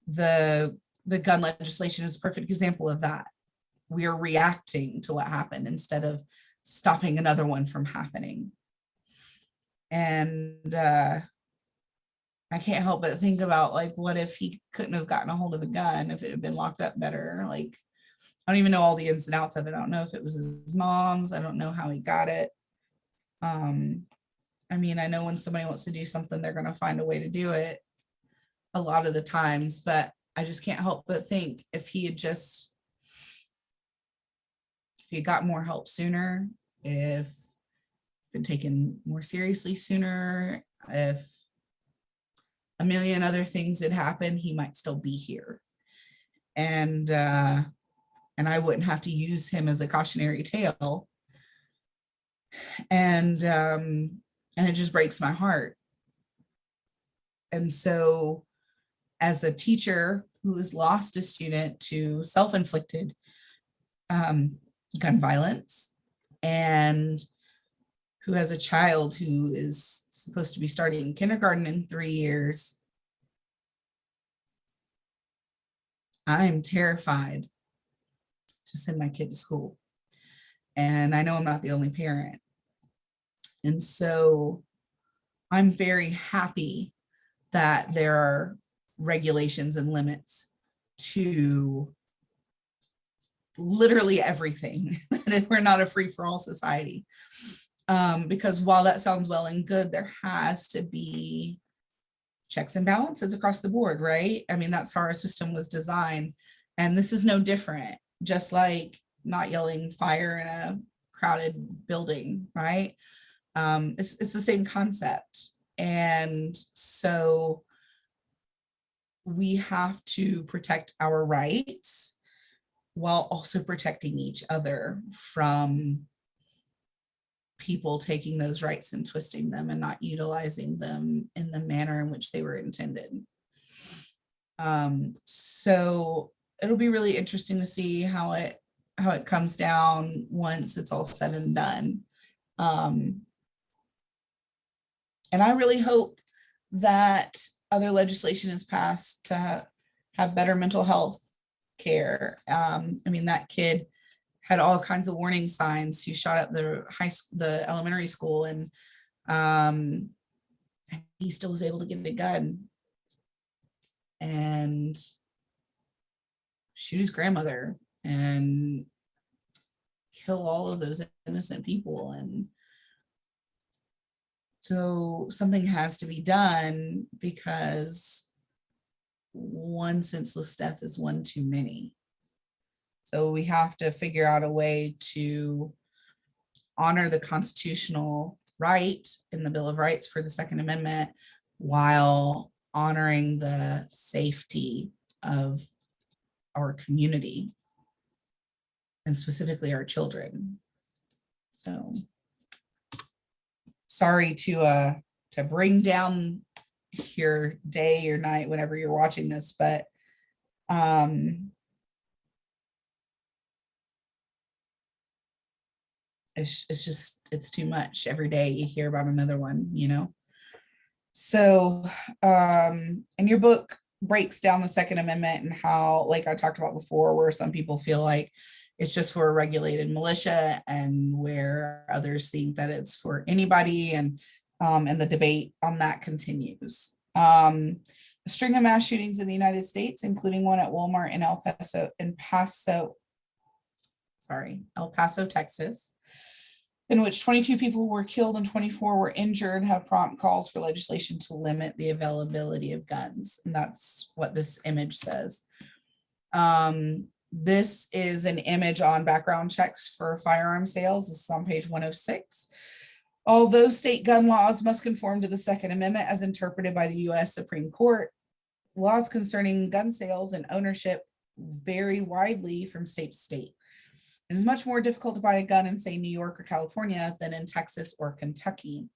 The gun legislation is a perfect example of that. We are reacting to what happened instead of stopping another one from happening. And I can't help but think about, like, what if he couldn't have gotten a hold of a gun, if it had been locked up better? Like, I don't even know all the ins and outs of it. I don't know if it was his mom's. I don't know how he got it. I mean, I know when somebody wants to do something, they're going to find a way to do it a lot of the times, but I just can't help but think if he had got more help sooner, if been taken more seriously sooner, if a million other things had happened, he might still be here. And I wouldn't have to use him as a cautionary tale. And it just breaks my heart. And so, as a teacher who has lost a student to self-inflicted gun violence, and who has a child who is supposed to be starting kindergarten in 3 years, I'm terrified to send my kid to school. And I know I'm not the only parent. And so I'm very happy that there are regulations and limits to literally everything, that we're not a free-for-all society. Because while that sounds well and good, there has to be checks and balances across the board, right? I mean, that's how our system was designed. And this is no different, just like not yelling fire in a crowded building, right? It's the same concept. And so we have to protect our rights while also protecting each other from people taking those rights and twisting them and not utilizing them in the manner in which they were intended. So it'll be really interesting to see how it comes down once it's all said and done. And I really hope that other legislation is passed to have better mental health care. I mean, that kid had all kinds of warning signs who shot up the elementary school, and he still was able to get a gun and shoot his grandmother and kill all of those innocent people. And so something has to be done, because one senseless death is one too many. So we have to figure out a way to honor the constitutional right in the Bill of Rights for the Second Amendment, while honoring the safety of our community, and specifically our children. So sorry to bring down your day or night whenever you're watching this, but it's too much. Every day you hear about another one, So, and your book breaks down the Second Amendment and how, like I talked about before, where some people feel like it's just for a regulated militia, and where others think that it's for anybody, and the debate on that continues. A string of mass shootings in the United States, including one at Walmart in El Paso, Texas, in which 22 people were killed and 24 were injured, have prompt calls for legislation to limit the availability of guns. And that's what this image says. This is an image on background checks for firearm sales. This is on page 106. Although state gun laws must conform to the Second Amendment as interpreted by the US Supreme Court, laws concerning gun sales and ownership vary widely from state to state. It is much more difficult to buy a gun in, say, New York or California than in Texas or Kentucky.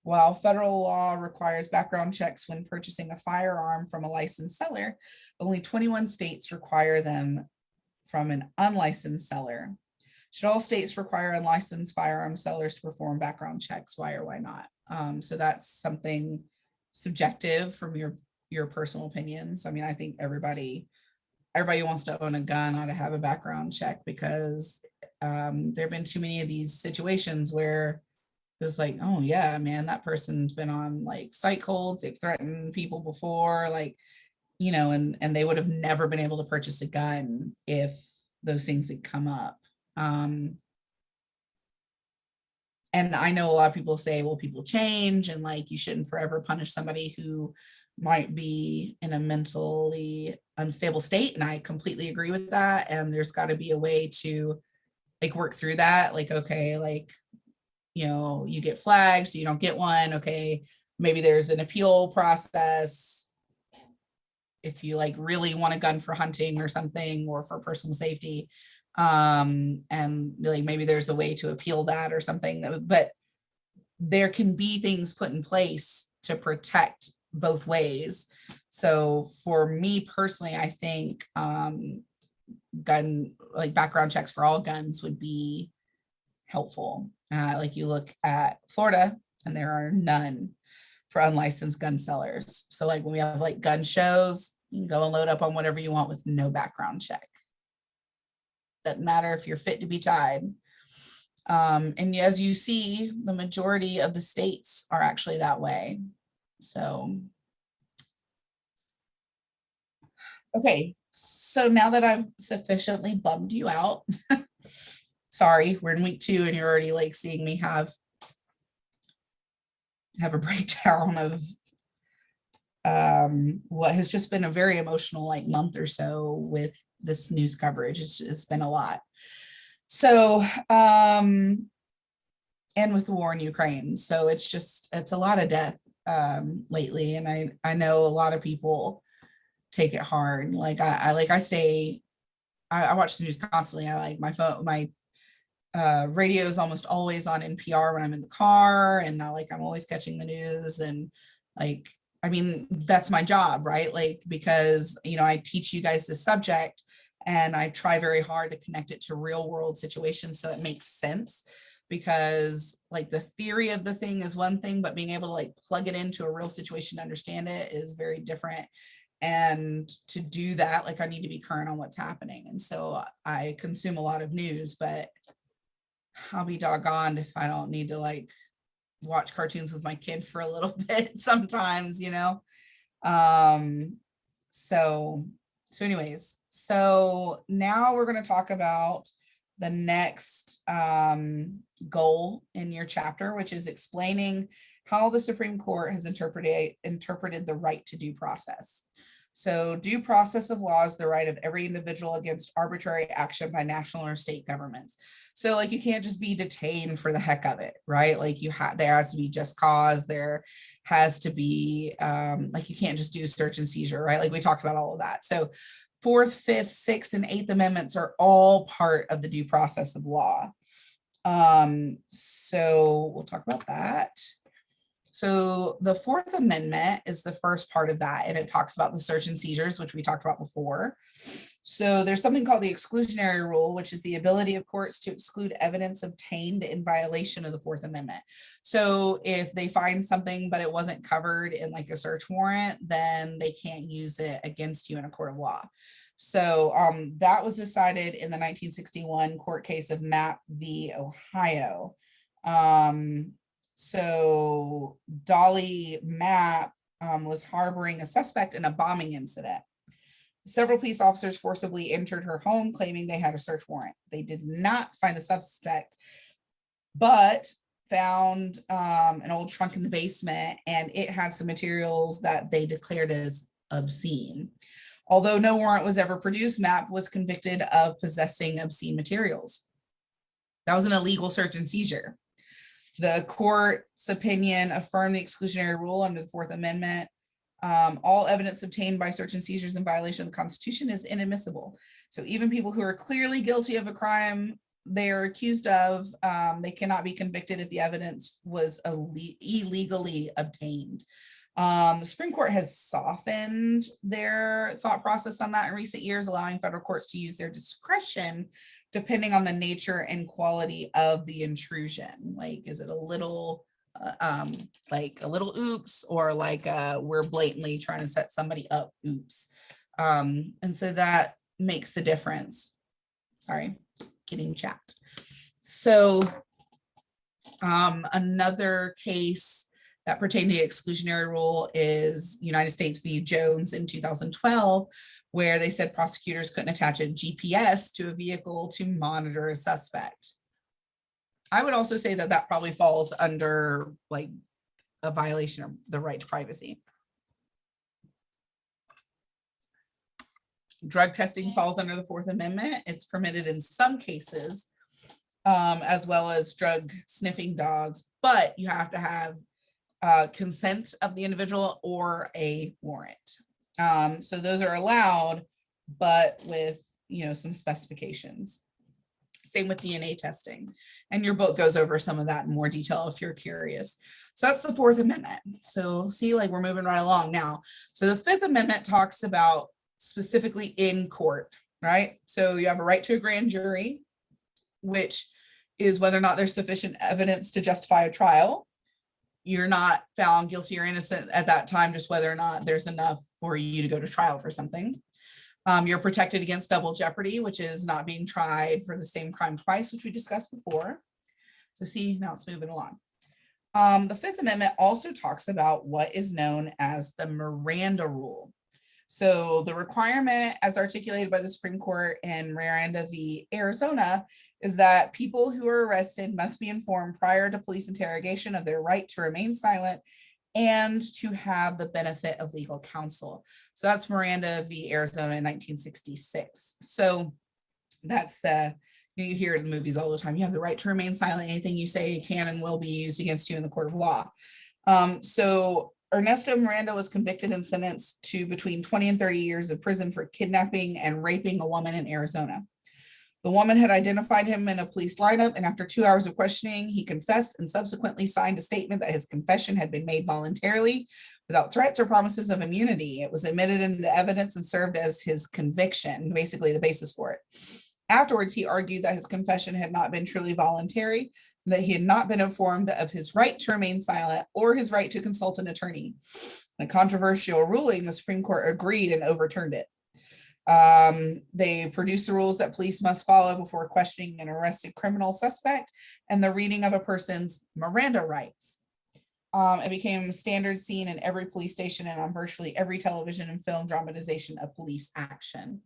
While federal law requires background checks when purchasing a firearm from a licensed seller, only 21 states require them from an unlicensed seller. Should all states require unlicensed firearm sellers to perform background checks? Why or why not? So that's something subjective from your personal opinions. I mean, I think everybody who wants to own a gun ought to have a background check, because there have been too many of these situations where it's like, oh yeah, man, that person's been on like psych holds, they've threatened people before, like, you know, and they would have never been able to purchase a gun if those things had come up. And I know a lot of people say, well, people change and like you shouldn't forever punish somebody who might be in a mentally unstable state. And I completely agree with that. And there's got to be a way to like work through that. Like, okay, like, you know, you get flagged, so you don't get one. Okay, maybe there's an appeal process if you like really want a gun for hunting or something, or for personal safety. And like maybe there's a way to appeal that or something, but there can be things put in place to protect both ways. So for me personally, I think gun like background checks for all guns would be helpful. Like you look at Florida and there are none for unlicensed gun sellers. So like when we have like gun shows, you can go and load up on whatever you want with no background check. Doesn't matter if you're fit to be tied. And as you see, the majority of the states are actually that way. So, okay, so now that I've sufficiently bummed you out, sorry, we're in week 2 and you're already like seeing me have a breakdown of what has just been a very emotional like month or so with this news coverage. It's been a lot. So, and with the war in Ukraine. So it's a lot of death lately. And I know a lot of people take it hard. Like I watch the news constantly. I like my phone, my radio is almost always on NPR when I'm in the car, and I'm always catching the news. And like, I mean, that's my job, right? Like, because, you know, I teach you guys this subject and I try very hard to connect it to real world situations so it makes sense, because like the theory of the thing is one thing, but being able to like plug it into a real situation to understand it is very different. And to do that, like I need to be current on what's happening. And so I consume a lot of news, but I'll be doggone if I don't need to like watch cartoons with my kid for a little bit sometimes, you know? So anyways, so now we're going to talk about the next goal in your chapter, which is explaining how the Supreme Court has interpreted the right to due process. So due process of law is the right of every individual against arbitrary action by national or state governments. So like you can't just be detained for the heck of it, right? Like there has to be just cause. There has to be like you can't just do search and seizure, right? Like we talked about all of that. So 4th, 5th, 6th, and 8th Amendments are all part of the due process of law. So we'll talk about that. So the 4th Amendment is the first part of that, and it talks about the search and seizures, which we talked about before. So there's something called the exclusionary rule, which is the ability of courts to exclude evidence obtained in violation of the 4th Amendment. So if they find something, but it wasn't covered in like a search warrant, then they can't use it against you in a court of law. So that was decided in the 1961 court case of Mapp v. Ohio. So Dolly Mapp was harboring a suspect in a bombing incident. Several police officers forcibly entered her home, claiming they had a search warrant. They did not find the suspect, but found an old trunk in the basement, and it had some materials that they declared as obscene. Although no warrant was ever produced, Mapp was convicted of possessing obscene materials. That was an illegal search and seizure. The court's opinion affirmed the exclusionary rule under the Fourth Amendment. All evidence obtained by search and seizures in violation of the Constitution is inadmissible. So even people who are clearly guilty of a crime they are accused of, they cannot be convicted if the evidence was illegally obtained. The Supreme Court has softened their thought process on that in recent years, allowing federal courts to use their discretion depending on the nature and quality of the intrusion. Like, is it a little like a little oops, or like we're blatantly trying to set somebody up, oops. And so that makes a difference. Sorry, getting chapped. So another case that pertained to the exclusionary rule is United States v. Jones in 2012, where they said prosecutors couldn't attach a GPS to a vehicle to monitor a suspect. I would also say that that probably falls under like a violation of the right to privacy. Drug testing falls under the Fourth Amendment. It's permitted in some cases, as well as drug sniffing dogs, but you have to have consent of the individual or a warrant. So those are allowed, but with some specifications. Same with DNA testing. And your book goes over some of that in more detail if you're curious. So that's the Fourth Amendment. So see, like we're moving right along now. So the Fifth Amendment talks about specifically in court, right? So you have a right to a grand jury, which is whether or not there's sufficient evidence to justify a trial. You're not found guilty or innocent at that time, just whether or not there's enough for you to go to trial for something. You're protected against double jeopardy, which is not being tried for the same crime twice, which we discussed before. So see, now it's moving along. The Fifth Amendment also talks about what is known as the Miranda rule. So the requirement as articulated by the Supreme Court in Miranda v. Arizona is that people who are arrested must be informed prior to police interrogation of their right to remain silent and to have the benefit of legal counsel. So that's Miranda v. Arizona in 1966. So that's you hear it in movies all the time. You have the right to remain silent. Anything you say can and will be used against you in the court of law. So Ernesto Miranda was convicted and sentenced to between 20 and 30 years of prison for kidnapping and raping a woman in Arizona. The woman had identified him in a police lineup, and after 2 hours of questioning, he confessed and subsequently signed a statement that his confession had been made voluntarily without threats or promises of immunity. It was admitted into evidence and served as his conviction, basically the basis for it. Afterwards, he argued that his confession had not been truly voluntary, and that he had not been informed of his right to remain silent or his right to consult an attorney. In a controversial ruling, the Supreme Court agreed and overturned it. They produced the rules that police must follow before questioning an arrested criminal suspect and the reading of a person's Miranda rights. It became a standard scene in every police station and on virtually every television and film dramatization of police action.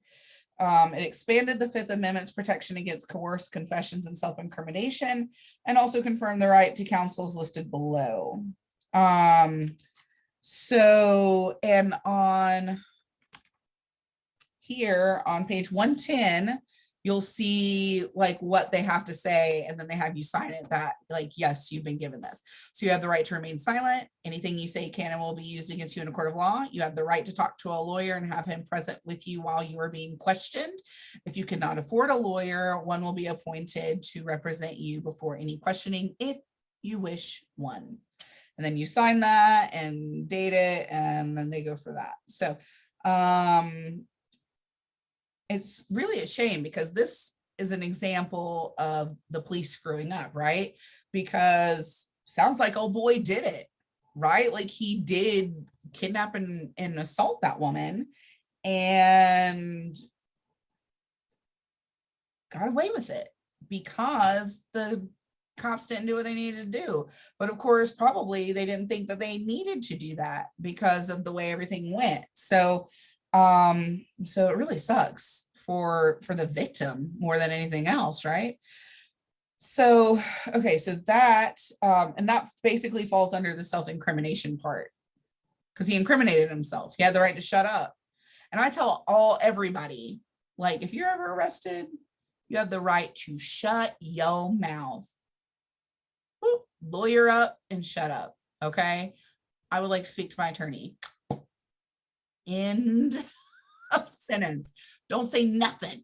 It expanded the Fifth Amendment's protection against coerced confessions and self-incrimination, and also confirmed the right to counsels listed below. And on here on page 110, you'll see like what they have to say, and then they have you sign it that like, yes, you've been given this. So you have the right to remain silent. Anything you say can and will be used against you in a court of law. You have the right to talk to a lawyer and have him present with you while you are being questioned. If you cannot afford a lawyer, one will be appointed to represent you before any questioning if you wish one. And then you sign that and date it, and then they go for that. So it's really a shame, because this is an example of the police screwing up, right? Because sounds like old boy did it, right? Like he did kidnap and assault that woman and got away with it because the cops didn't do what they needed to do. But of course, probably they didn't think that they needed to do that because of the way everything went. So it really sucks for the victim more than anything else, right? So, okay, so that, and that basically falls under the self-incrimination part, because he incriminated himself. He had the right to shut up. And I tell everybody, like, if you're ever arrested, you have the right to shut your mouth. lawyer up and shut up. Okay. I would like to speak to my attorney. End of sentence. Don't say nothing.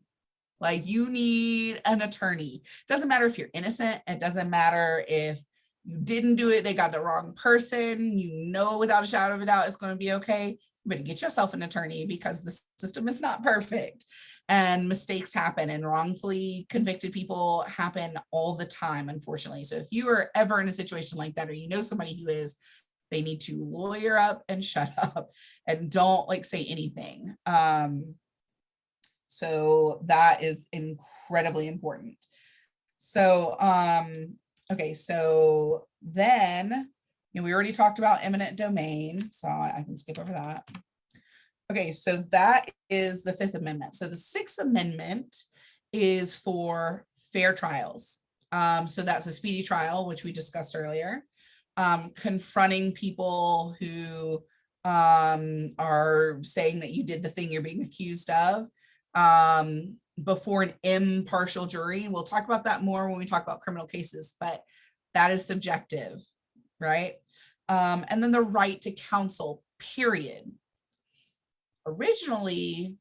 Like, you need an attorney. Doesn't matter if you're innocent. It doesn't matter if you didn't do it, they got the wrong person. You know, without a shadow of a doubt, it's going to be okay. You better get yourself an attorney, because the system is not perfect and mistakes happen, and wrongfully convicted people happen all the time, unfortunately. So if you are ever in a situation like that, or you know somebody who is, they need to lawyer up and shut up and don't like say anything. So that is incredibly important. So, okay, so then, you know, we already talked about eminent domain, so I can skip over that. Okay, so that is the Fifth Amendment. So the Sixth Amendment is for fair trials. So that's a speedy trial, which we discussed earlier. Confronting people who are saying that you did the thing you're being accused of, before an impartial jury. We'll talk about that more when we talk about criminal cases, but that is subjective, right? And then the right to counsel, period. Originally,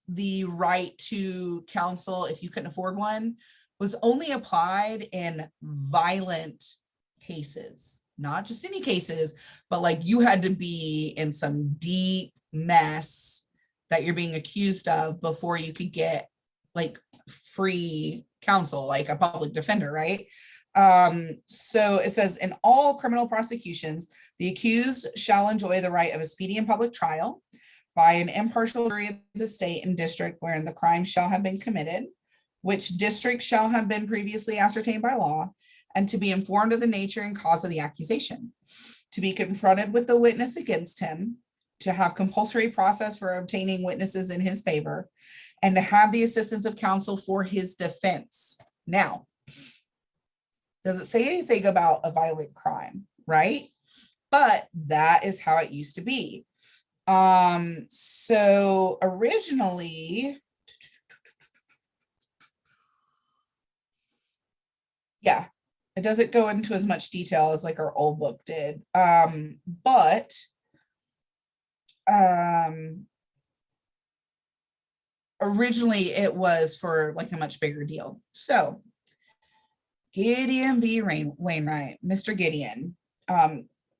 the right to counsel, if you couldn't afford one, was only applied in violent cases, not just any cases, but like you had to be in some deep mess that you're being accused of before you could get like free counsel, like a public defender, right? So it says, in all criminal prosecutions, the accused shall enjoy the right of a speedy and public trial by an impartial jury of the state and district wherein the crime shall have been committed, which district shall have been previously ascertained by law, and to be informed of the nature and cause of the accusation, to be confronted with the witness against him, to have compulsory process for obtaining witnesses in his favor, and to have the assistance of counsel for his defense. Now, does it say anything about a violent crime, right? But that is how it used to be. So originally, yeah, it doesn't go into as much detail as like our old book did. But originally it was for like a much bigger deal. So Gideon v. Wainwright, Mr. Gideon.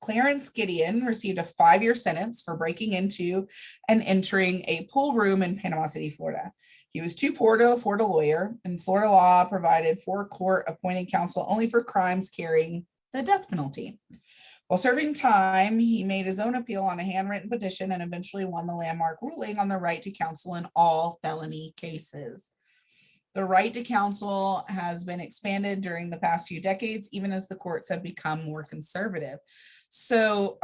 Clarence Gideon received a 5-year sentence for breaking into and entering a pool room in Panama City, Florida. He was too poor to afford a lawyer, and Florida law provided for court-appointed counsel only for crimes carrying the death penalty. While serving time, he made his own appeal on a handwritten petition and eventually won the landmark ruling on the right to counsel in all felony cases. The right to counsel has been expanded during the past few decades, even as the courts have become more conservative. So,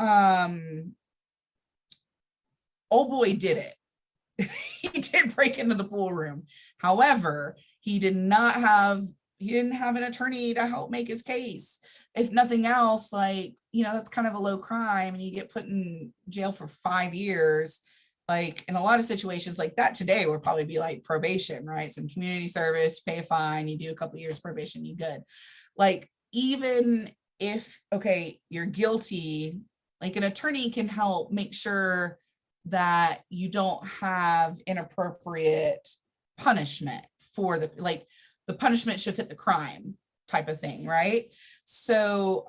old boy did it. He did break into the pool room. However, he didn't have an attorney to help make his case. If nothing else, like, you know, that's kind of a low crime and you get put in jail for 5 years. Like, in a lot of situations like that today would probably be like probation, right? Some community service, pay a fine, you do a couple years probation, you good. Like, even if, okay, you're guilty, like an attorney can help make sure that you don't have inappropriate punishment for the, like, the punishment should fit the crime type of thing, right? So,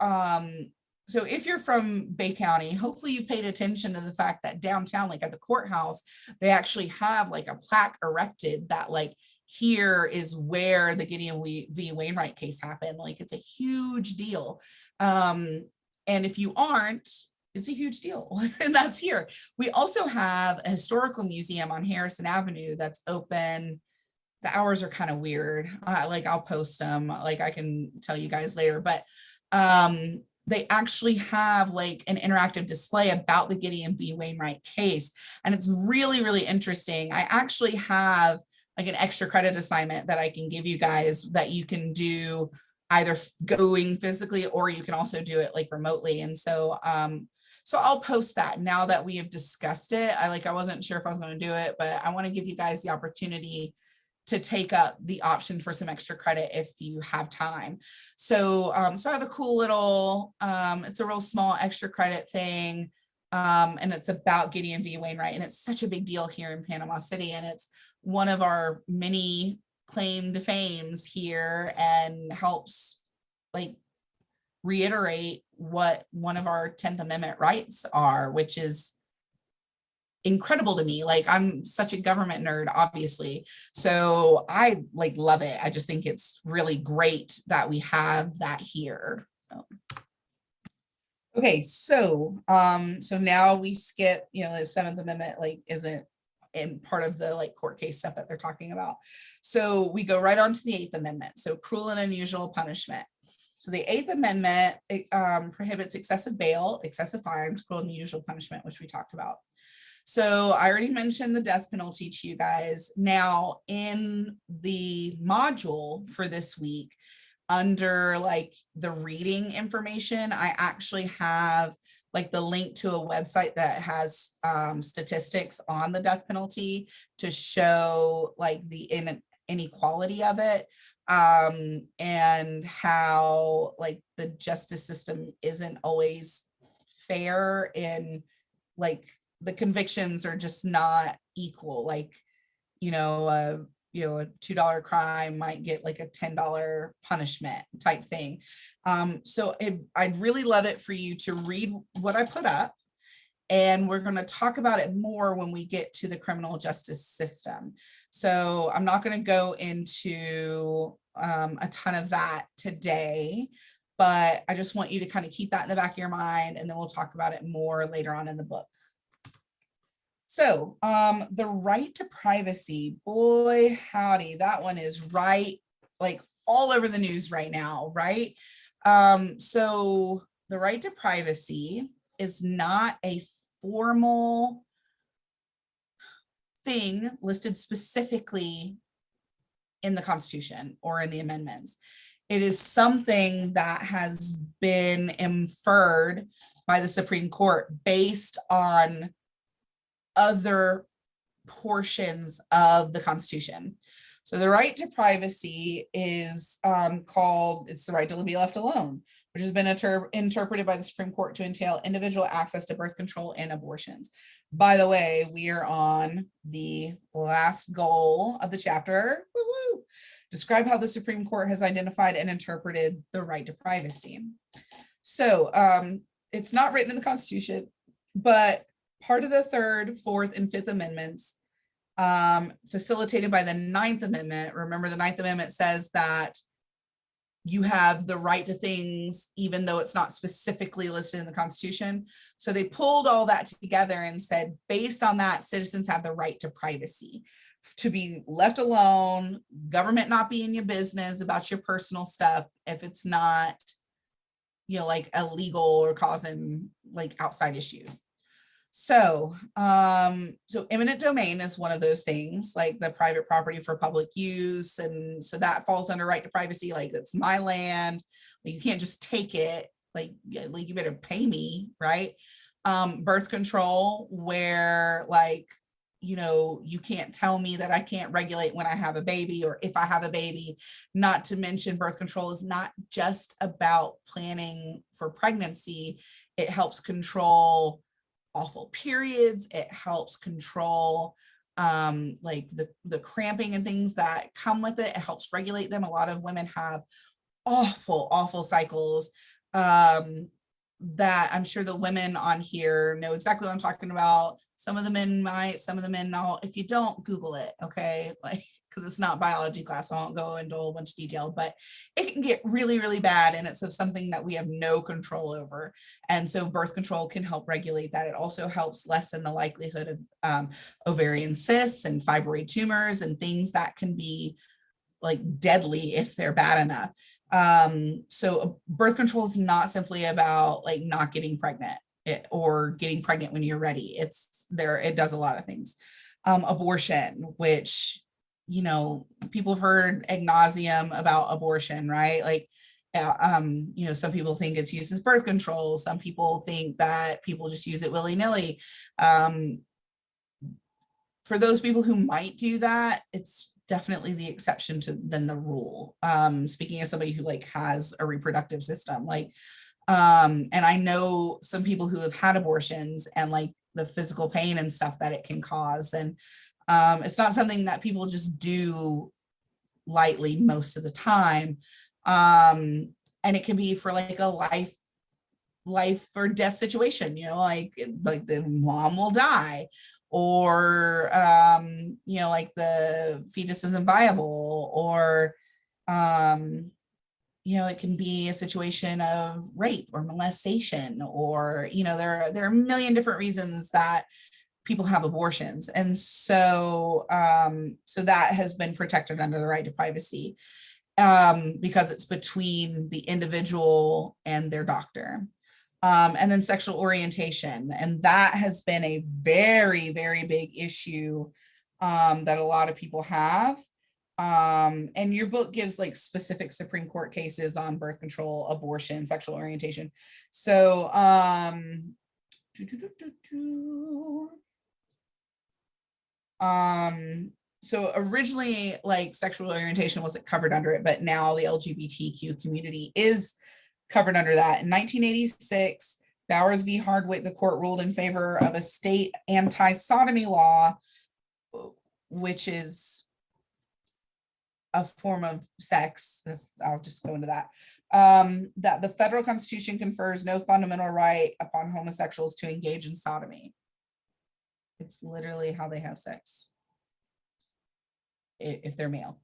so if you're from Bay County, hopefully you've paid attention to the fact that downtown, like at the courthouse, they actually have like a plaque erected that like, here is where the Gideon v. Wainwright case happened. Like, it's a huge deal. And if you aren't, it's a huge deal. And that's here. We also have a historical museum on Harrison Avenue that's open. The hours are kind of weird. Like, I'll post them, like I can tell you guys later, but they actually have like an interactive display about the Gideon v. Wainwright case. And it's really, really interesting. I actually have like an extra credit assignment that I can give you guys that you can do either going physically, or you can also do it like remotely. And so, so I'll post that now that we have discussed it. I wasn't sure if I was going to do it, but I want to give you guys the opportunity to take up the option for some extra credit if you have time. So, so I have a cool little, it's a real small extra credit thing. And it's about Gideon V. Wainwright. And it's such a big deal here in Panama City. And it's one of our many claim to fames here, and helps like reiterate what one of our 10th Amendment rights are, which is incredible to me. Like, I'm such a government nerd, obviously. So I like love it. I just think it's really great that we have that here. So. Okay, so so now we skip, you know, the 7th Amendment like isn't in part of the like court case stuff that they're talking about. So we go right on to the 8th Amendment. So cruel and unusual punishment. So the 8th Amendment prohibits excessive bail, excessive fines, cruel and unusual punishment, which we talked about. So I already mentioned the death penalty to you guys. Now in the module for this week, under like the reading information, I actually have like the link to a website that has statistics on the death penalty to show like the inequality of it, and how like the justice system isn't always fair, in like the convictions are just not equal. Like, you know, a $2 crime might get like a $10 punishment type thing. So I'd really love it for you to read what I put up, and we're going to talk about it more when we get to the criminal justice system. So I'm not going to go into a ton of that today, but I just want you to kind of keep that in the back of your mind, and then we'll talk about it more later on in the book. So the right to privacy, boy, howdy, that one is right, like all over the news right now, right? So the right to privacy is not a formal thing listed specifically in the Constitution or in the amendments. It is something that has been inferred by the Supreme Court based on other portions of the Constitution. So the right to privacy is it's the right to be left alone, which has been interpreted by the Supreme Court to entail individual access to birth control and abortions. By the way, we are on the last goal of the chapter. Woo-hoo. Describe how the Supreme Court has identified and interpreted the right to privacy. So it's not written in the Constitution, but part of the 3rd, 4th, and 5th Amendments, facilitated by the 9th Amendment. Remember, the 9th Amendment says that you have the right to things, even though it's not specifically listed in the Constitution. So they pulled all that together and said, based on that, citizens have the right to privacy, to be left alone, government not be in your business about your personal stuff if it's not, you know, like illegal or causing like outside issues. So, so eminent domain is one of those things, like the private property for public use. And so that falls under right to privacy. Like, it's my land. Like, you can't just take it. Like you better pay me, right? Birth control, where like, you know, you can't tell me that I can't regulate when I have a baby or if I have a baby. Not to mention, birth control is not just about planning for pregnancy. It helps control awful periods. It helps control like the cramping and things that come with it. It helps regulate them. A lot of women have awful cycles that I'm sure the women on here know exactly what I'm talking about. Some of the men might, some of the men don't. If you don't, Google it, okay? Like, because it's not biology class, so I won't go into a whole bunch of detail, but it can get really bad, and it's something that we have no control over. And so birth control can help regulate that. It also helps lessen the likelihood of ovarian cysts and fibroid tumors and things that can be like deadly if they're bad enough. So birth control is not simply about like not getting pregnant or getting pregnant when you're ready. It's there, it does a lot of things. Abortion, which, you know, people have heard ad nauseum about abortion, right? Like, you know, some people think it's used as birth control. Some people think that people just use it willy-nilly. For those people who might do that, it's definitely the exception to than the rule. Speaking as somebody who like has a reproductive system, like, and I know some people who have had abortions and like the physical pain and stuff that it can cause. And it's not something that people just do lightly most of the time. And it can be for like a life or death situation, like the mom will die, or like the fetus isn't viable, or it can be a situation of rape or molestation, or there are a million different reasons that people have abortions. And so so that has been protected under the right to privacy, because it's between the individual and their doctor. And then sexual orientation. And that has been a very, very big issue that a lot of people have. And your book gives like specific Supreme Court cases on birth control, abortion, sexual orientation. So, so originally, like, sexual orientation wasn't covered under it, but now the LGBTQ community is covered under that. In 1986, Bowers v. Hardwick, the court ruled in favor of a state anti-sodomy law, which is a form of sex. I'll just go into that. That the federal constitution confers no fundamental right upon homosexuals to engage in sodomy. It's literally how they have sex, if they're male.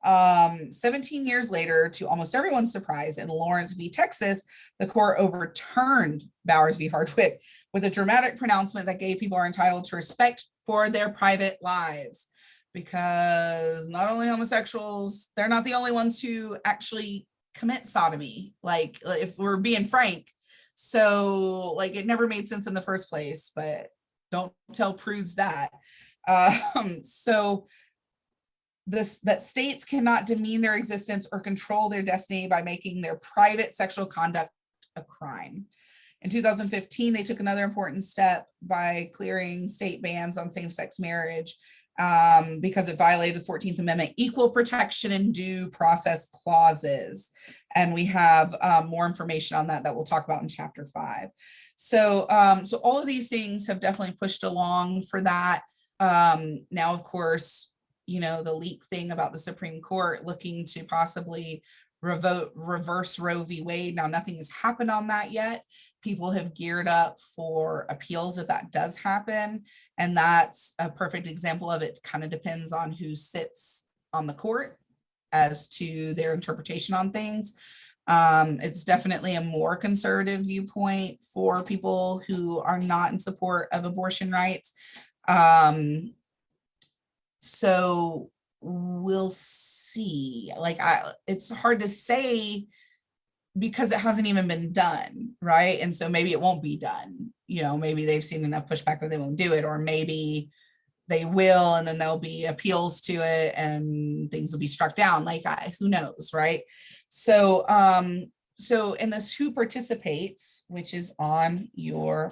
17 years later, to almost everyone's surprise, in Lawrence v. Texas, the court overturned Bowers v. Hardwick with a dramatic pronouncement that gay people are entitled to respect for their private lives, because not only homosexuals, they're not the only ones who actually commit sodomy, like, if we're being frank. So like, it never made sense in the first place, but don't tell prudes that. So that states cannot demean their existence or control their destiny by making their private sexual conduct a crime. In 2015, they took another important step by clearing state bans on same-sex marriage, because it violated the 14th Amendment equal protection and due process clauses. And we have more information on that we'll talk about in chapter 5. So, so all of these things have definitely pushed along for that. Now, of course, the leak thing about the Supreme Court looking to possibly reverse Roe v. Wade. Now, nothing has happened on that yet. People have geared up for appeals if that does happen. And that's a perfect example of it. Kind of depends on who sits on the court as to their interpretation on things. It's definitely a more conservative viewpoint for people who are not in support of abortion rights. So we'll see. Like, it's hard to say because it hasn't even been done, right? And so maybe it won't be done. Maybe they've seen enough pushback that they won't do it, or maybe they will, and then there'll be appeals to it and things will be struck down. Like, who knows, right? So, so in this who participates, which is on your,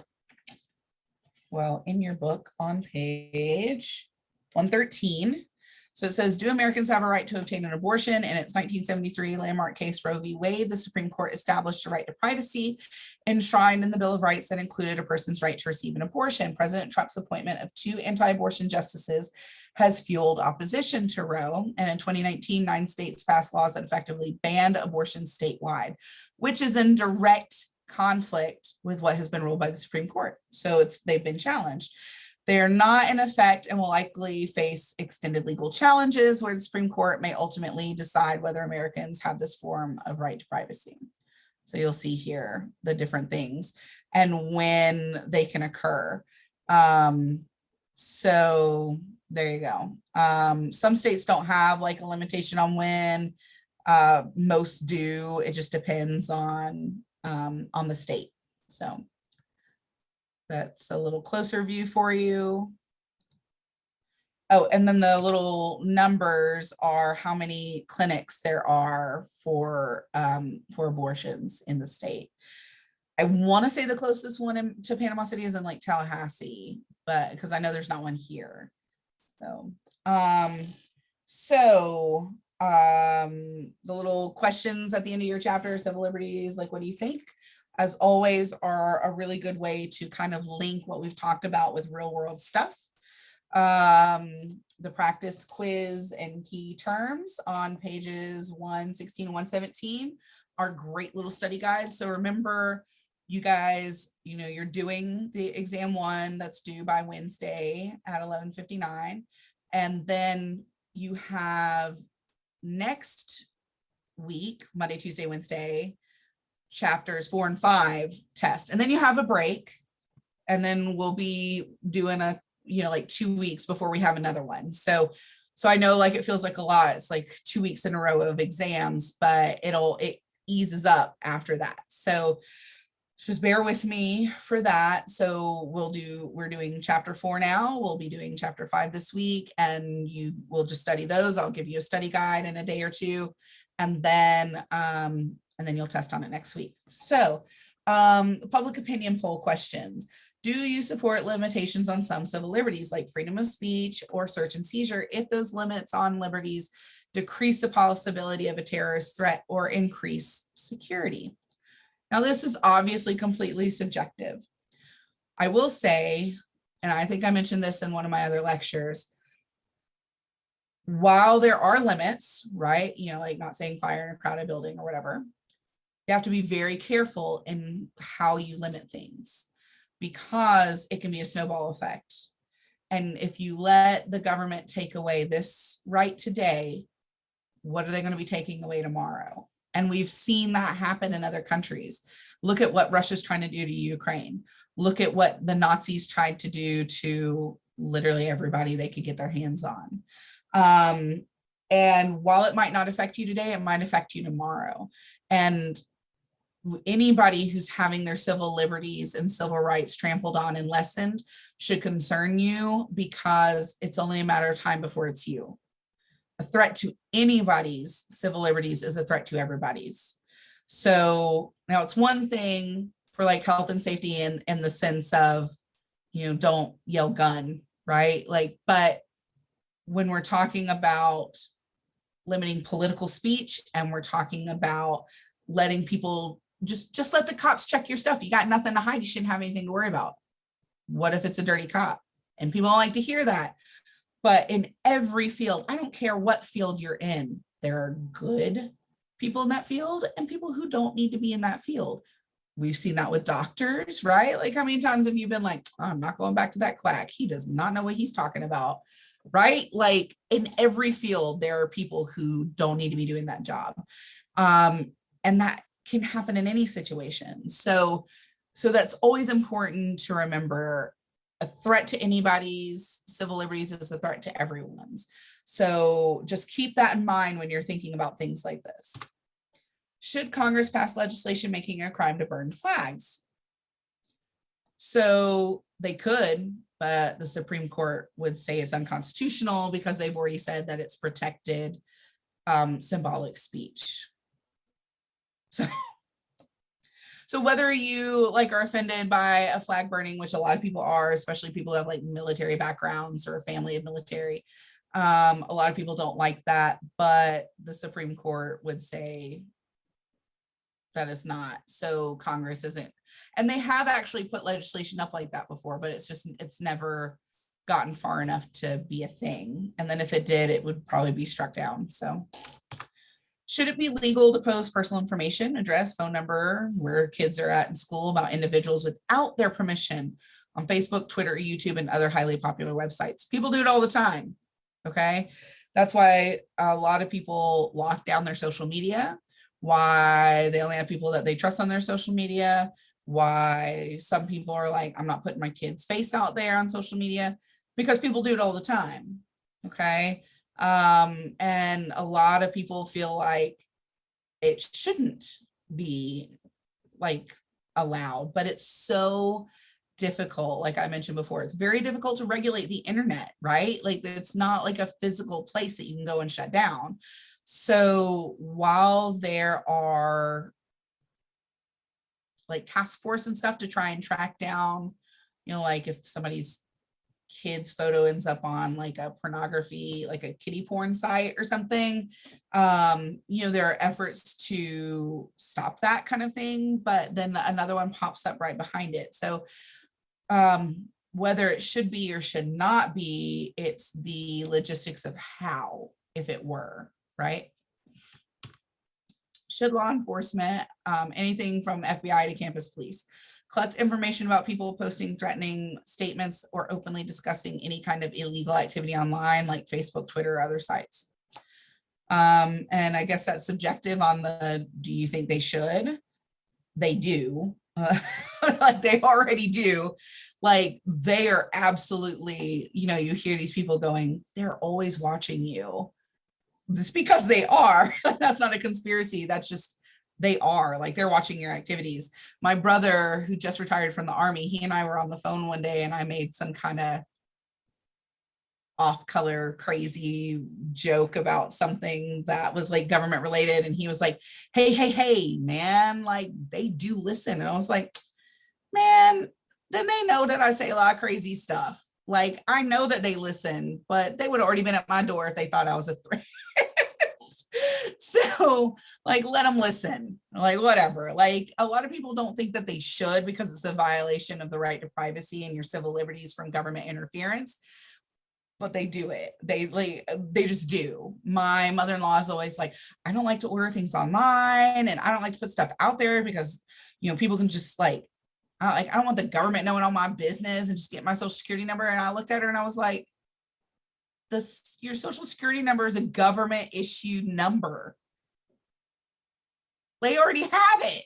in your book on page 113. So it says, do Americans have a right to obtain an abortion? In its 1973 landmark case, Roe v. Wade, the Supreme Court established a right to privacy enshrined in the Bill of Rights that included a person's right to receive an abortion. President Trump's appointment of 2 anti-abortion justices has fueled opposition to Roe. And in 2019, 9 states passed laws that effectively banned abortion statewide, which is in direct conflict with what has been ruled by the Supreme Court. So they've been challenged. They are not in effect and will likely face extended legal challenges where the Supreme Court may ultimately decide whether Americans have this form of right to privacy. So you'll see here the different things and when they can occur. So there you go. Some states don't have like a limitation on when, most do. It just depends on the state. So that's a little closer view for you. Oh, and then the little numbers are how many clinics there are for abortions in the state. I want to say the closest one to Panama City is in like Tallahassee, but because I know there's not one here. So, So the little questions at the end of your chapter, civil liberties, like, what do you think? As always, are a really good way to kind of link what we've talked about with real world stuff. The practice quiz and key terms on pages 116 and 117 are great little study guides. So remember, you guys, you're doing the exam 1 that's due by Wednesday at 11:59. And then you have next week, Monday, Tuesday, Wednesday, chapters 4 and 5 test. And then you have a break. And then we'll be doing like 2 weeks before we have another one. So I know, like, it feels like a lot. It's like 2 weeks in a row of exams, but it eases up after that. So just bear with me for that. So we're doing chapter 4 now. We'll be doing chapter 5 this week, and you will just study those. I'll give you a study guide in a day or two, and then you'll test on it next week. So public opinion poll questions. Do you support limitations on some civil liberties like freedom of speech or search and seizure if those limits on liberties decrease the possibility of a terrorist threat or increase security? Now, this is obviously completely subjective. I will say, and I think I mentioned this in one of my other lectures, while there are limits, right? Like not saying fire in a crowded building or whatever, you have to be very careful in how you limit things, because it can be a snowball effect. And if you let the government take away this right today, what are they going to be taking away tomorrow? And we've seen that happen in other countries. Look at what Russia's trying to do to Ukraine. Look at what the Nazis tried to do to literally everybody they could get their hands on. And while it might not affect you today, it might affect you tomorrow. And anybody who's having their civil liberties and civil rights trampled on and lessened should concern you, because it's only a matter of time before it's you. A threat to anybody's civil liberties is a threat to everybody's. So now it's one thing for like health and safety in the sense of, don't yell gun, right? Like, but when we're talking about limiting political speech and we're talking about letting people just let the cops check your stuff. You got nothing to hide. You shouldn't have anything to worry about. What if it's a dirty cop? And people don't like to hear that. But in every field, I don't care what field you're in, there are good people in that field and people who don't need to be in that field. We've seen that with doctors, right? Like, how many times have you been like, oh, I'm not going back to that quack. He does not know what he's talking about, right? Like, in every field, there are people who don't need to be doing that job. And that can happen in any situation. So that's always important to remember. A threat to anybody's civil liberties is a threat to everyone's. So just keep that in mind when you're thinking about things like this. Should Congress pass legislation making it a crime to burn flags? So they could, but the Supreme Court would say it's unconstitutional because they've already said that it's protected symbolic speech. So whether you like are offended by a flag burning, which a lot of people are, especially people who have like military backgrounds or a family of military, a lot of people don't like that, but the Supreme Court would say that is not. So Congress isn't, and they have actually put legislation up like that before, but it's never gotten far enough to be a thing. And then if it did, it would probably be struck down. So should it be legal to post personal information, address, phone number, where kids are at in school about individuals without their permission on Facebook, Twitter, YouTube, and other highly popular websites? People do it all the time, okay? That's why a lot of people lock down their social media, why they only have people that they trust on their social media, why some people are like, I'm not putting my kid's face out there on social media, because people do it all the time, okay? And a lot of people feel like it shouldn't be like allowed, but it's so difficult. Like I mentioned before, it's very difficult to regulate the internet, right? Like it's not like a physical place that you can go and shut down. So while there are like task force and stuff to try and track down, like if somebody's kid's photo ends up on like a pornography, like a kiddie porn site or something. There are efforts to stop that kind of thing, but then another one pops up right behind it. So whether it should be or should not be, it's the logistics of how, if it were, right? Should law enforcement, anything from FBI to campus police, collect information about people posting threatening statements or openly discussing any kind of illegal activity online, like Facebook, Twitter, or other sites? And I guess that's subjective on the, do you think they should? They do. Like they already do. Like they are absolutely, you hear these people going, they're always watching you. Just because they are, that's not a conspiracy. That's just, they are, like they're watching your activities. My brother, who just retired from the Army, he and I were on the phone one day and I made some kind of off-color crazy joke about something that was like government related. And he was like, hey, man, like they do listen. And I was like, man, then they know that I say a lot of crazy stuff. Like, I know that they listen, but they would have already been at my door if they thought I was a threat. So, like, let them listen, like, whatever. Like, a lot of people don't think that they should because it's a violation of the right to privacy and your civil liberties from government interference. But they do it. They just do. My mother-in-law is always like, I don't like to order things online and I don't like to put stuff out there because, people can just like, I don't want the government knowing all my business and just get my social security number. And I looked at her and I was like, your social security number is a government issued number. They already have it.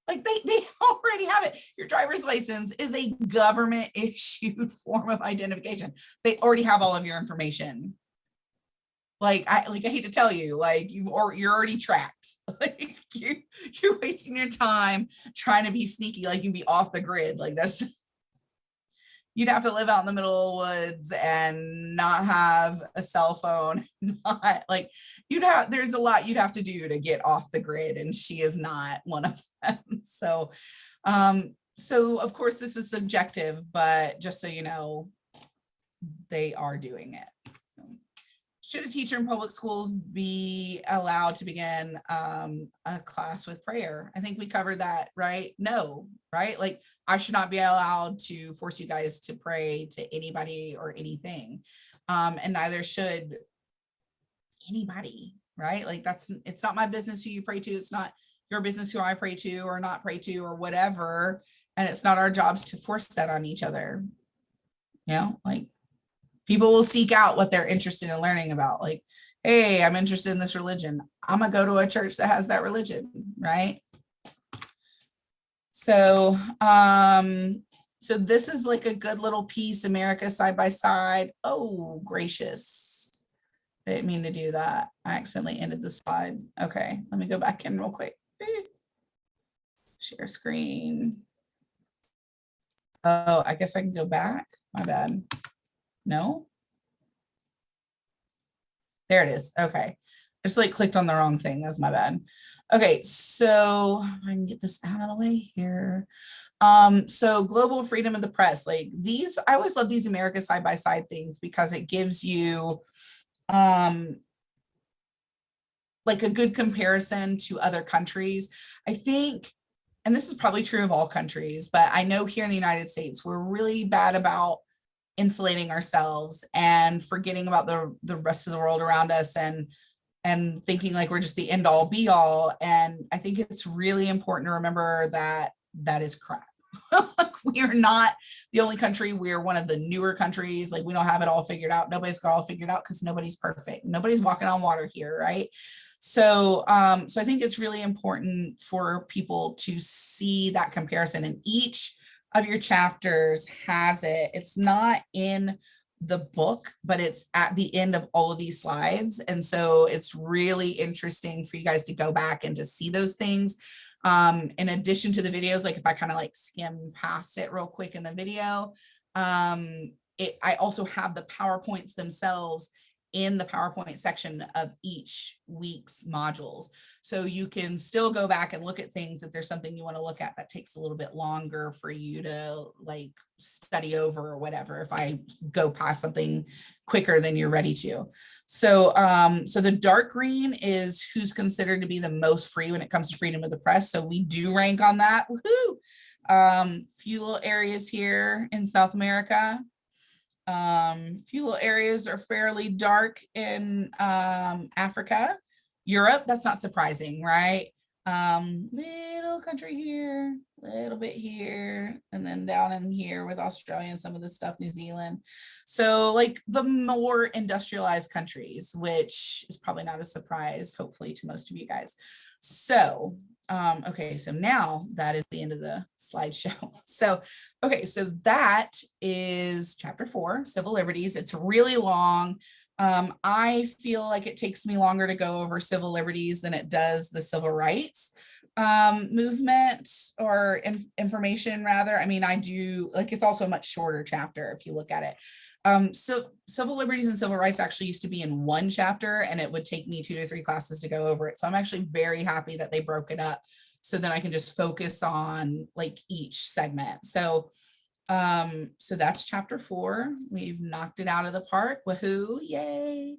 Like they already have it. Your driver's license is a government issued form of identification. They already have all of your information. I hate to tell you, like you're already tracked. Like you're wasting your time trying to be sneaky, like you can be off the grid. Like you'd have to live out in the middle of the woods and not have a cell phone. Not like there's a lot you'd have to do to get off the grid, and she is not one of them. So of course this is subjective, but just so you know, they are doing it. Should a teacher in public schools be allowed to begin a class with prayer? I think we covered that, right? No, right? Like I should not be allowed to force you guys to pray to anybody or anything. And neither should anybody, right? Like it's not my business who you pray to. It's not your business who I pray to or not pray to or whatever. And it's not our jobs to force that on each other. Like people will seek out what they're interested in learning about. Like, hey, I'm interested in this religion. I'm gonna go to a church that has that religion, right? So, so this is like a good little piece, America side by side. Oh, gracious. I didn't mean to do that. I accidentally ended the slide. Okay, let me go back in real quick. Share screen. Oh, I guess I can go back. My bad. No. There it is. Okay. I just clicked on the wrong thing. That's my bad. Okay. So I can get this out of the way here. So global freedom of the press, like these, I always love these America side by side things because it gives you, like a good comparison to other countries. I think, and this is probably true of all countries, but I know here in the United States, we're really bad about insulating ourselves and forgetting about the rest of the world around us and thinking like we're just the end all be all. And I think it's really important to remember that that is crap. We are not the only country. We're one of the newer countries. Like we don't have it all figured out. Nobody's got it all figured out because nobody's perfect. Nobody's walking on water here, right? So, so I think it's really important for people to see that comparison, and each of your chapters has it. It's not in the book, but it's at the end of all of these slides. And so it's really interesting for you guys to go back and to see those things. In addition to the videos, like if I kind of skim past it real quick in the video, I also have the PowerPoints themselves in the PowerPoint section of each week's modules. So you can still go back and look at things if there's something you want to look at that takes a little bit longer for you to like study over or whatever, if I go past something quicker than you're ready to. So, so the dark green is who's considered to be the most free when it comes to freedom of the press. So we do rank on that. Woohoo! Few little areas here in South America. Few little areas are fairly dark in Africa. Europe, that's not surprising, right? Little country here, little bit here, and then down in here with Australia and some of the stuff, New Zealand. So like the more industrialized countries, which is probably not a surprise, hopefully to most of you guys. So, okay, so now that is the end of the slideshow. So, okay, so that is chapter 4, civil liberties. It's really long. I feel like it takes me longer to go over civil liberties than it does the civil rights movement or information rather. I mean, I do like, it's also a much shorter chapter if you look at it. So civil liberties and civil rights actually used to be in one chapter and it would take me 2 to 3 classes to go over it. So I'm actually very happy that they broke it up so then I can just focus on like each segment. So so that's chapter 4. We've knocked it out of the park. Woohoo, yay.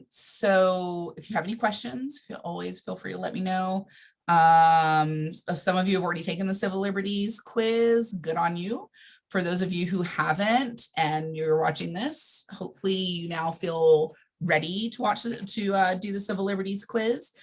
So if you have any questions, always feel free to let me know. Some of you have already taken the civil liberties quiz. Good on you. For those of you who haven't and you're watching this, hopefully you now feel ready to watch do the civil liberties quiz.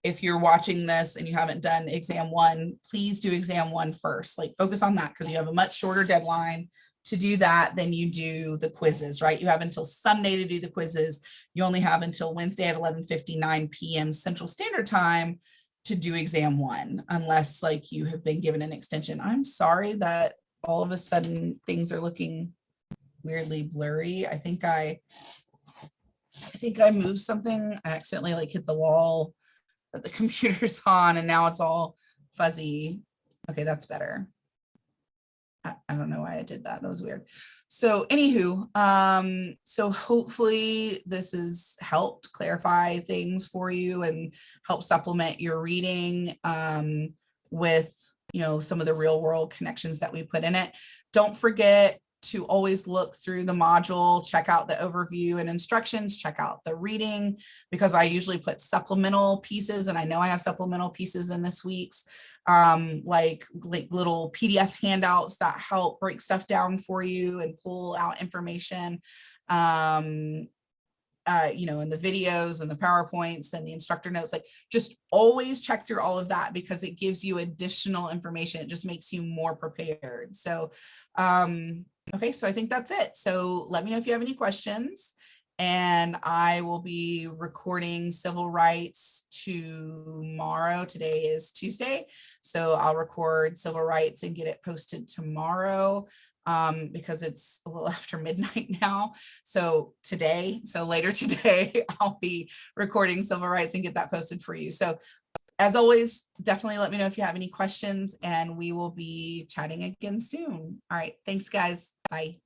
If you're watching this and you haven't done exam 1, please do exam 1 first. Like focus on that because you have a much shorter deadline to do that than you do the quizzes, right? You have until Sunday to do the quizzes. You only have until Wednesday at 11:59 p.m. Central Standard Time to do exam 1, unless like you have been given an extension. I'm sorry that all of a sudden things are looking weirdly blurry. I think I moved something. I accidentally like hit the wall that the computer's on and now it's all fuzzy. Okay, that's better. I don't know why I did that. That was weird. So anywho, so hopefully this has helped clarify things for you and help supplement your reading with, you know, some of the real world connections that we put in it. Don't forget to always look through the module, check out the overview and instructions, check out the reading, because I usually put supplemental pieces, and I know I have supplemental pieces in this week's, like little PDF handouts that help break stuff down for you and pull out information, you know, in the videos and the PowerPoints and the instructor notes. Like just always check through all of that because it gives you additional information. It just makes you more prepared. So, okay, so I think that's it. So let me know if you have any questions, and I will be recording civil rights tomorrow. Today is Tuesday, so I'll record civil rights and get it posted tomorrow because it's a little after midnight now. So later today, I'll be recording civil rights and get that posted for you. So as always, definitely let me know if you have any questions, and we will be chatting again soon. All right. Thanks, guys. Bye.